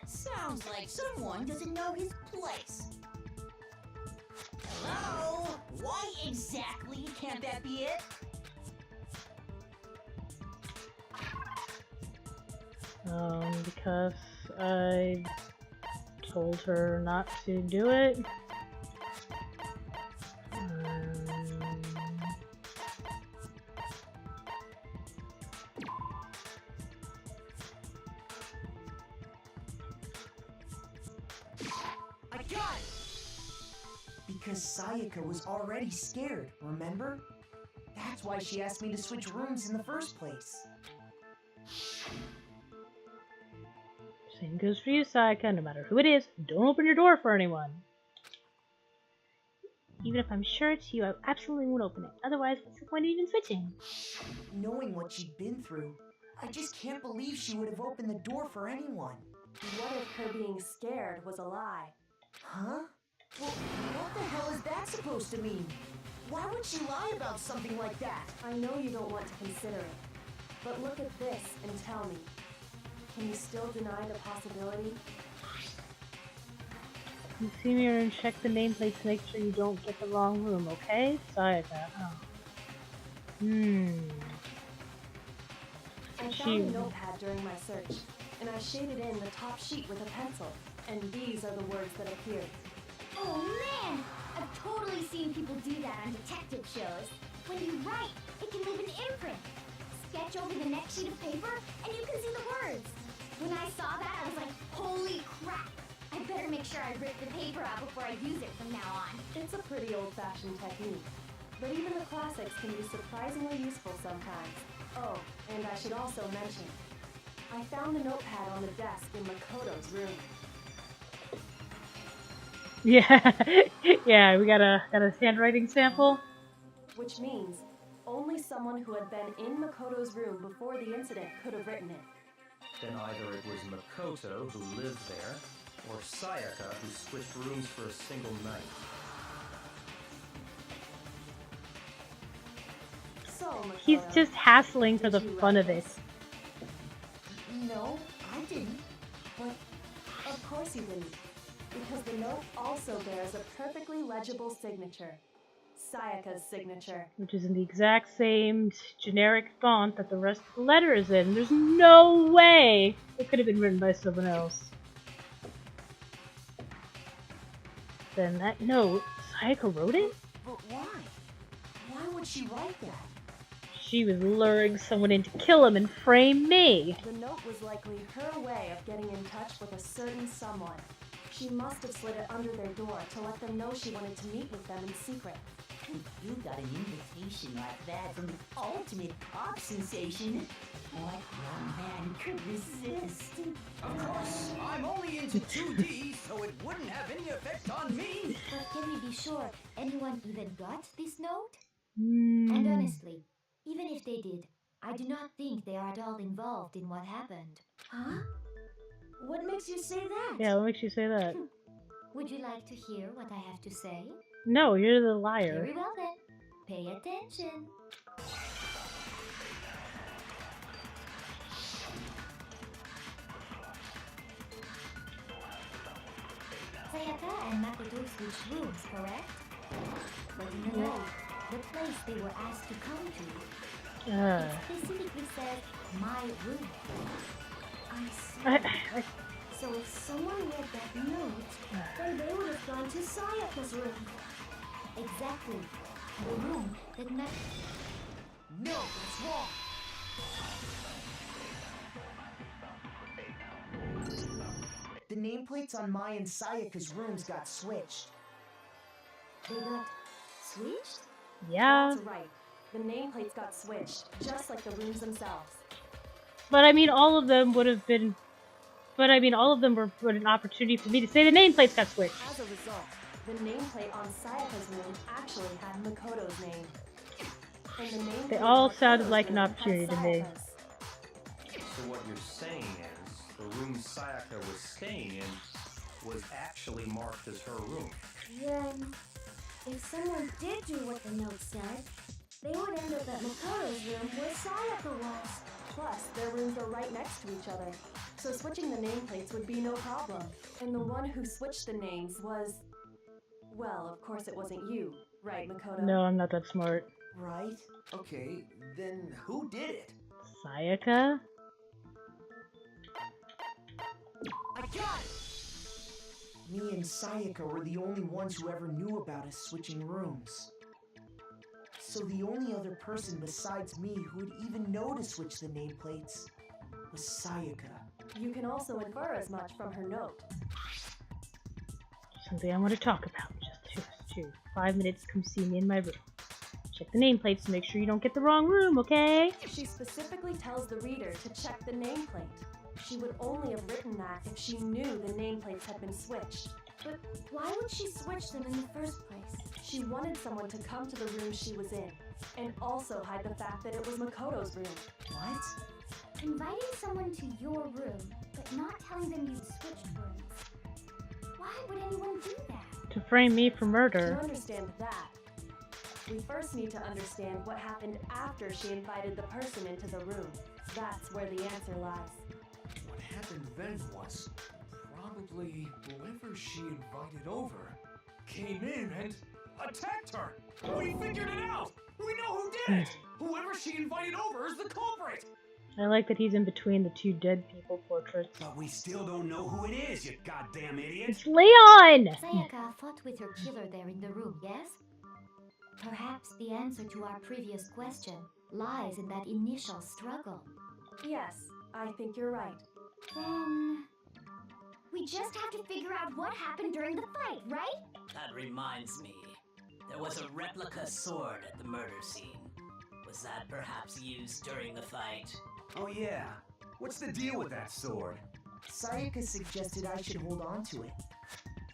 Sounds like someone doesn't know his place. Hello? Why exactly can't that be it? Because I told her not to do it. Because Sayaka was already scared, remember? That's why she asked me to switch rooms in the first place. Same goes for you, Sayaka. No matter who it is, don't open your door for anyone. Even if I'm sure it's you, I absolutely won't open it. Otherwise, what's the point of even switching? Knowing what she'd been through, I just can't believe she would have opened the door for anyone. What if her being scared was a lie? Huh? Well, what the hell is that supposed to mean? Why would she lie about something like that? I know you don't want to consider it, but look at this and tell me. Can you still deny the possibility? You see me and check the nameplate to make sure you don't get the wrong room, okay? Sayaka. Oh. I found a notepad during my search, and I shaded in the top sheet with a pencil, and these are the words that appeared. Oh man! I've totally seen people do that on detective shows. When you write, it can leave an imprint. Sketch over the next sheet of paper, and you can see the words. When I saw that, I was like, holy crap! I better make sure I rip the paper out before I use it from now on. It's a pretty old-fashioned technique, but even the classics can be surprisingly useful sometimes. Oh, and I should also mention, I found the notepad on the desk in Makoto's room. Yeah, yeah, we got a handwriting sample. Which means only someone who had been in Makoto's room before the incident could have written it. Then either it was Makoto who lived there, or Sayaka who switched rooms for a single night. So, Makoto, He's just hassling for the fun of it. No, I didn't. But of course you didn't, because the note also bears a perfectly legible signature. Sayaka's signature. Which is in the exact same generic font that the rest of the letter is in. There's no way it could have been written by someone else. Then that note, Sayaka wrote it? But why? Why would she write that? She was luring someone in to kill him and frame me. The note was likely her way of getting in touch with a certain someone. She must have slid it under their door to let them know she wanted to meet with them in secret. You got an invitation like that from the ultimate pop sensation. What young man could resist? Of course, I'm only into 2D, so it wouldn't have any effect on me. But can we be sure anyone even got this note? And honestly, even if they did, I do not think they are at all involved in what happened. Huh? What makes you say that? Yeah, what makes you say that? Would you like to hear what I have to say? No, you're the liar. Very well then. Pay attention. Sayaka and Makoto switched rooms, correct? But in the note, the place they were asked to come to, it specifically says, my room. I see. So if someone read that note, then they would have gone to Sayaka's room. Exactly. The room that met. No, that's wrong. The nameplates on my and Sayaka's rooms got switched. They got switched? Yeah. That's right. The nameplates got switched, just like the rooms themselves. But I mean, all of them would have been. But I mean, all of them were an opportunity for me to say the nameplates got switched. As a result, the nameplate on Sayaka's room actually had Makoto's name. And the nameplate They all on sounded Makoto's like an room opportunity had to me. Sayaka's. So what you're saying is, the room Sayaka was staying in was actually marked as her room. Then, if someone did do what the note said, they would end up at Makoto's room where Sayaka was. Plus, their rooms are right next to each other, so switching the nameplates would be no problem. And the one who switched the names was... Well, of course it wasn't you, right, Makoto? No, I'm not that smart. Right? Okay, then who did it? Sayaka? I got it! Me and Sayaka were the only ones who ever knew about us switching rooms. So the only other person besides me who would even know to switch the nameplates was Sayaka. You can also infer as much from her note. Something I want to talk about. 2. 5 minutes, come see me in my room. Check the nameplates to make sure you don't get the wrong room, okay? She specifically tells the reader to check the nameplate. She would only have written that if she knew the nameplates had been switched. But why would she switch them in the first place? She wanted someone to come to the room she was in, and also hide the fact that it was Makoto's room. What? Inviting someone to your room, but not telling them you switched rooms. Why would anyone do that? To frame me for To murder. understand that, we first need to understand what happened after she invited the person into the room. That's where the answer lies. What happened then was probably whoever she invited over came in and attacked her. We figured it out. We know who did it. Whoever she invited over is the culprit. I like that he's in between the two dead people portraits. But we still don't know who it is, you goddamn idiot. It's Leon! Sayaka fought with her killer there in the room, yes? Perhaps the answer to our previous question lies in that initial struggle. Yes, I think you're right. Then we just have to figure out what happened during the fight, right? That reminds me. There was a replica sword at the murder scene. Was that perhaps used during the fight? Oh yeah. What's the deal with that sword? Sayaka suggested I should hold on to it.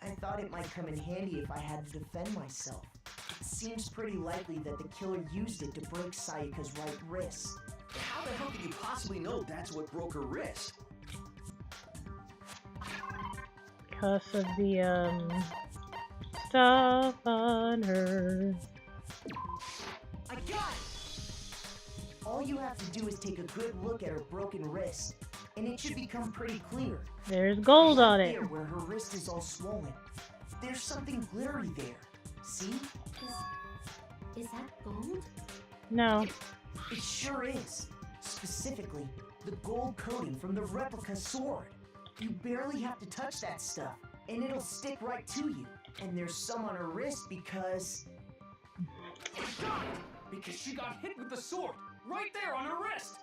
I thought it might come in handy if I had to defend myself. It seems pretty likely that the killer used it to break Sayaka's right wrist. But how the hell could you possibly know that's what broke her wrist? Because of the, stuff on her. I got it! All you have to do is take a good look at her broken wrist, and it should become pretty clear. There's gold on it. There, where her wrist is all swollen. There's something glittery there. See? Is that gold? No. It sure is. Specifically, the gold coating from the replica sword. You barely have to touch that stuff, and it'll stick right to you. And there's some on her wrist because... We got it! Because she got hit with the sword, right there on her wrist!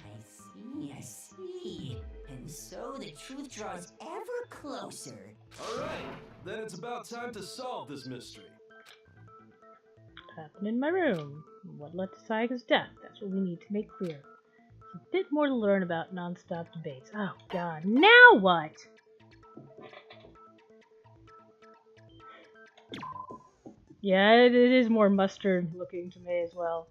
I see. And so the truth draws ever closer. Alright, then it's about time to solve this mystery. What happened in my room? What led to Sayaka's death? That's what we need to make clear. There's a bit more to learn about non-stop debates. Oh god, now what? Yeah, it is more mustard looking to me as well.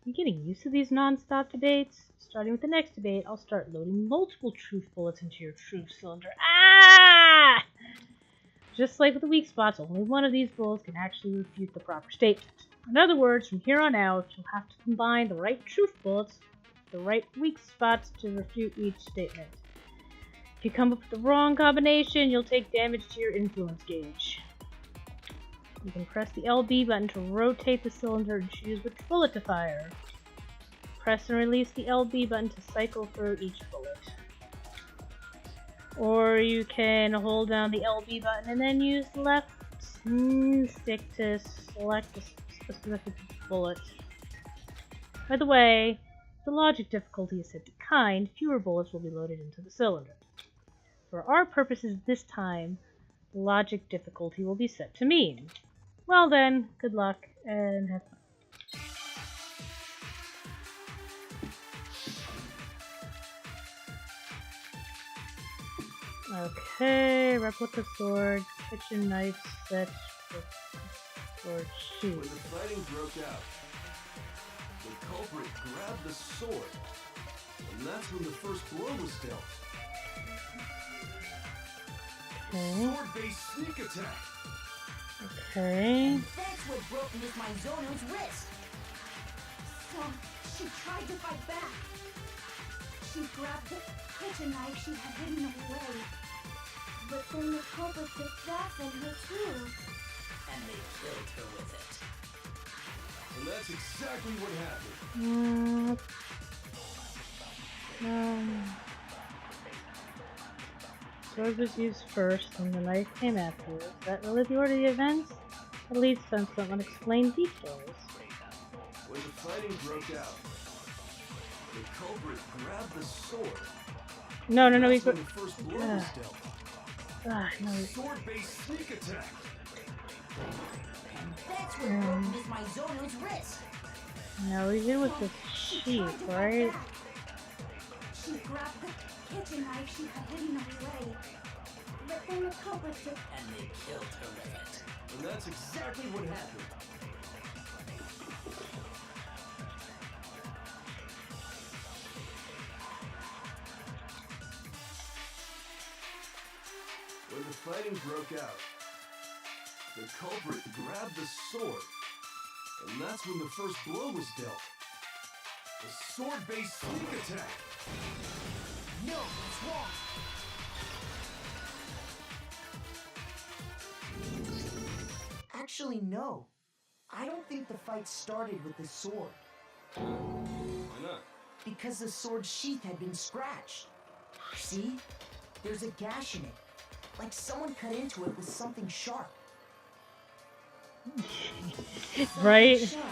I'm getting used to these non-stop debates. Starting with the next debate, I'll start loading multiple truth bullets into your truth cylinder. Ah! Just like with the weak spots, only one of these bullets can actually refute the proper statement. In other words, from here on out, you'll have to combine the right truth bullets with the right weak spots to refute each statement. If you come up with the wrong combination, you'll take damage to your influence gauge. You can press the LB button to rotate the cylinder and choose which bullet to fire. Press and release the LB button to cycle through each bullet. Or you can hold down the LB button and then use the left stick to select a specific bullet. By the way, the logic difficulty is set to kind, fewer bullets will be loaded into the cylinder. For our purposes this time, the logic difficulty will be set to mean. Well then, good luck and have fun. Okay, replica sword, kitchen knife set, sword shoot. When the fighting broke out, the culprit grabbed the sword, and that's when the first blow was dealt. Okay. Sword-based sneak attack. Okay. That's what broke Miss Maizono's wrist. So she tried to fight back. She grabbed the kitchen knife she had hidden away. But then the culprit assassinated her too. And they killed her with it. And that's exactly what happened. Sword was used first, and the knife came afterwards. Is that really the order of the events? At least some unexplained details. When the fighting broke out, the culprit grabbed the sword. No, he's... When the first blow was dealt. No, Sword-based sneak attack. That's what broke Miss Mizono's wrist. Now we did with the sheep, right? She grabbed the kitchen knife she had hidden away. But then the culprit took... And they killed her with it. And that's exactly what happened. When the fighting broke out, the culprit grabbed the sword, and that's when the first blow was dealt. A sword-based sneak attack. No, it's wrong. Actually, no. I don't think the fight started with the sword. Why not? Because the sword's sheath had been scratched. See? There's a gash in it. Like someone cut into it with something sharp. Right? Sharp?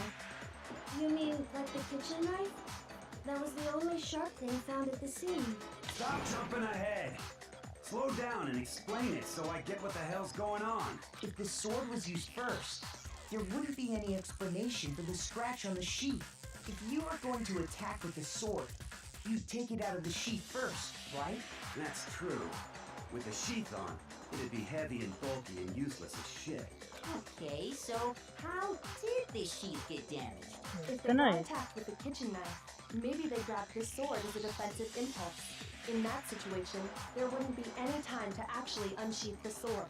You mean like the kitchen knife? That was the only sharp thing found at the scene. Stop jumping ahead. Slow down and explain it so I get what the hell's going on. If the sword was used first, there wouldn't be any explanation for the scratch on the sheath. If you were going to attack with the sword, you'd take it out of the sheath first, right? That's true. With the sheath on, it'd be heavy and bulky and useless as shit. Okay, so how did the sheath get damaged? If The they got knife. attacked with the kitchen knife, maybe they grabbed the sword as a defensive impulse. In that situation, there wouldn't be any time to actually unsheath the sword.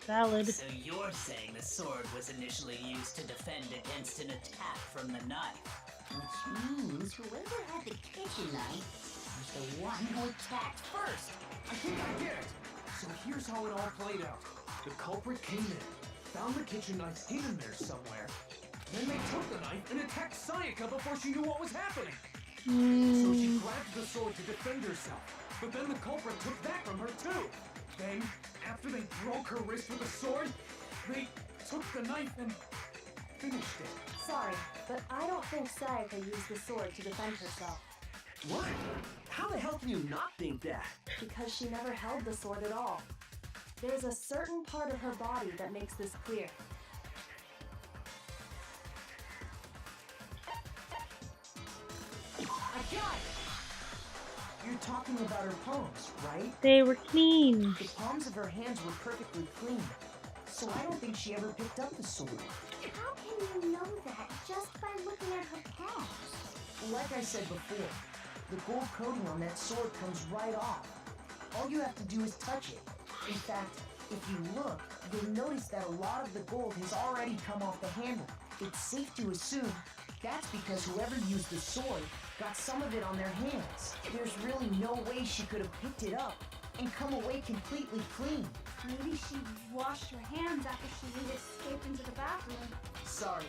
Valid. So you're saying the sword was initially used to defend against an attack from the knife. Which means whoever had the kitchen knife was the one who attacked first. I think I get it. So here's how it all played out. The culprit came in, found the kitchen knife hidden there somewhere. Then they took the knife and attacked Sayaka before she knew what was happening. So she grabbed the sword to defend herself. But then the culprit took that from her too. Then, after they broke her wrist with the sword, they took the knife and finished it. Sorry, but I don't think Sayaka used the sword to defend herself. What? How the hell can you not think that? Because she never held the sword at all. There's a certain part of her body that makes this clear. I got it! You're talking about her palms, right? They were clean. The palms of her hands were perfectly clean, so I don't think she ever picked up the sword. How can you know that just by looking at her palms? Like I said before, the gold coating on that sword comes right off. All you have to do is touch it. In fact, if you look, you'll notice that a lot of the gold has already come off the handle. It's safe to assume that's because whoever used the sword got some of it on their hands. There's really no way she could have picked it up and come away completely clean. Maybe she washed her hands after she escaped into the bathroom. Sorry,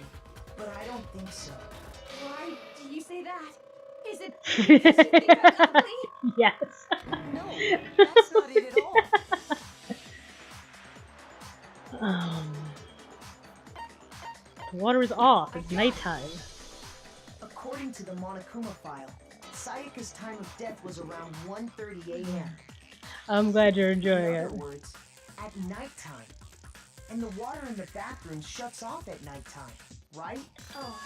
but I don't think so. Why do you say that? Is it because you think I'm ugly? Yes. No, that's not it at all. The water is off. It's nighttime. According to the Monokuma file, Sayaka's time of death was around 1:30 a.m. I'm glad you're In enjoying other it. words, at nighttime. And the water in the bathroom shuts off at nighttime, right? Oh,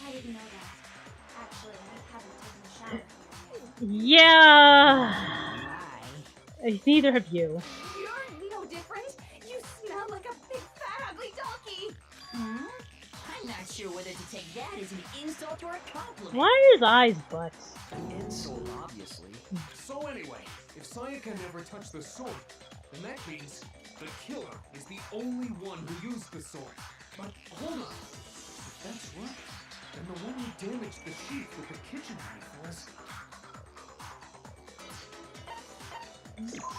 I didn't know that. Actually, I haven't taken a shower. Yeah. Neither have you. You're no different. You smell like a big fat ugly donkey. I'm not sure whether to take that as an insult or a compliment. Why are his eyes butts? An insult, obviously. So anyway, if Sayaka never touched the sword, then that means the killer is the only one who used the sword. But hold on. If that's right, then the one who damaged the sheath with the kitchen knife was...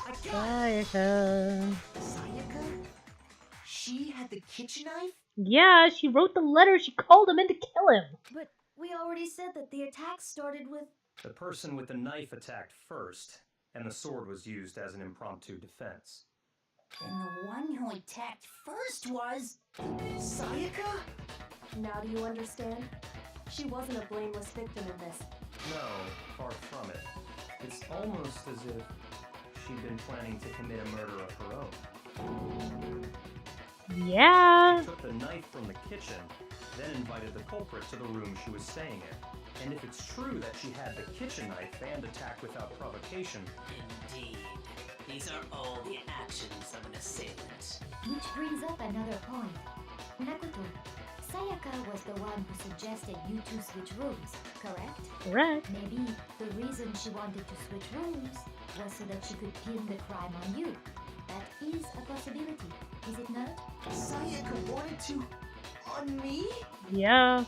I got it! Sayaka. Sayaka? She had the kitchen knife? Yeah, she wrote the letter. She called him in to kill him. But we already said that the attack started with... The person with the knife attacked first, and the sword was used as an impromptu defense. And the one who attacked first was... Sayaka? Now do you understand? She wasn't a blameless victim in this. No, far from it. It's almost as if she'd been planning to commit a murder of her own. Yeah. She took the knife from the kitchen, then invited the culprit to the room she was staying in. And if it's true that she had the kitchen knife and attacked without provocation... Indeed. These are all the actions of an assailant. Which brings up another point. Makoto, Sayaka was the one who suggested you two switch rooms, correct? Correct. Maybe the reason she wanted to switch rooms was so that she could pin the crime on you. That is a possibility, is it not? Sayaka wanted to... on me? Yeah.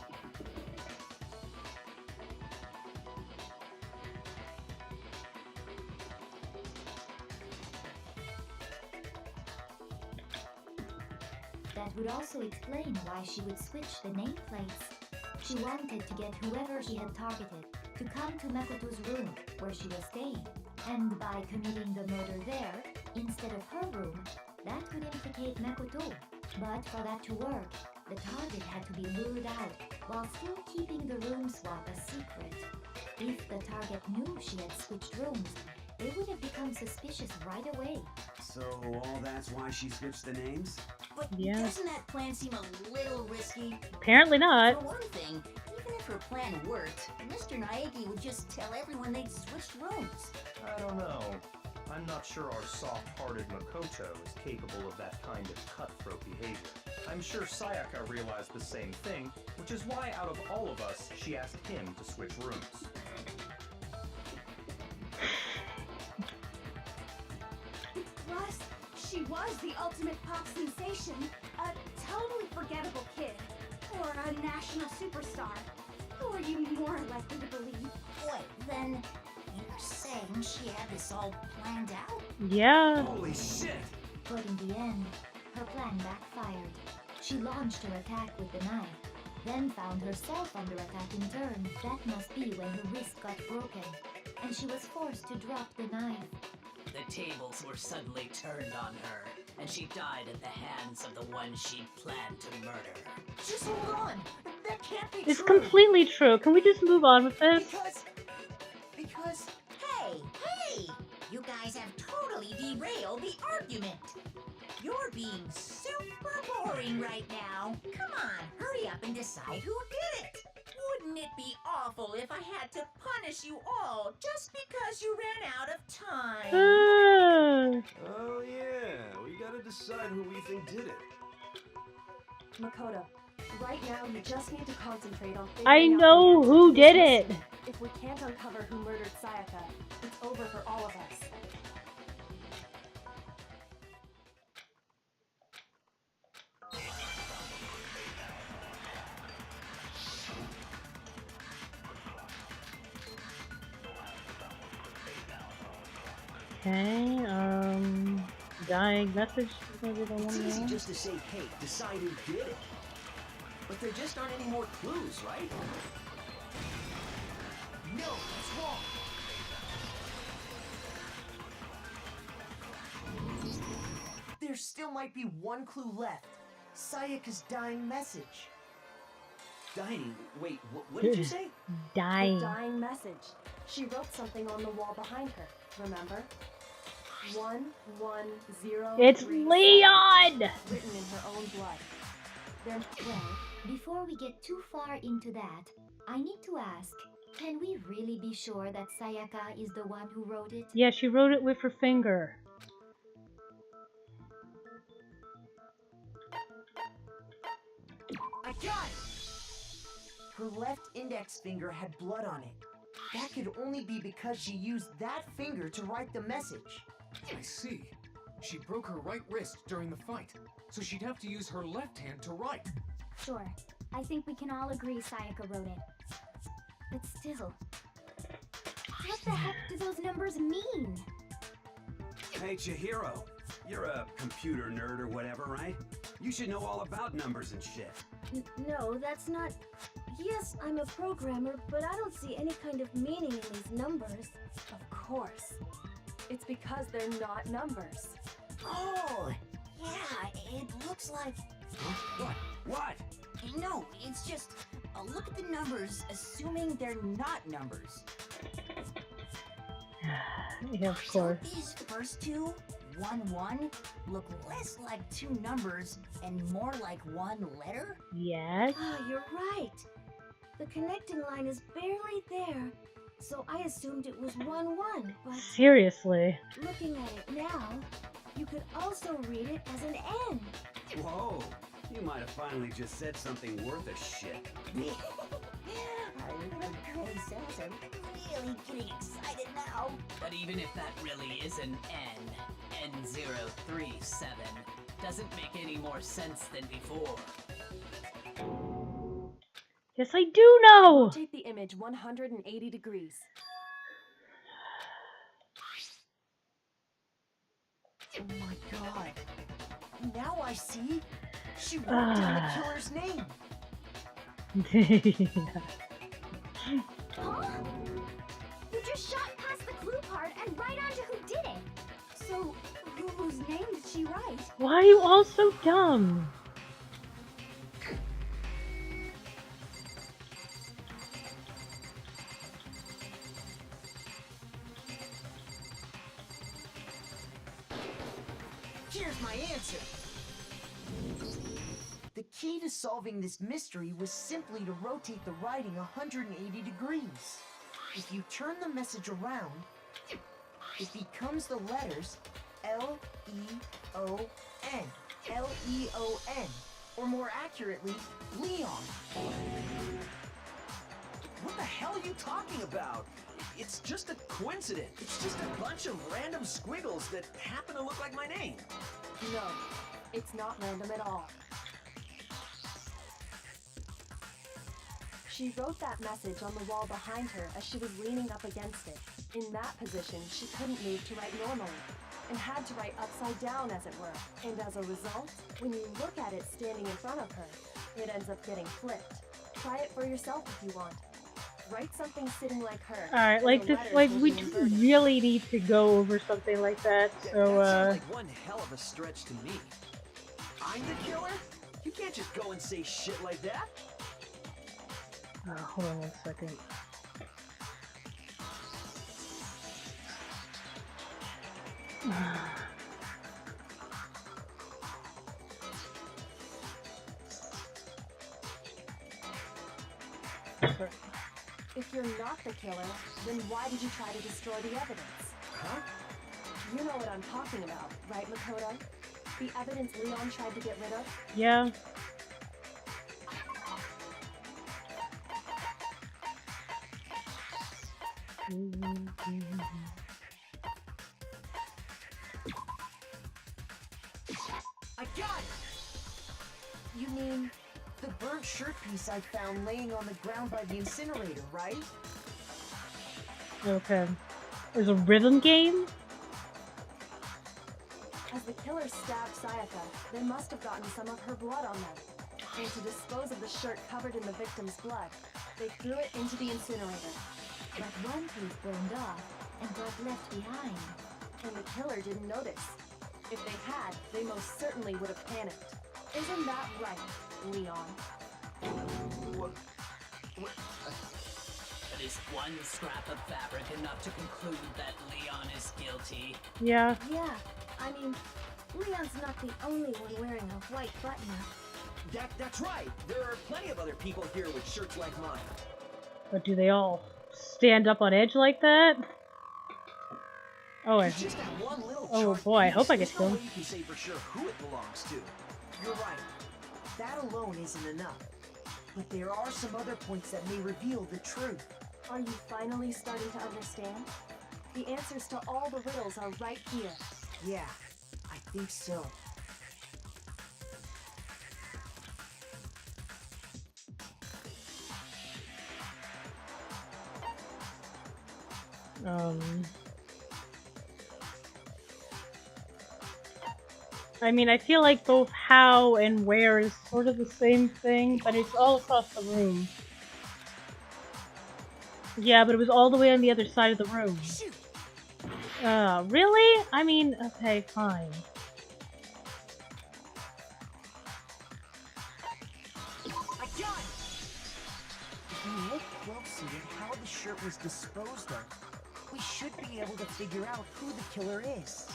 That would also explain why she would switch the nameplates. She wanted to get whoever she had targeted to come to Makoto's room where she was staying. And by committing the murder there, instead of her room, that would implicate Makoto. But for that to work, the target had to be lured out while still keeping the room swap a secret. If the target knew she had switched rooms, they would have become suspicious right away. So all that's why she switched the names? But Yeah. doesn't that plan seem a little risky? Apparently not. For one thing, even if her plan worked, Mr. Naegi would just tell everyone they'd switched rooms. I don't know. I'm not sure our soft-hearted Makoto is capable of that kind of cutthroat behavior. I'm sure Sayaka realized the same thing, which is why out of all of us, she asked him to switch rooms. Plus, she was the ultimate pop sensation, a totally forgettable kid, or a national superstar. Who are you more likely to believe? Wait, then you're saying she had this all planned out? Yeah. Holy shit! But in the end, her plan backfired. She launched her attack with the knife, then found herself under attack in turn. That must be when the wrist got broken, and she was forced to drop the knife. The tables were suddenly turned on her, and she died at the hands of the one she'd planned to murder. Just hold on! That can't be It's true! completely true. Can we just move on with this? Because... Hey! You guys have totally derailed the argument. You're being super boring right now. Come on, hurry up and decide who did it. Wouldn't it be awful if I had to punish you all just because you ran out of time? Oh yeah, we gotta decide who we think did it. Makoto, right now you just need to concentrate on figuring I out know the who answer to did this it. mystery. If we can't uncover who murdered Sayaka, it's over for all of us. Okay, dying message is gonna be the It's one easy now. just to say, hey, decide who did it. But there just aren't any more clues, right? No, it's wrong! There still might be one clue left. Sayaka's dying message. Dying? Wait, what did you say? Dying. The dying message. She wrote something on the wall behind her, remember? 110. It's Leon! Written in her own blood. Well, before we get too far into that, I need to ask, can we really be sure that Sayaka is the one who wrote it? Yeah, she wrote it with her finger. I got it! Her left index finger had blood on it. That could only be because she used that finger to write the message. I see. She broke her right wrist during the fight, so she'd have to use her left hand to write. Sure, I think we can all agree Sayaka wrote it. But still, what the heck do those numbers mean? Hey, Chihiro. You're a computer nerd or whatever, right? You should know all about numbers and shit. No, that's not... Yes, I'm a programmer, but I don't see any kind of meaning in these numbers. Of course. It's because they're not numbers. Oh, yeah, it looks like... What? What? No, it's just look at the numbers, assuming they're not numbers. Yeah, of course. These first two, 1-1 look less like 2 numbers and more like 1 letter? Yes. Ah, you're right. The connecting line is barely there, so I assumed it was 1-1, but Seriously. looking at it now, you could also read it as an N. Whoa, you might have finally just said something worth a shit. Our little princess are really getting excited now. But even if that really is an N037, doesn't make any more sense than before. Yes, I do know! Rotate the image 180 degrees. Oh my god. Now I see. She wrote down the killer's name. Huh? You just shot past the clue part and right onto who did it. So, whose name did she write? Why are you all so dumb? Here's my answer. The key to solving this mystery was simply to rotate the writing 180 degrees. If you turn the message around, it becomes the letters L-E-O-N. L-E-O-N. Or more accurately, Leon. What the hell are you talking about? It's just a coincidence. It's just a bunch of random squiggles that happen to look like my name. No, it's not random at all. She wrote that message on the wall behind her as she was leaning up against it. In that position, she couldn't move to write normally, and had to write upside down, as it were. And as a result, when you look at it standing in front of her, it ends up getting flipped. Try it for yourself if you want. Write something sitting like her. Alright, like this, like we do really need to go over something like that, so That sounds like one hell of a stretch to me. I'm the killer? You can't just go and say shit like that. hold on 1 second. Sorry. If you're not the killer, then why did you try to destroy the evidence? Huh? You know what I'm talking about, right, Makoto? The evidence Leon tried to get rid of? Yeah. I got it! You mean the burnt shirt piece I found laying on the ground by the incinerator, right? Okay. There's a rhythm game? As the killer stabbed Sayaka, they must have gotten some of her blood on them. And to dispose of the shirt covered in the victim's blood, they threw it into the incinerator. But one piece burned off and got left behind. And the killer didn't notice. If they had, they most certainly would have panicked. Isn't that right, Leon? But is one scrap of fabric enough to conclude that Leon is guilty? Yeah. Yeah, I mean, Leon's not the only one wearing a white button-up. That's right. There are plenty of other people here with shirts like mine. But do they all stand up on edge like that? Oh, Just that one little oh chart boy, I piece. hope I get There's to no them. way you can say for sure who it belongs to. You're right. That alone isn't enough. But there are some other points that may reveal the truth. Are you finally starting to understand? The answers to all the riddles are right here. Yeah, I think so. I mean, I feel like both how and where is sort of the same thing, but it's all across the room. Yeah, but it was all the way on the other side of the room. Really? I mean, okay, fine. I got it! If we look closely at how the shirt was disposed of, we should be able to figure out who the killer is.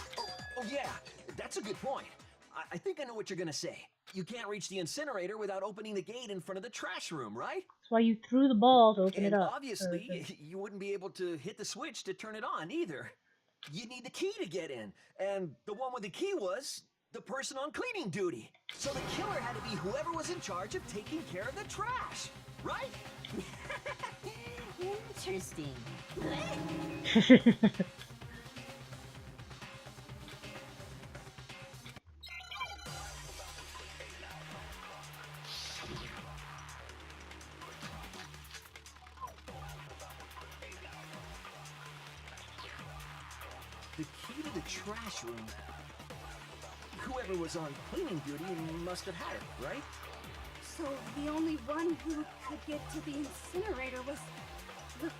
Oh yeah, that's a good point. I think I know what you're gonna say. You can't reach the incinerator without opening the gate in front of the trash room, right? That's why you threw the ball to open it And up. obviously, you wouldn't be able to hit the switch to turn it on either. You need the key to get in, and the one with the key was the person on cleaning duty. So the killer had to be whoever was in charge of taking care of the trash, right? Interesting. The key to the trash room. Whoever was on cleaning duty must have had it, right? So the only one who could get to the incinerator was the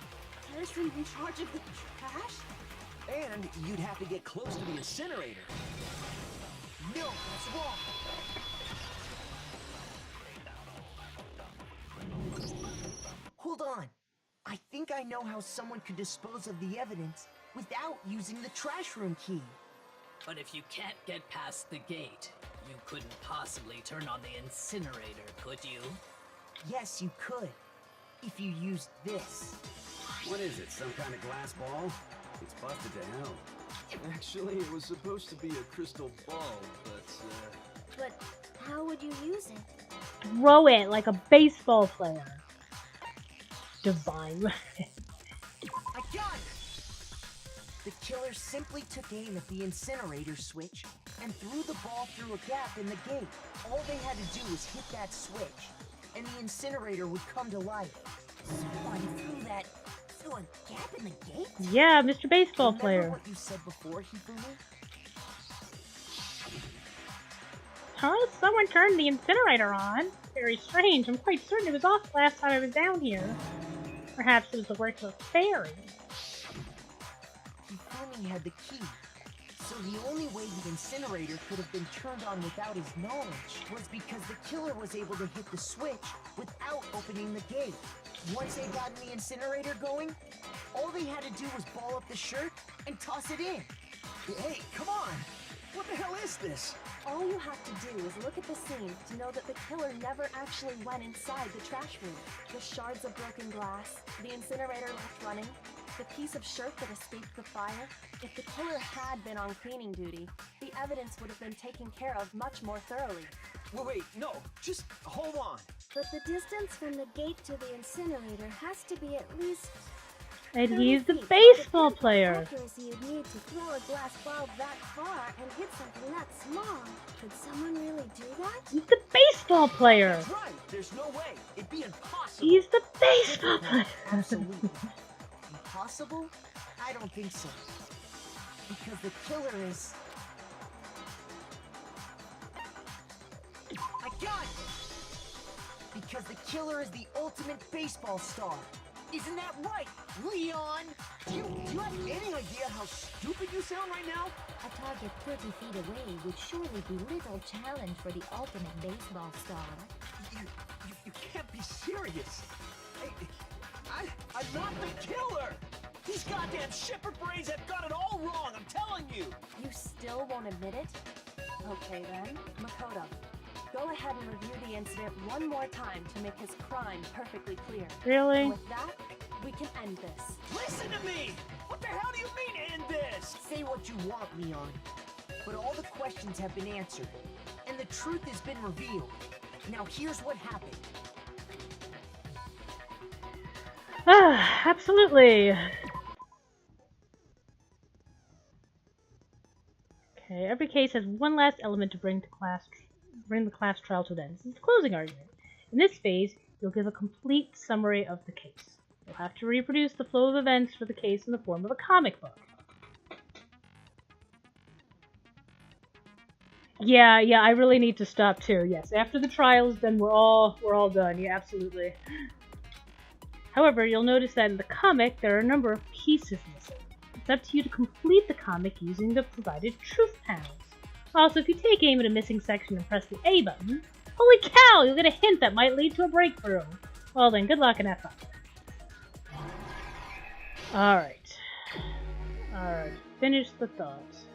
person in charge of the trash? And you'd have to get close to the incinerator. No, that's wrong. Hold on. I think I know how someone could dispose of the evidence without using the trash room key. But if you can't get past the gate, you couldn't possibly turn on the incinerator, could you? Yes, you could. If you used this. What is it, some kind of glass ball? It's busted to hell. Actually, it was supposed to be a crystal ball, but But how would you use it? Throw it like a baseball player. Divine. I got it! The killer simply took aim at the incinerator switch and threw the ball through a gap in the gate. All they had to do was hit that switch, and the incinerator would come to life. Someone threw that through a gap in the gate? Yeah, Mr. Baseball Remember player. what you said before, Hifumi? Huh? Someone turned the incinerator on? Very strange. I'm quite certain it was off last time I was down here. Perhaps it was the work of a fairy. Hifumi had the key, so the only way the incinerator could have been turned on without his knowledge was because the killer was able to hit the switch without opening the gate. Once they got the incinerator going, all they had to do was ball up the shirt and toss it in. Hey, come on! What the hell is this? All you have to do is look at the scene to know that the killer never actually went inside the trash room. The shards of broken glass, the incinerator left running, the piece of shirt that escaped the fire. If the killer had been on cleaning duty, the evidence would have been taken care of much more thoroughly. Wait, no, just hold on. But the distance from the gate to the incinerator has to be at least... And he's the 30 feet. baseball The player. accuracy you'd need to throw a glass ball that far and hit something that small. Could someone really do that? He's the baseball player. That's right, there's no way. It'd be impossible. He's the baseball player. Absolutely. Impossible? I don't think so. Because the killer is... I got it! Because the killer is the ultimate baseball star. Isn't that right, Leon? Do you have any idea how stupid you sound right now? A target 30 feet away would surely be little challenge for the ultimate baseball star. You can't be serious. I'm not the killer. These goddamn shepherd brains have got it all wrong, I'm telling you. You still won't admit it? Okay then, Makoto. Go ahead and review the incident one more time to make his crime perfectly clear. Really? And with that, we can end this. Listen to me! What the hell do you mean end this? Say what you want, Leon. But all the questions have been answered, and the truth has been revealed. Now here's what happened. Ah, absolutely. Okay, every case has one last element to bring the class trial to an end. This is the closing argument. In this phase, you'll give a complete summary of the case. You'll have to reproduce the flow of events for the case in the form of a comic book. Yeah, I really need to stop too. Yes, after the trial is done, we're all done. Yeah, absolutely. However, you'll notice that in the comic, there are a number of pieces missing. It's up to you to complete the comic using the provided truth panels. Also, if you take aim at a missing section and press the A button, holy cow, you'll get a hint that might lead to a breakthrough. Well then, good luck and have fun. Alright, finish the thoughts.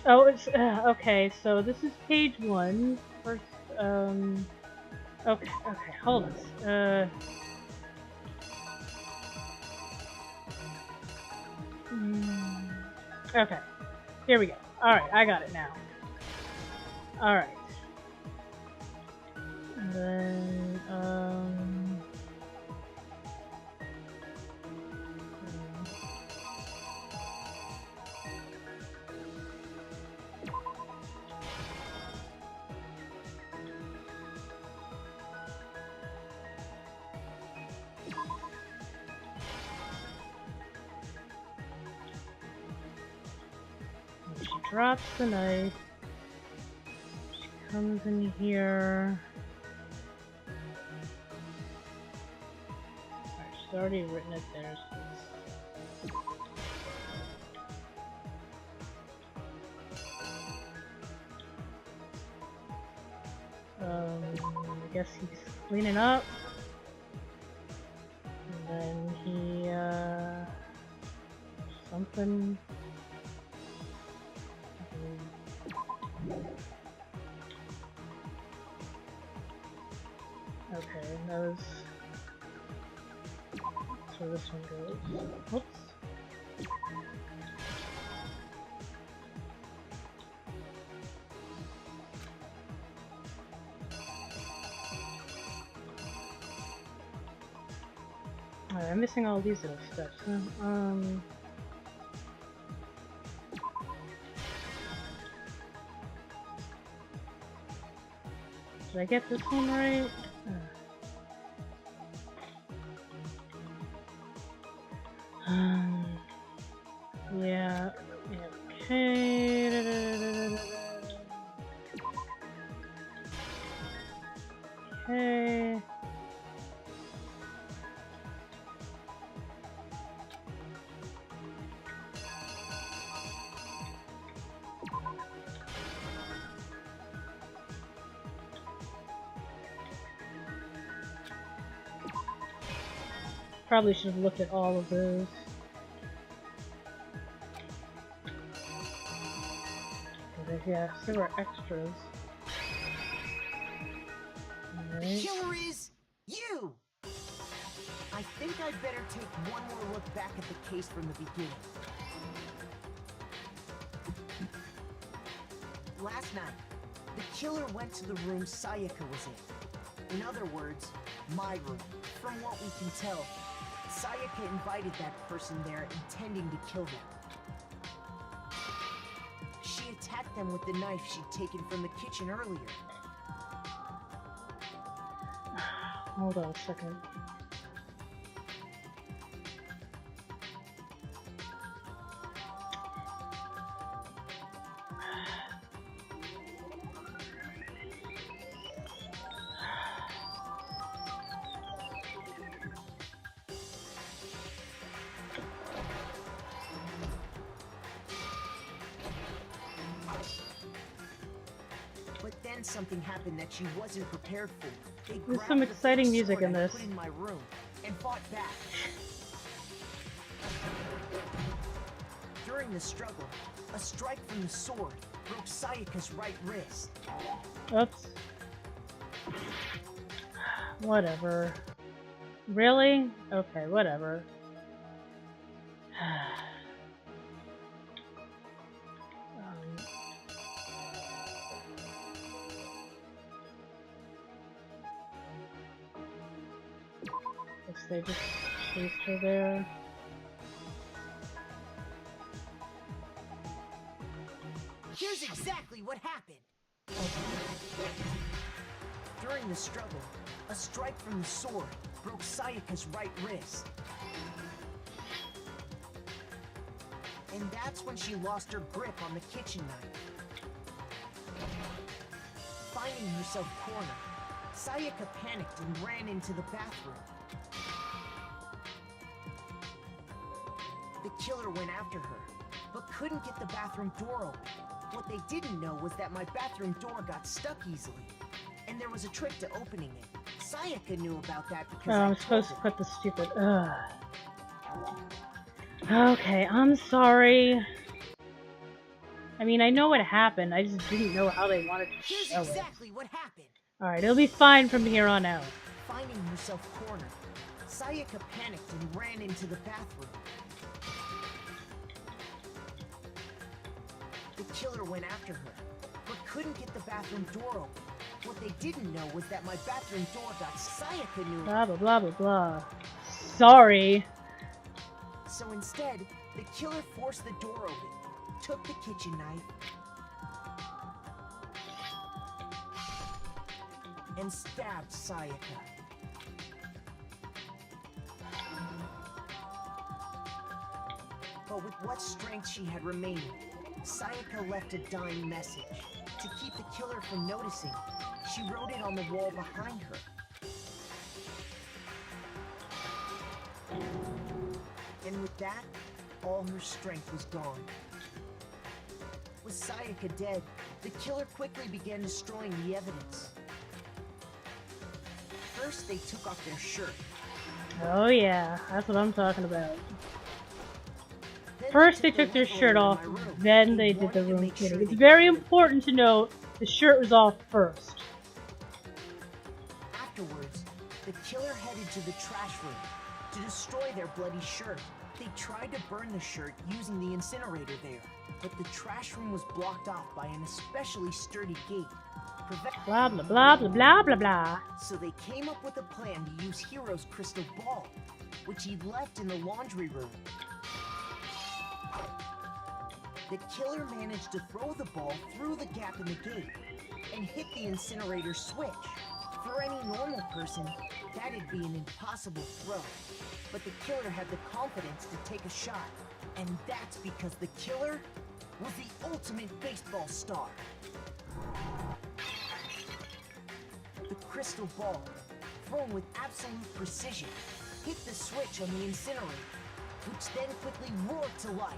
Oh, it's okay. So this is page 1. First, okay, hold on. Okay, here we go. All right, I got it now. All right. And then, she drops the knife. She comes in here. Alright, she's already written it there. I guess he's cleaning up. And then he, something. Okay, and those. That's where this one goes. Whoops. Alright, I'm missing all these little steps, huh? Did I get this one right? Yeah. Okay. Okay. Probably should have looked at all of those. Yeah, there were extras. Right. The killer is you! I think I'd better take one more look back at the case from the beginning. Last night, the killer went to the room Sayaka was in. In other words, my room. From what we can tell, Sayaka invited that person there intending to kill them. She attacked them with the knife she'd taken from the kitchen earlier. Hold on a second. Something happened that she wasn't prepared for. There's some exciting music in this. Put in my room and fought back. During the struggle, a strike from the sword broke Sayaka's right wrist. Oops. Whatever. Really? Okay, whatever. They just chased her there. Here's exactly what happened. During the struggle, a strike from the sword broke Sayaka's right wrist. And that's when she lost her grip on the kitchen knife. Finding herself cornered, Sayaka panicked and ran into the bathroom. The killer went after her, but couldn't get the bathroom door open. What they didn't know was that my bathroom door got stuck easily, and there was a trick to opening it. Sayaka knew about that because I'm supposed to put the stupid... Okay, I'm sorry. I mean, I know what happened. I just didn't know how they wanted to Here's show exactly what happened. it. Alright, it'll be fine from here on out. Finding herself cornered, Sayaka panicked and ran into the bathroom. The killer went after her, but couldn't get the bathroom door open. What they didn't know was that my bathroom door got Sayaka knew. Blah blah blah blah blah. Sorry. So instead, the killer forced the door open, took the kitchen knife, and stabbed Sayaka. But with what strength she had remaining, Sayaka left a dying message. To keep the killer from noticing, she wrote it on the wall behind her. And with that, all her strength was gone. With Sayaka dead, the killer quickly began destroying the evidence. First, they took off their shirt. Oh yeah, that's what I'm talking about. First they took their shirt off, then they did the room cleaning. It's very important to note the shirt was off first. Afterwards, the killer headed to the trash room to destroy their bloody shirt. They tried to burn the shirt using the incinerator there, but the trash room was blocked off by an especially sturdy gate. Blah blah blah blah blah blah blah. So they came up with a plan to use Hiro's crystal ball, which he'd left in the laundry room. The killer managed to throw the ball through the gap in the gate and hit the incinerator switch. For any normal person, that'd be an impossible throw. But the killer had the confidence to take a shot. And that's because the killer was the ultimate baseball star. The crystal ball, thrown with absolute precision, hit the switch on the incinerator, which then quickly roared to life.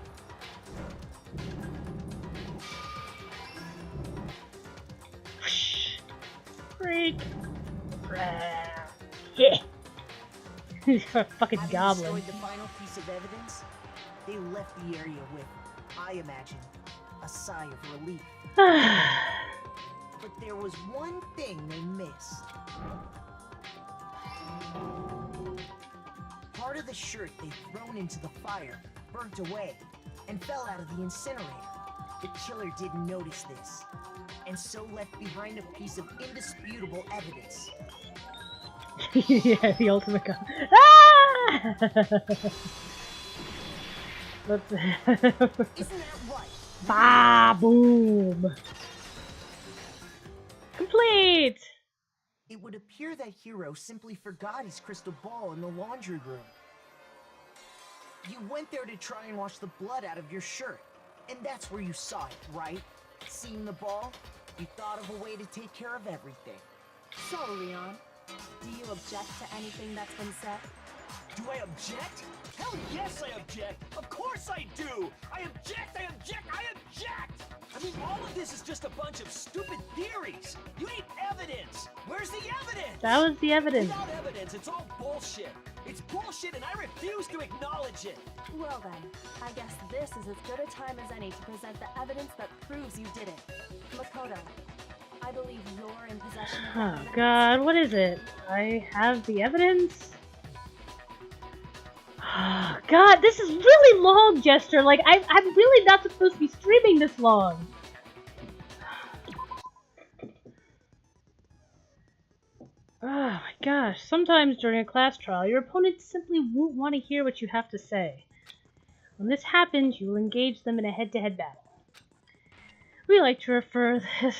Freak. Yeah. Fucking Having goblin. destroyed the final piece of evidence, they left the area with, I imagine, a sigh of relief. But there was one thing they missed. Part of the shirt they'd thrown into the fire burnt away and fell out of the incinerator. The killer didn't notice this, and so left behind a piece of indisputable evidence. Yeah, the ultimate gun. Ah! Let's. Isn't that right? Bah, boom. Complete. It would appear that Hiro simply forgot his crystal ball in the laundry room. You went there to try and wash the blood out of your shirt, and that's where you saw it, right? Seeing the ball, you thought of a way to take care of everything. So, Leon, do you object to anything that's been said? Do I object? Hell yes, I object! Of course I do! I object! I object! I object! I mean, all of this is just a bunch of stupid theories! You need evidence! Where's the evidence? That was the evidence. Without evidence, it's all bullshit! It's bullshit and I refuse to acknowledge it! Well then, I guess this is as good a time as any to present the evidence that proves you did it. Makoto, I believe you're in possession of the Oh evidence. god, what is it? I have the evidence? Oh god, this is really long, Jester. Like, I'm really not supposed to be streaming this long. Oh my gosh, sometimes during a class trial, your opponent simply won't want to hear what you have to say. When this happens, you will engage them in a head-to-head battle. We like to refer this...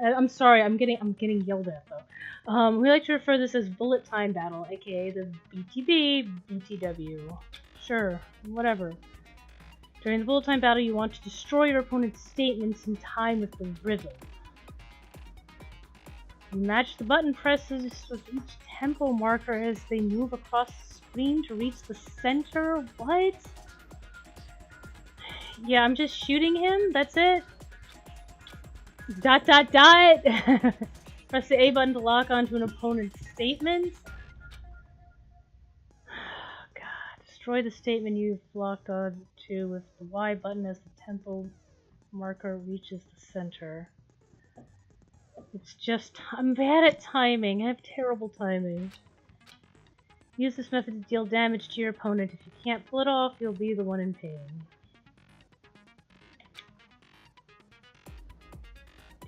I'm sorry, I'm getting yelled at though. We like to refer this as bullet time battle, aka the BTB, BTW. Sure, whatever. During the bullet time battle, you want to destroy your opponent's statements in time with the rhythm. You match the button presses with each tempo marker as they move across the screen to reach the center. What? Yeah, I'm just shooting him? That's it? Dot dot dot! Press the A button to lock onto an opponent's statement. God. Destroy the statement you've locked onto with the Y button as the tempo marker reaches the center. It's just, I'm bad at timing. I have terrible timing. Use this method to deal damage to your opponent. If you can't pull it off, you'll be the one in pain.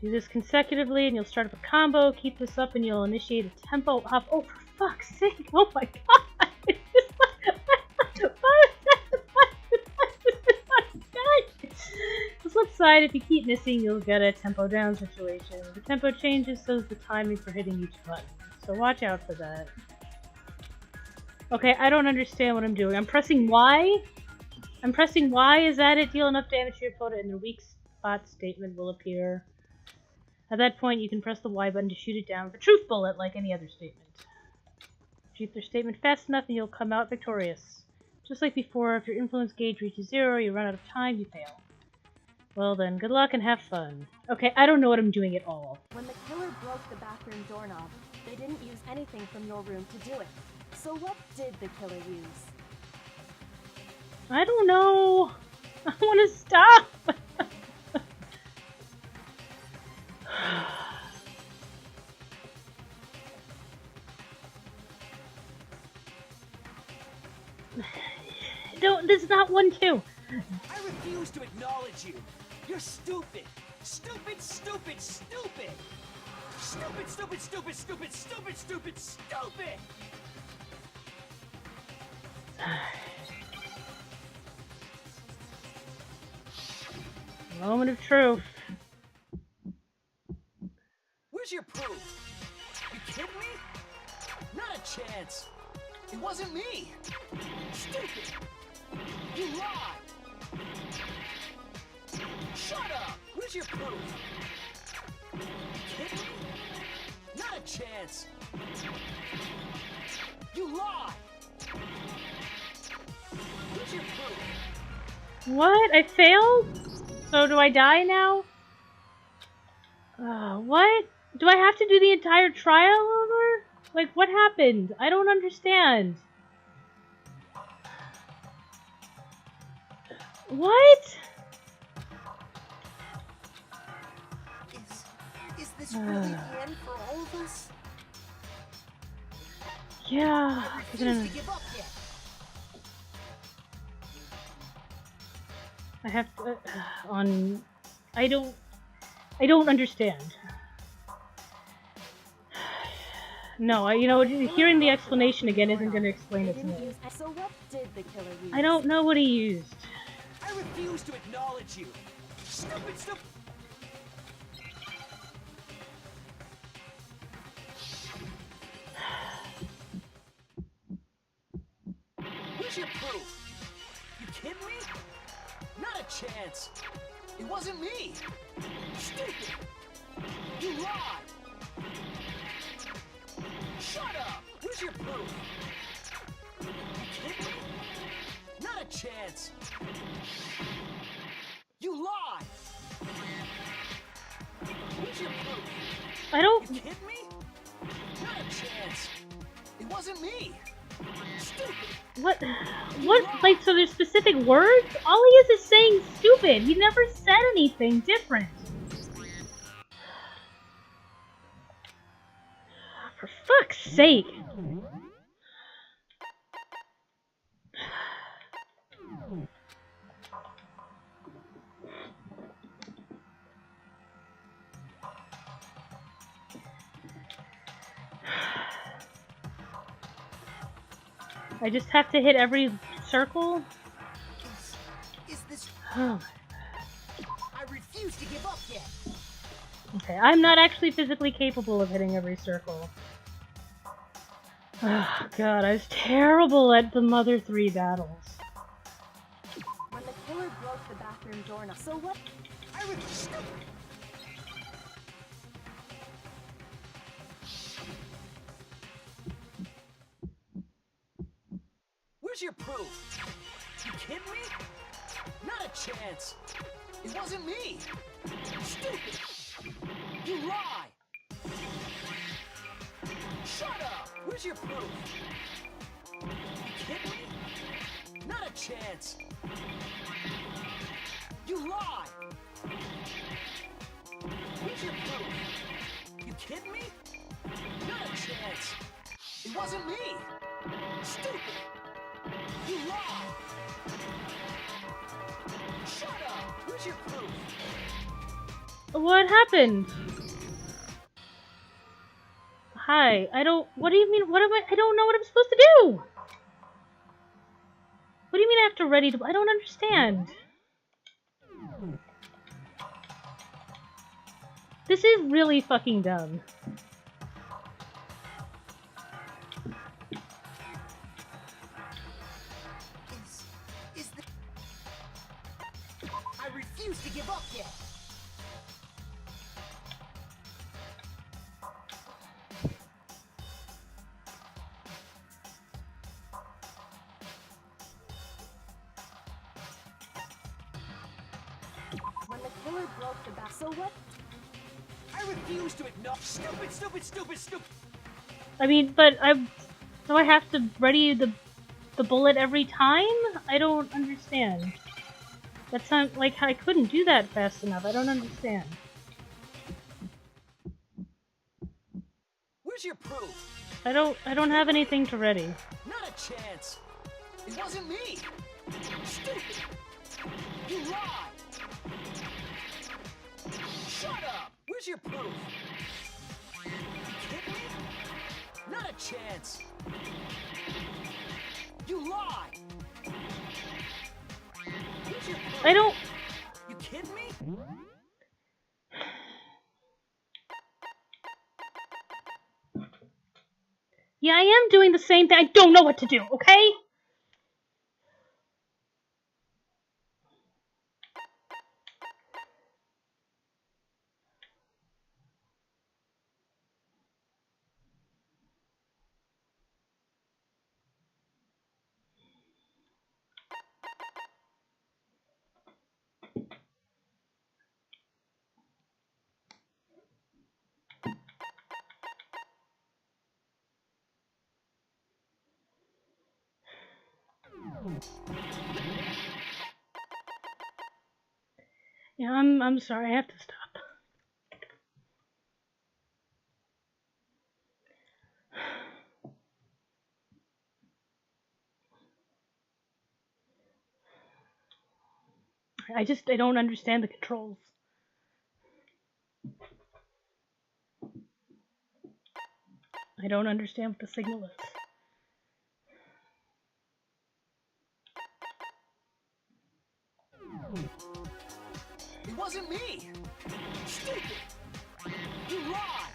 Do this consecutively and you'll start up a combo. Keep this up and you'll initiate a tempo up. Oh, for fuck's sake! Oh my god! The flip side, if you keep missing, you'll get a tempo down situation. The tempo changes so does the timing for hitting each button. So watch out for that. Okay, I don't understand what I'm doing. I'm pressing Y? I'm pressing Y, is that it? Deal enough damage to your opponent and the weak spot statement will appear. At that point, you can press the Y button to shoot it down with a truth bullet like any other statement. Shoot their statement fast enough and you'll come out victorious. Just like before, if your influence gauge reaches 0, you run out of time, you fail. Well then, good luck and have fun. Okay, I don't know what I'm doing at all. When the killer broke the bathroom doorknob, they didn't use anything from your room to do it. So what did the killer use? I don't know. I want to stop. Don't, this is not 1-2. I refuse to acknowledge you. You're stupid. Stupid, stupid, stupid. Stupid, stupid, stupid, stupid, stupid, stupid, stupid. Moment of truth. Where's your proof? You kidding me? Not a chance. It wasn't me. Stupid. You lied. Shut up. Where's your proof? You kidding me? Not a chance. You lied. Where's your proof? What? I failed? So do I die now? What? Do I have to do the entire trial over? Like, what happened? I don't understand. What? Is this really the end for all of us? Yeah. I refuse to give up yet. I have to, I don't understand. No, hearing the explanation again isn't going to explain it to me. So what did the killer use? I don't know what he used. I refuse to acknowledge you. Stupid, stupid. Where's your proof? You kidding me? Not a chance. It wasn't me. Stupid. You lied. Shut up. Where's your proof? You kidding me? Not a chance. You lied. Where's your proof? I don't. You kidding me? Not a chance. It wasn't me. Stupid. What? Like, so there's specific words? All he is saying stupid. He never said anything different. For fuck's sake. I just have to hit every circle? Is this... Oh. I refuse to give up yet. Okay, I'm not actually physically capable of hitting every circle. Oh god, I was terrible at the Mother 3 battles. When the killer broke the bathroom doorknob, so what? I refuse. Where's your proof? You kidding me? Not a chance. It wasn't me. Stupid. You lie. Shut up. Where's your proof? You kidding me? Not a chance. You lie. Where's your proof? You kidding me? Not a chance. It wasn't me. Stupid. You lied. Shut up. Where's your proof? What happened? Hi, I don't. What do you mean? What am I? I don't know what I'm supposed to do. What do you mean I have to ready to? I don't understand. This is really fucking dumb. I refuse to give up yet. When the killer broke the back, so what? I refuse to ignore. Stupid, stupid, stupid, stupid. I mean, but do I have to ready the bullet every time? I don't understand. That sounds like I couldn't do that fast enough. I don't understand. Where's your proof? I don't have anything to ready. Not a chance. It wasn't me. Stupid. You lied. Shut up. Where's your proof? You kidding me? Not a chance. You lied. Where's your proof? I don't. You kidding me? Yeah, I am doing the same thing. I don't know what to do, okay? Yeah, I'm sorry. I have to stop. I don't understand the controls. I don't understand what the signal is. It wasn't me. Stupid. You lied.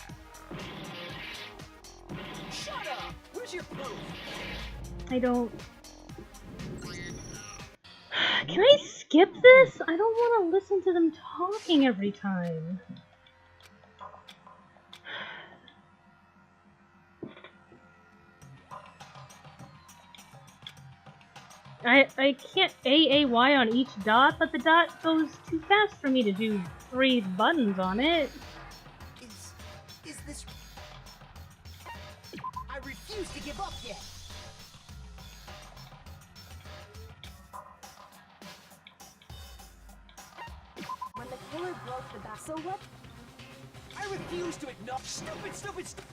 Shut up. Where's your proof? I don't... Can I skip this? I don't want to listen to them talking every time. I can't AAY on each dot, but the dot goes too fast for me to do 3 buttons on it. Is this... I refuse to give up yet. When the killer broke the back, so what? I refuse to ignore. Stupid, stupid, stupid.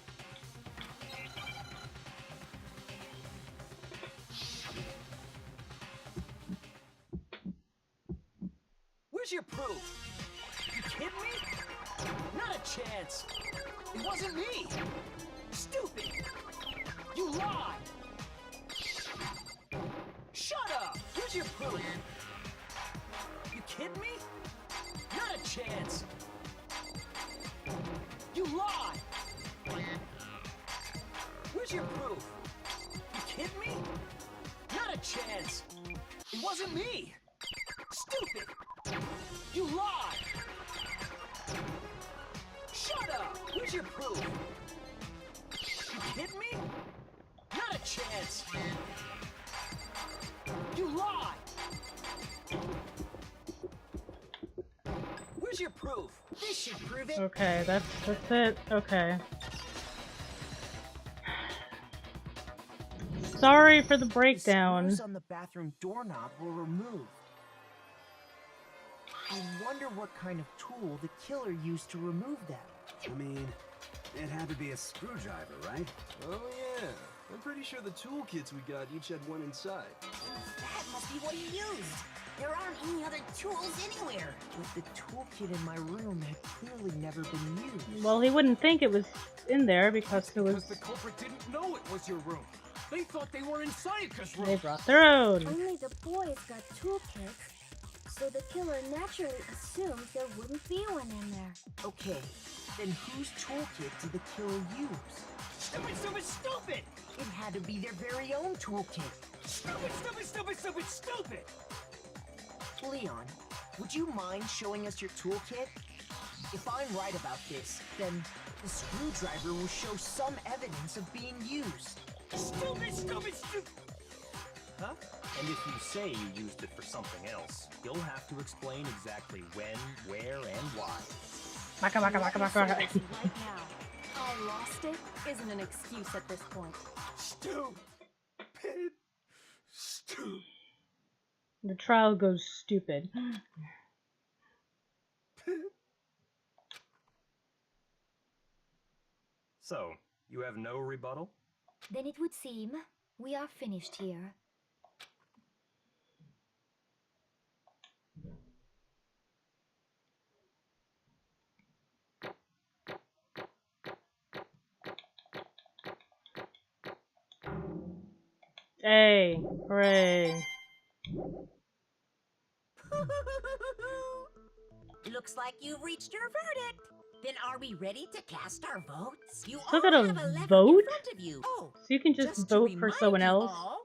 Where's your proof? You kidding me? Not a chance. It wasn't me. Stupid. You lied. Shut up. Where's your proof? You kidding me? Not a chance. You lied. Where's your proof? You kidding me? Not a chance. It wasn't me. Stupid. You lied! Shut up! Where's your proof? You kidding me? Not a chance! You lied! Where's your proof? This should prove it! Okay, that's it. Okay. Sorry for the breakdown. The screws on the bathroom doorknob were removed. I wonder what kind of tool the killer used to remove them. I mean, it had to be a screwdriver, right? Oh yeah. I'm pretty sure the toolkits we got each had one inside. That must be what he used. There aren't any other tools anywhere. But the toolkit in my room had clearly never been used. Well, he wouldn't think it was in there because it was... Because the culprit didn't know it was your room. They thought they were in Sayaka's room. They brought their own. Only the boys got toolkits, so the killer naturally assumed there wouldn't be one in there. Okay, then whose toolkit did the killer use? Stupid, stupid, stupid! It had to be their very own toolkit. Stupid, stupid, stupid, stupid, stupid! Leon, would you mind showing us your toolkit? If I'm right about this, then the screwdriver will show some evidence of being used. Stupid, stupid, stupid! Huh? And if you say you used it for something else, you'll have to explain exactly when, where, and why. Baka baka baka baka baka. Right now, I lost it isn't an excuse at this point. Stupid. Stupid. The trial goes stupid. So, you have no rebuttal? Then it would seem we are finished here. Hey, hooray. Looks like you've reached your verdict. Then are we ready to cast our votes? You So all gotta have a lever vote? in front of you. Oh, So you can just to vote for remind someone you else? all,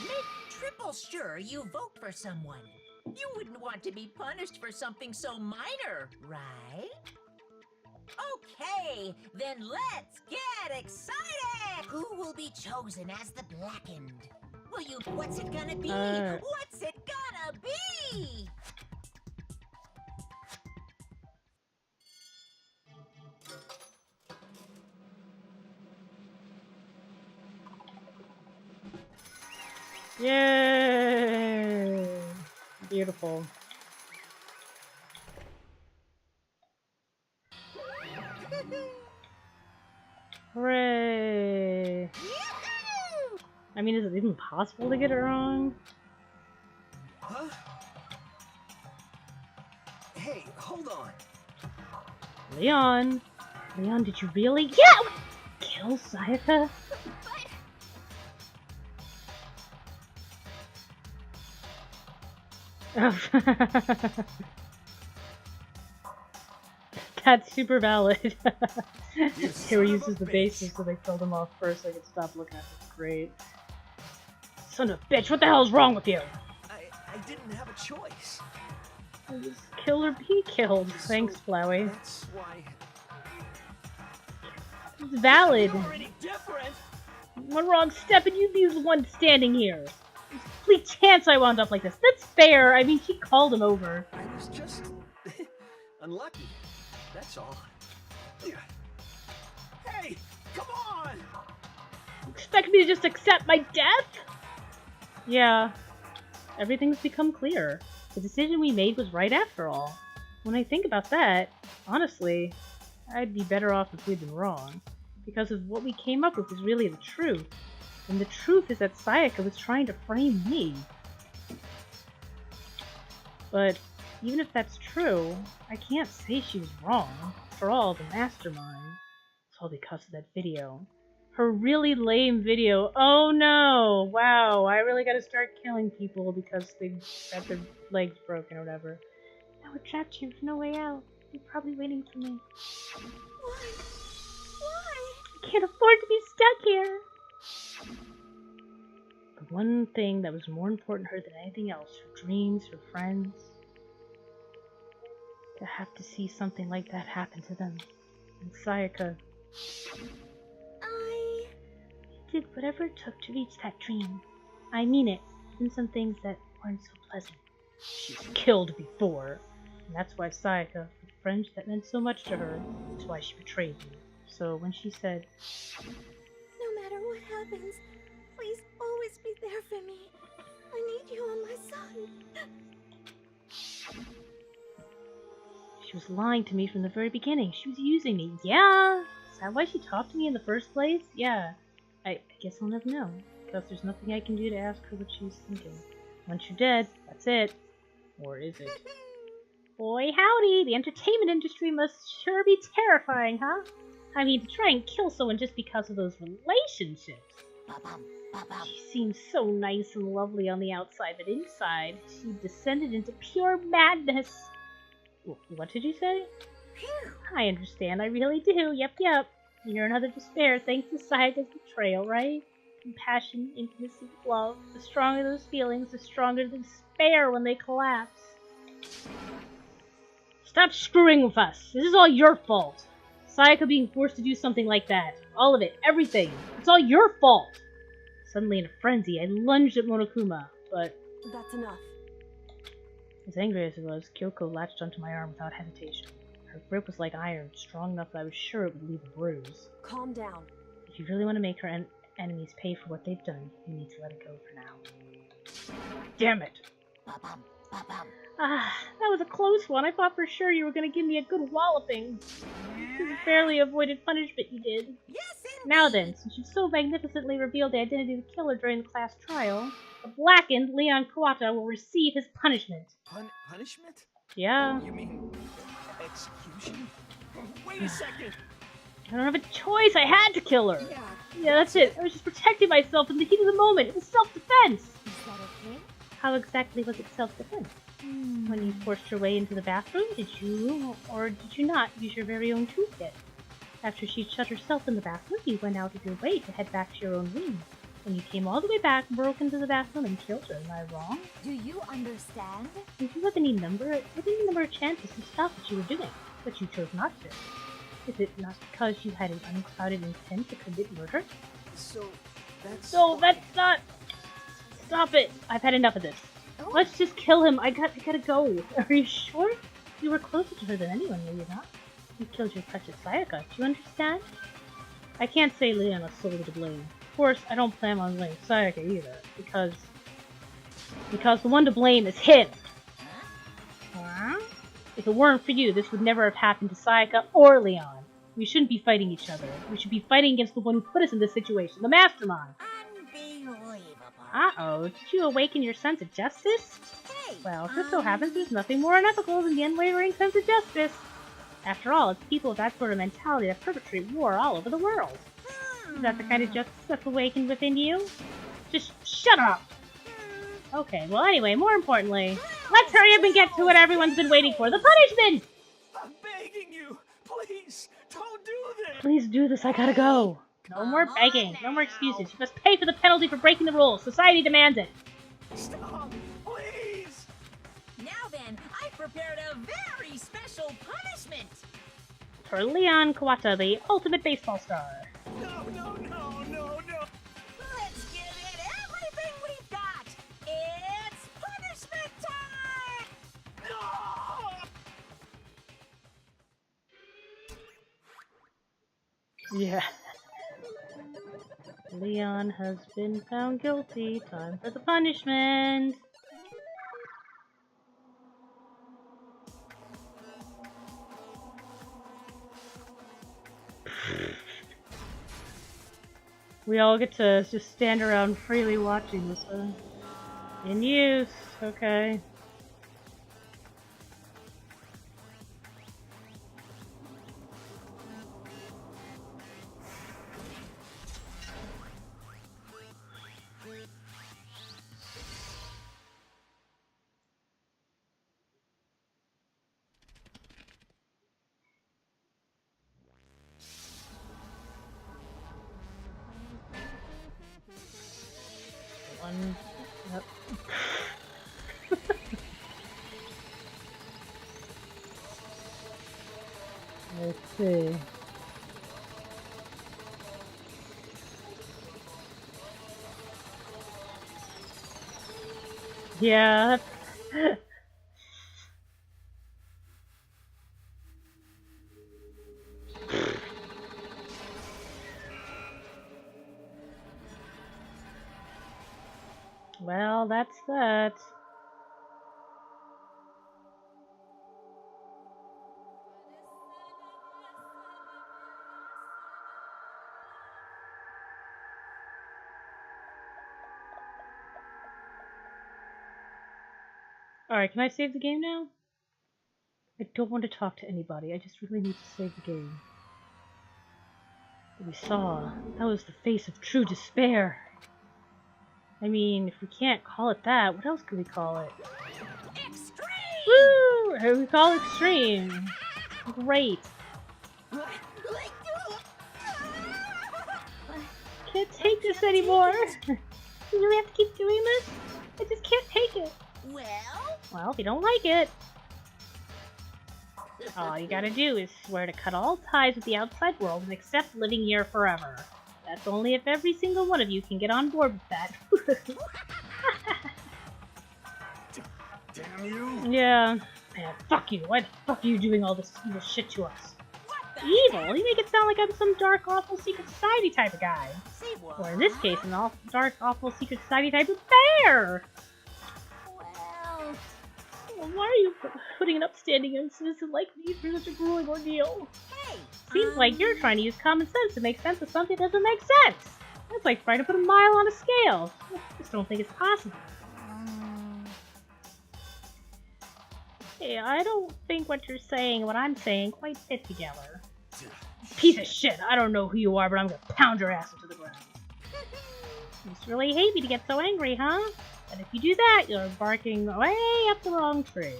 make triple sure you vote for someone. You wouldn't want to be punished for something so minor, right? Okay, then let's get excited! Who will be chosen as the blackened? Will you? What's it gonna be? What's it gonna be? Yay! Beautiful. Hooray! I mean, is it even possible to get it wrong? Huh? Hey, hold on. Leon! Leon, did you really? Yeah! Kill Sayaka? That's super valid. Hero uses the bases so they killed him off first so they could stop looking at this. Great. Son of a bitch, what the hell's wrong with you? I didn't have a choice. Just kill or be killed. Thanks, Flowey. That's why. It's valid. Already different. One wrong step and you'd be the one standing here. There's a complete chance I wound up like this. That's fair. I mean, she called him over. I was just unlucky. That's all. Hey, come on! Expect me to just accept my death? Yeah. Everything's become clear. The decision we made was right after all. When I think about that, honestly, I'd be better off if we'd been wrong. Because of what we came up with is really the truth. And the truth is that Sayaka was trying to frame me. But even if that's true, I can't say she was wrong. After all, the mastermind. It's all because of that video. Her really lame video. Oh no! Wow, I really gotta start killing people because they got their legs broken or whatever. Now we're trapped here with no way out. You're probably waiting for me. Why? Why? I can't afford to be stuck here! The one thing that was more important to her than anything else, her dreams, her friends, to have to see something like that happen to them. And Sayaka did whatever it took to reach that dream. I mean it, even some things that weren't so pleasant. She's killed before, and that's why Sayaka, the friend that meant so much to her, is why she betrayed me. So when she said, No matter what happens, please always be there for me. I need you on my side. She was lying to me from the very beginning. She was using me. Yeah? Is that why she talked to me in the first place? Yeah. I guess I'll never know. Because there's nothing I can do to ask her what she was thinking. Once you're dead, that's it. Or is it? Boy howdy, the entertainment industry must sure be terrifying, huh? I mean, to try and kill someone just because of those relationships. She seemed so nice and lovely on the outside, but inside, she descended into pure madness. What did you say? I understand, I really do. Yep. You're another despair, thanks to Sayaka's betrayal, right? Compassion, intimacy, love. The stronger those feelings, the stronger the despair when they collapse. Stop screwing with us. This is all your fault. Sayaka being forced to do something like that. All of it. Everything. It's all your fault. Suddenly in a frenzy, I lunged at Monokuma, but... That's enough. As angry as it was, Kyoko latched onto my arm without hesitation. Her grip was like iron, strong enough that I was sure it would leave a bruise. Calm down. If you really want to make her enemies pay for what they've done, you need to let it go for now. Damn it! That was a close one. I thought for sure you were going to give me a good walloping. You barely avoided punishment, you did. Yes, now then, since you've so magnificently revealed the identity of the killer during the class trial, the blackened Leon Kawata will receive his punishment. Punishment? Yeah. You mean execution? Wait a second! I don't have a choice, I had to kill her! Yeah, that's it. I was just protecting myself in the heat of the moment. It was self-defense! Is that okay? How exactly was it self-defense? When you forced your way into the bathroom, did you, or did you not, use your very own toolkit? After she shut herself in the bathroom, you went out of your way to head back to your own room. When you came all the way back, broke into the bathroom, and killed her. Am I wrong? Do you understand? Did you have any number of chances to stop what you were doing, but you chose not to? Is it not because you had an unclouded intent to commit murder? So, that's not... Stop it! I've had enough of this. Let's just kill him. I gotta go. Are you sure? You were closer to her than anyone, were you not? You killed your precious Sayaka. Do you understand? I can't say Leon is solely to blame. Of course, I don't plan on blaming Sayaka either, because the one to blame is him. Huh? If it weren't for you, this would never have happened to Sayaka or Leon. We shouldn't be fighting each other. We should be fighting against the one who put us in this situation, the mastermind. Uh-oh, did you awaken your sense of justice? Well, it just so happens there's nothing more unethical than the unwavering sense of justice. After all, it's people with that sort of mentality that perpetrate war all over the world. Is that the kind of justice that's awakened within you? Just shut up! Okay, well anyway, more importantly, let's hurry up and get to what everyone's been waiting for, the punishment! I'm begging you! Please, don't do this! Please do this, I gotta go. No more begging, no more excuses. You must pay for the penalty for breaking the rules. Society demands it. Stop, please! Now then, I've prepared a very special punishment. For Leon Kawata, the ultimate baseball star. No. Let's give it everything we've got. It's punishment time! No! Yeah. Leon has been found guilty. Time for the punishment. We all get to just stand around freely watching this one. In use. Okay. Yep. Let's see. Yeah. Well, that's that. Alright, can I save the game now? I don't want to talk to anybody. I just really need to save the game. What we saw, that was the face of true despair. I mean, if we can't call it that, what else could we call it? Extreme! Woo! We call it extreme. Great. Can't take this anymore. You really have to keep doing this? I just can't take it. Well, if you don't like it, all you gotta do is swear to cut all ties with the outside world and accept living here forever. That's only if every single one of you can get on board with that. Damn you! Yeah. Man, fuck you. Why the fuck are you doing all this evil shit to us? Evil? You make it sound like I'm some dark, awful secret society type of guy. Or in this case, an dark, awful secret society type of bear. Well, why are you putting an upstanding citizen like me through such a grueling ordeal? Seems like you're trying to use common sense to make sense of something that doesn't make sense. That's like trying to put a mile on a scale. I just don't think it's possible. Hey, I don't think what you're saying and what I'm saying quite fit together. Piece of shit, I don't know who you are, but I'm gonna pound your ass into the ground. You just really hate me to get so angry, huh? And if you do that, you're barking way up the wrong tree.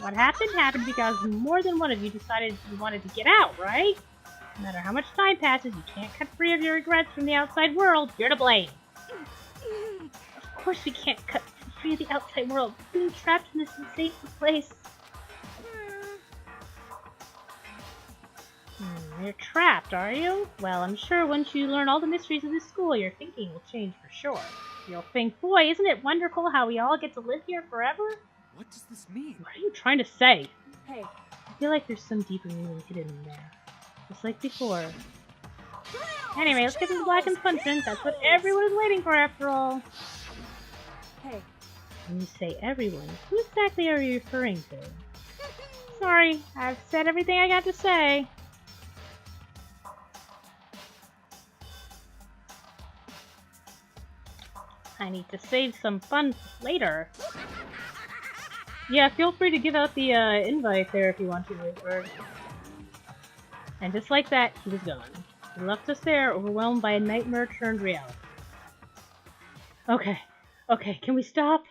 What happened because more than one of you decided you wanted to get out, right? No matter how much time passes, you can't cut free of your regrets from the outside world. You're to blame. Of course we can't cut free of the outside world. Being trapped in this insane place. You're trapped, are you? Well, I'm sure once you learn all the mysteries of this school, your thinking will change for sure. You'll think, boy, isn't it wonderful how we all get to live here forever? What does this mean? What are you trying to say? Hey. I feel like there's some deeper meaning hidden in there. Just like before. Anyway, let's get to the Black and Fun Print. That's what everyone is waiting for after all. Hey. When you say everyone, who exactly are you referring to? Sorry, I've said everything I got to say. I need to save some fun later. Yeah, feel free to give out the invite there if you want to, Whitbird. And just like that, he was gone. He left us there, overwhelmed by a nightmare turned reality. Okay, can we stop?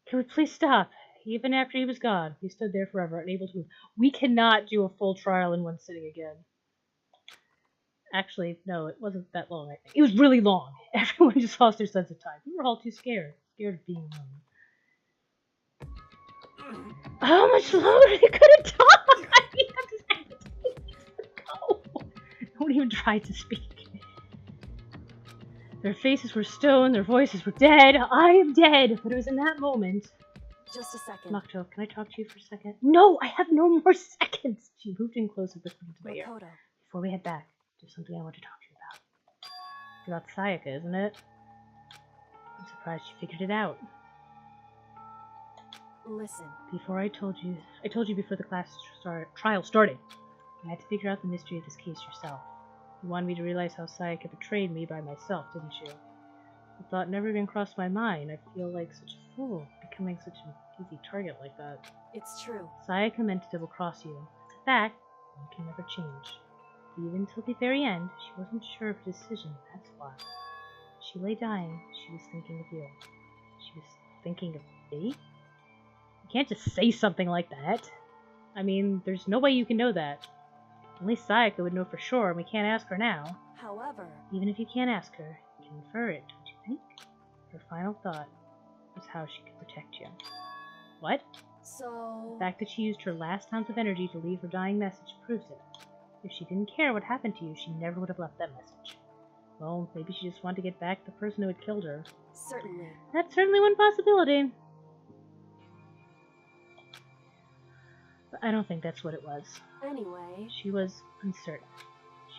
Can we please stop? Even after he was gone, we stood there forever, unable to move. We cannot do a full trial in one sitting again. Actually, no, it wasn't that long, I think. It was really long. Everyone just lost their sense of time. We were all too scared. Scared of being alone. How much longer they could have talked? Go. Don't even try to speak. Their faces were stone, their voices were dead. I am dead. But it was in that moment. Just a second. Makoto, can I talk to you for a second? No, I have no more seconds. She moved in close and whispered into my ear. Before we head back, there's something I want to talk to you about. It's about Sayaka, isn't it? I'm surprised you figured it out. Listen. Before I told you before the trial started. You had to figure out the mystery of this case yourself. You wanted me to realize how Sayaka betrayed me by myself, didn't you? The thought never even crossed my mind. I feel like such a fool, becoming such an easy target like that. It's true. Sayaka meant to double-cross you. It's a fact, and it can never change. Even till the very end, she wasn't sure of her decision, that's why. She lay dying, she was thinking of you. She was thinking of me? You can't just say something like that. I mean, there's no way you can know that. Only Sayaka would know for sure, and we can't ask her now. However... Even if you can't ask her, you can infer it, don't you think? Her final thought was how she could protect you. What? So... The fact that she used her last ounce of energy to leave her dying message proves it. If she didn't care what happened to you, she never would have left that message. Well, maybe she just wanted to get back the person who had killed her. Certainly. That's certainly one possibility. But I don't think that's what it was. Anyway... She was uncertain.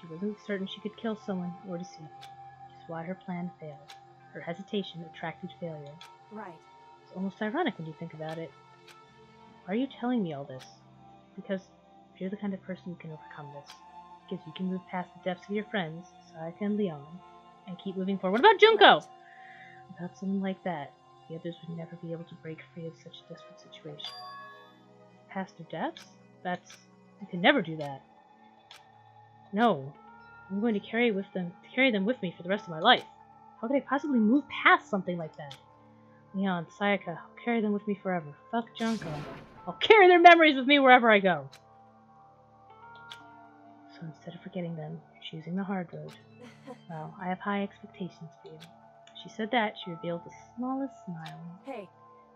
She wasn't certain she could kill someone or deceive them. Which is why her plan failed. Her hesitation attracted failure. Right. It's almost ironic when you think about it. Why are you telling me all this? Because if you're the kind of person who can overcome this, because you can move past the depths of your friends, Sayaka and Leon, and keep moving forward. What about Junko? Without someone like that, The others would never be able to break free of such a desperate situation. Past their deaths? I could never do that. No. I'm going to carry them with me for the rest of my life. How could I possibly move past something like that? Leon, Sayaka, I'll carry them with me forever. Fuck Junko. I'll carry their memories with me wherever I go. So instead of forgetting them, you're choosing the hard road. Well, I have high expectations for you. She said that, she revealed the smallest smile. Hey.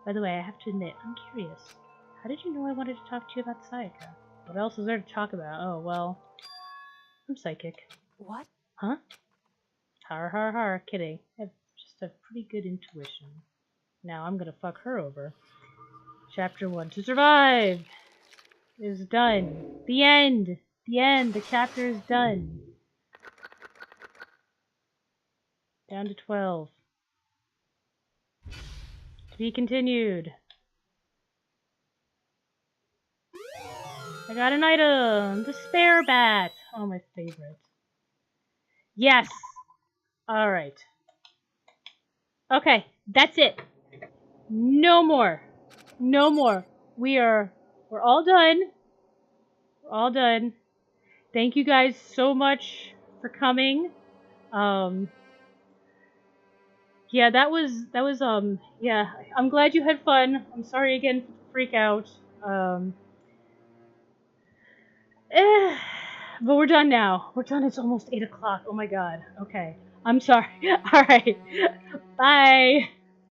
By the way, I have to admit, I'm curious. How did you know I wanted to talk to you about Sayaka? What else is there to talk about? Oh, well, I'm psychic. What? Huh? Har har har, kidding. I have just a pretty good intuition. Now I'm gonna fuck her over. Chapter 1 to survive is done. The end. The end. The chapter is done. Down to 12. To be continued. I got an item. The spare bat. Oh, my favorite. Yes. Alright. Okay. That's it. No more. No more. We're all done. We're all done. Thank you guys so much for coming. Yeah, that was, yeah, I'm glad you had fun. I'm sorry again for the freak out. But we're done now. We're done. It's almost 8 o'clock. Oh my god. Okay. I'm sorry. Alright. Bye.